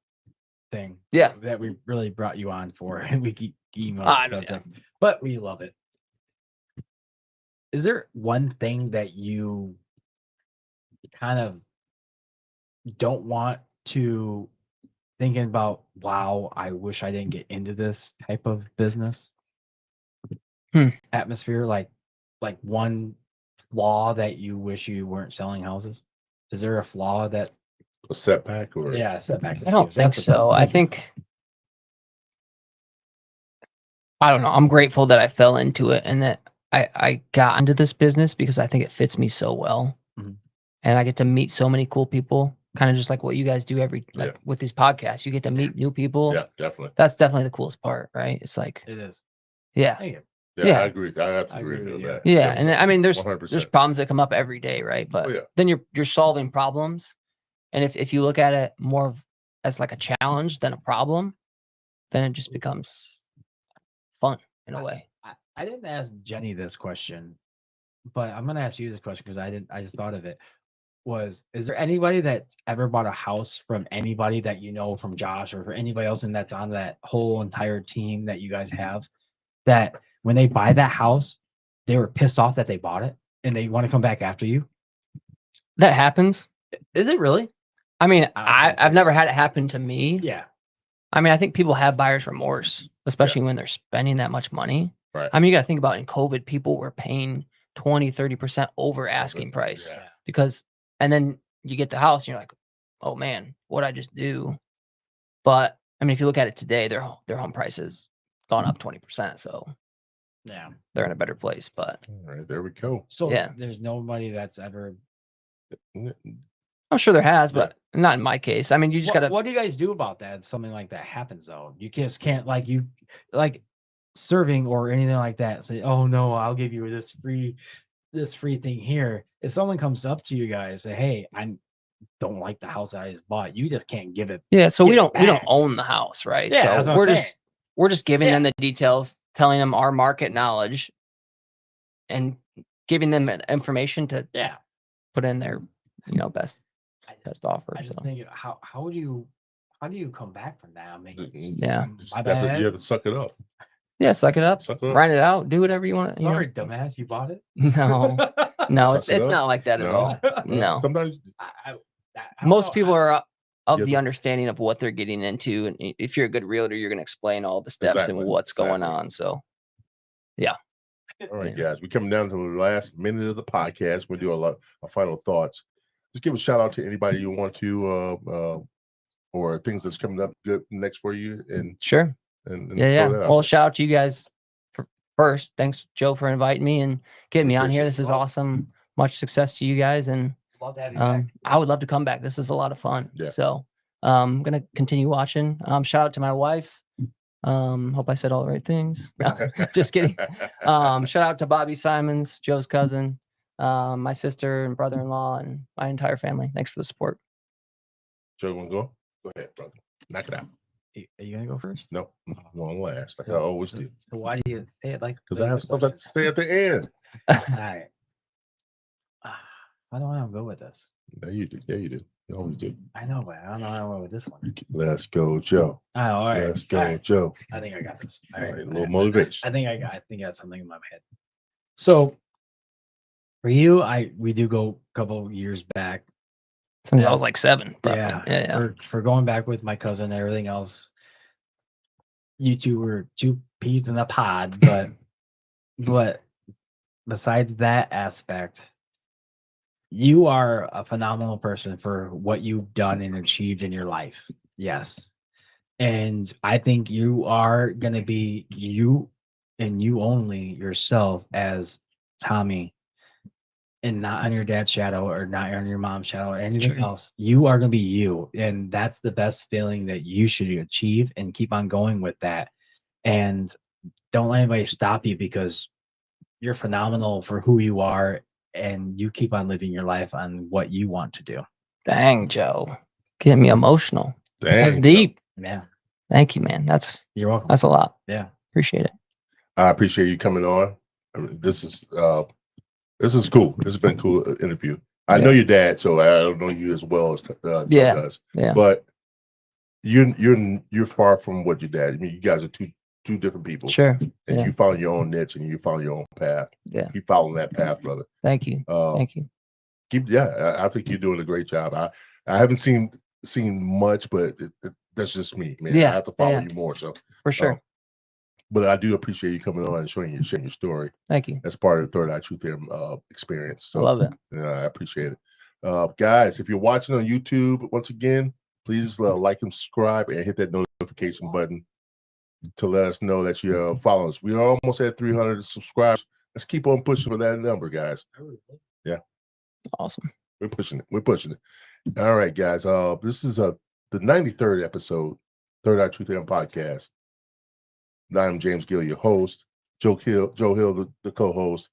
Speaker 2: thing,
Speaker 3: Yeah.
Speaker 2: that we really brought you on for, and we keep email
Speaker 3: I know,
Speaker 2: stuff, but we love it. Is there one thing that you kind of don't want to thinking about? Wow, I wish I didn't get into this type of business atmosphere. Like one flaw that you wish you weren't selling houses. Is there a flaw that?
Speaker 1: a setback or
Speaker 2: Yeah, setback.
Speaker 3: I don't think so. I think I don't know. I'm grateful that I fell into it and that I got into this business because I think it fits me so well.
Speaker 2: Mhm.
Speaker 3: And I get to meet so many cool people, kind of just like what you guys do with these podcasts. You get to meet new people.
Speaker 1: Yeah, definitely.
Speaker 3: That's definitely the coolest part, right? It's like,
Speaker 2: It is.
Speaker 3: yeah.
Speaker 2: Thank you.
Speaker 1: Yeah,
Speaker 3: Yeah.
Speaker 1: I agree. I have to
Speaker 2: I
Speaker 1: agree
Speaker 2: agree
Speaker 1: with
Speaker 2: with
Speaker 1: that.
Speaker 3: Yeah. And I mean, there's
Speaker 1: 100%.
Speaker 3: problems that come up every day, right? But
Speaker 1: Oh, yeah.
Speaker 3: then you're solving problems. And if you look at it more as like a challenge than a problem, then it just becomes fun in a way.
Speaker 2: I didn't ask Jenny this question, but I'm gonna ask you this question because I just thought of it. Is there anybody that's ever bought a house from anybody that you know, from Josh or for anybody else and that's on that whole entire team that you guys have, that when they buy that house, they were pissed off that they bought it and they want to come back after you?
Speaker 3: That happens.
Speaker 2: Is it really?
Speaker 3: I mean,
Speaker 2: I don't
Speaker 3: I've never had it happen to me.
Speaker 2: Yeah.
Speaker 3: I mean, I think people have buyer's remorse, especially when they're spending that much money.
Speaker 1: Right.
Speaker 3: I mean, you got to think about in COVID, people were paying 20, 30% over asking price
Speaker 1: Yeah.
Speaker 3: because, and then you get the house and you're like, oh man, what'd I just do? But I mean, if you look at it today, their home price has gone up 20%. So
Speaker 2: Yeah.
Speaker 3: they're in a better place. But
Speaker 1: All right, there we go.
Speaker 2: So
Speaker 3: Yeah.
Speaker 2: there's nobody that's ever.
Speaker 3: I'm sure there has,
Speaker 1: Yeah.
Speaker 3: but not in my case. I mean, you just got to.
Speaker 2: What do you guys do about that if something like that happens though? You just can't like serving or anything like that. Say, oh no, I'll give you this free thing here. If someone comes up to you guys, say, hey, I don't like the house I just bought. You just can't give it.
Speaker 3: Yeah, so we
Speaker 2: get
Speaker 3: don't
Speaker 2: back.
Speaker 3: own the house, right?
Speaker 2: Yeah, that's
Speaker 3: so
Speaker 2: what I'm
Speaker 3: we're just giving
Speaker 2: Yeah.
Speaker 3: them the details, telling them our market knowledge, and giving them information to
Speaker 2: Yeah.
Speaker 3: put in their best offer.
Speaker 2: I just
Speaker 3: So
Speaker 2: think how do you come back from that? I mean,
Speaker 3: Yeah.
Speaker 2: my bad.
Speaker 1: You have to suck it up.
Speaker 3: yeah, suck it up,
Speaker 1: Suck it up.
Speaker 3: grind it out, do whatever you want.
Speaker 2: Sorry, dumbass, you bought it.
Speaker 3: No, no, it's
Speaker 1: Suck it up.
Speaker 3: not like that at all. No.
Speaker 1: Sometimes
Speaker 2: I don't
Speaker 3: Most
Speaker 2: know,
Speaker 3: people are of
Speaker 1: Yeah,
Speaker 3: the
Speaker 1: but-
Speaker 3: understanding of what they're getting into, and if you're a good realtor, you're going to explain all the steps
Speaker 1: Exactly,
Speaker 3: and what's going
Speaker 1: exactly.
Speaker 3: on. So
Speaker 1: all right,
Speaker 3: Yeah.
Speaker 1: guys, we're coming down to the last minute of the podcast. We do our final thoughts. Just give a shout out to anybody you want to, or things that's coming up good next for you, and
Speaker 3: sure.
Speaker 1: and
Speaker 3: Yeah.
Speaker 1: throw that out
Speaker 3: Well,
Speaker 1: there.
Speaker 3: shout out to you guys first. Thanks, Joe, for inviting me and getting me on here.
Speaker 2: Appreciate
Speaker 3: This is
Speaker 2: you.
Speaker 3: awesome. Much success to you guys. And
Speaker 2: love to have you back.
Speaker 3: I would love to come back. This is a lot of fun.
Speaker 1: Yeah.
Speaker 3: So I'm gonna continue watching. Shout out to my wife. Hope I said all the right things. No, just kidding. Shout out to Bobby Simons, Joe's cousin, my sister and brother-in-law, and my entire family. Thanks for the support.
Speaker 1: Joe, you want to go? Go ahead, brother. Knock it out.
Speaker 2: Are you gonna go first?
Speaker 1: No, long last, like I always do.
Speaker 2: So why do you say it like?
Speaker 1: Because I have stuff to say at the end.
Speaker 2: All right. I don't want to go with this.
Speaker 1: There you do. There you do. You always do.
Speaker 2: I know, but I don't know how to go with this one.
Speaker 1: Let's go, Joe.
Speaker 2: Oh, all right.
Speaker 1: Let's go,
Speaker 2: all right.
Speaker 1: Joe.
Speaker 2: I think I got this.
Speaker 1: All right, a little motivation.
Speaker 2: I think I got something in my head. So for you, we do go a couple years back.
Speaker 3: Since
Speaker 2: Yeah.
Speaker 3: I was like 7. Probably.
Speaker 2: Yeah.
Speaker 3: Yeah.
Speaker 2: For going back with my cousin and everything else. You two were two peas in a pod, but besides that aspect, you are a phenomenal person for what you've done and achieved in your life. Yes. And I think you are going to be you and you only yourself as Tommy and not on your dad's shadow or not on your mom's shadow or anything
Speaker 3: Sure.
Speaker 2: else. You are going to be you. And that's the best feeling that you should achieve and keep on going with that. And don't let anybody stop you because you're phenomenal for who you are and you keep on living your life on what you want to do.
Speaker 3: Dang, Joe. Getting me emotional. That's
Speaker 1: Dang,
Speaker 3: deep.
Speaker 2: Yeah.
Speaker 3: Thank you, man. That's
Speaker 2: You're welcome.
Speaker 3: a lot.
Speaker 2: Yeah.
Speaker 3: Appreciate it.
Speaker 1: I appreciate you coming on. I mean, this is cool. This has been a cool interview. I know your dad, so I don't know you as well as Joe
Speaker 3: Yeah,
Speaker 1: does.
Speaker 3: yeah.
Speaker 1: But you're far from what your dad. I mean, you guys are two different people.
Speaker 3: Sure.
Speaker 1: And
Speaker 3: Yeah.
Speaker 1: you follow your own niche and you follow your own path.
Speaker 3: Yeah.
Speaker 1: Keep following that path, brother.
Speaker 3: Thank you. Thank you.
Speaker 1: I think you're doing a great job. I haven't seen much, but that's just me, man.
Speaker 3: Yeah,
Speaker 1: I have to follow
Speaker 3: yeah.
Speaker 1: you more. So
Speaker 3: For sure.
Speaker 1: but I do appreciate you coming on and sharing your story.
Speaker 3: Thank you.
Speaker 1: That's part of the Third Eye Truth Theorem experience.
Speaker 3: I
Speaker 1: So
Speaker 3: love it.
Speaker 1: yeah, I appreciate it. Guys, if you're watching on YouTube, once again, please like and subscribe and hit that notification button to let us know that you're following us. We are almost at 300 subscribers. Let's keep on pushing for that number, guys. Yeah.
Speaker 3: Awesome.
Speaker 1: We're pushing it. We're pushing it. All right, guys. This is the 93rd episode, Third Eye Truth Theorem podcast. I'm James Gill, your host. Joe Hill, the co-host,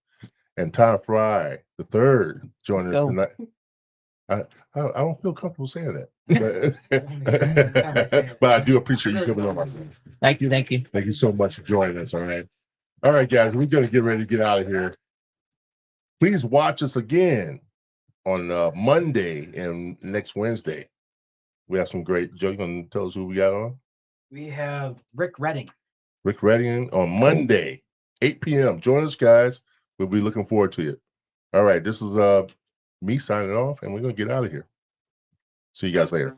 Speaker 1: and Tom Fry, the third, joining us tonight. I don't feel comfortable saying that, but I do appreciate you coming on.
Speaker 3: Thank you. Thank you.
Speaker 1: Thank you so much for joining us. All right, guys, we're gonna get ready to get out of here. Please watch us again on Monday and next Wednesday. We have some great. Joe, you gonna tell us who we got on?
Speaker 2: We have Rick Redding.
Speaker 1: Rick Redding on Monday, 8 p.m. Join us, guys. We'll be looking forward to it. All right, this is me signing off, and we're gonna get out of here. See you guys later.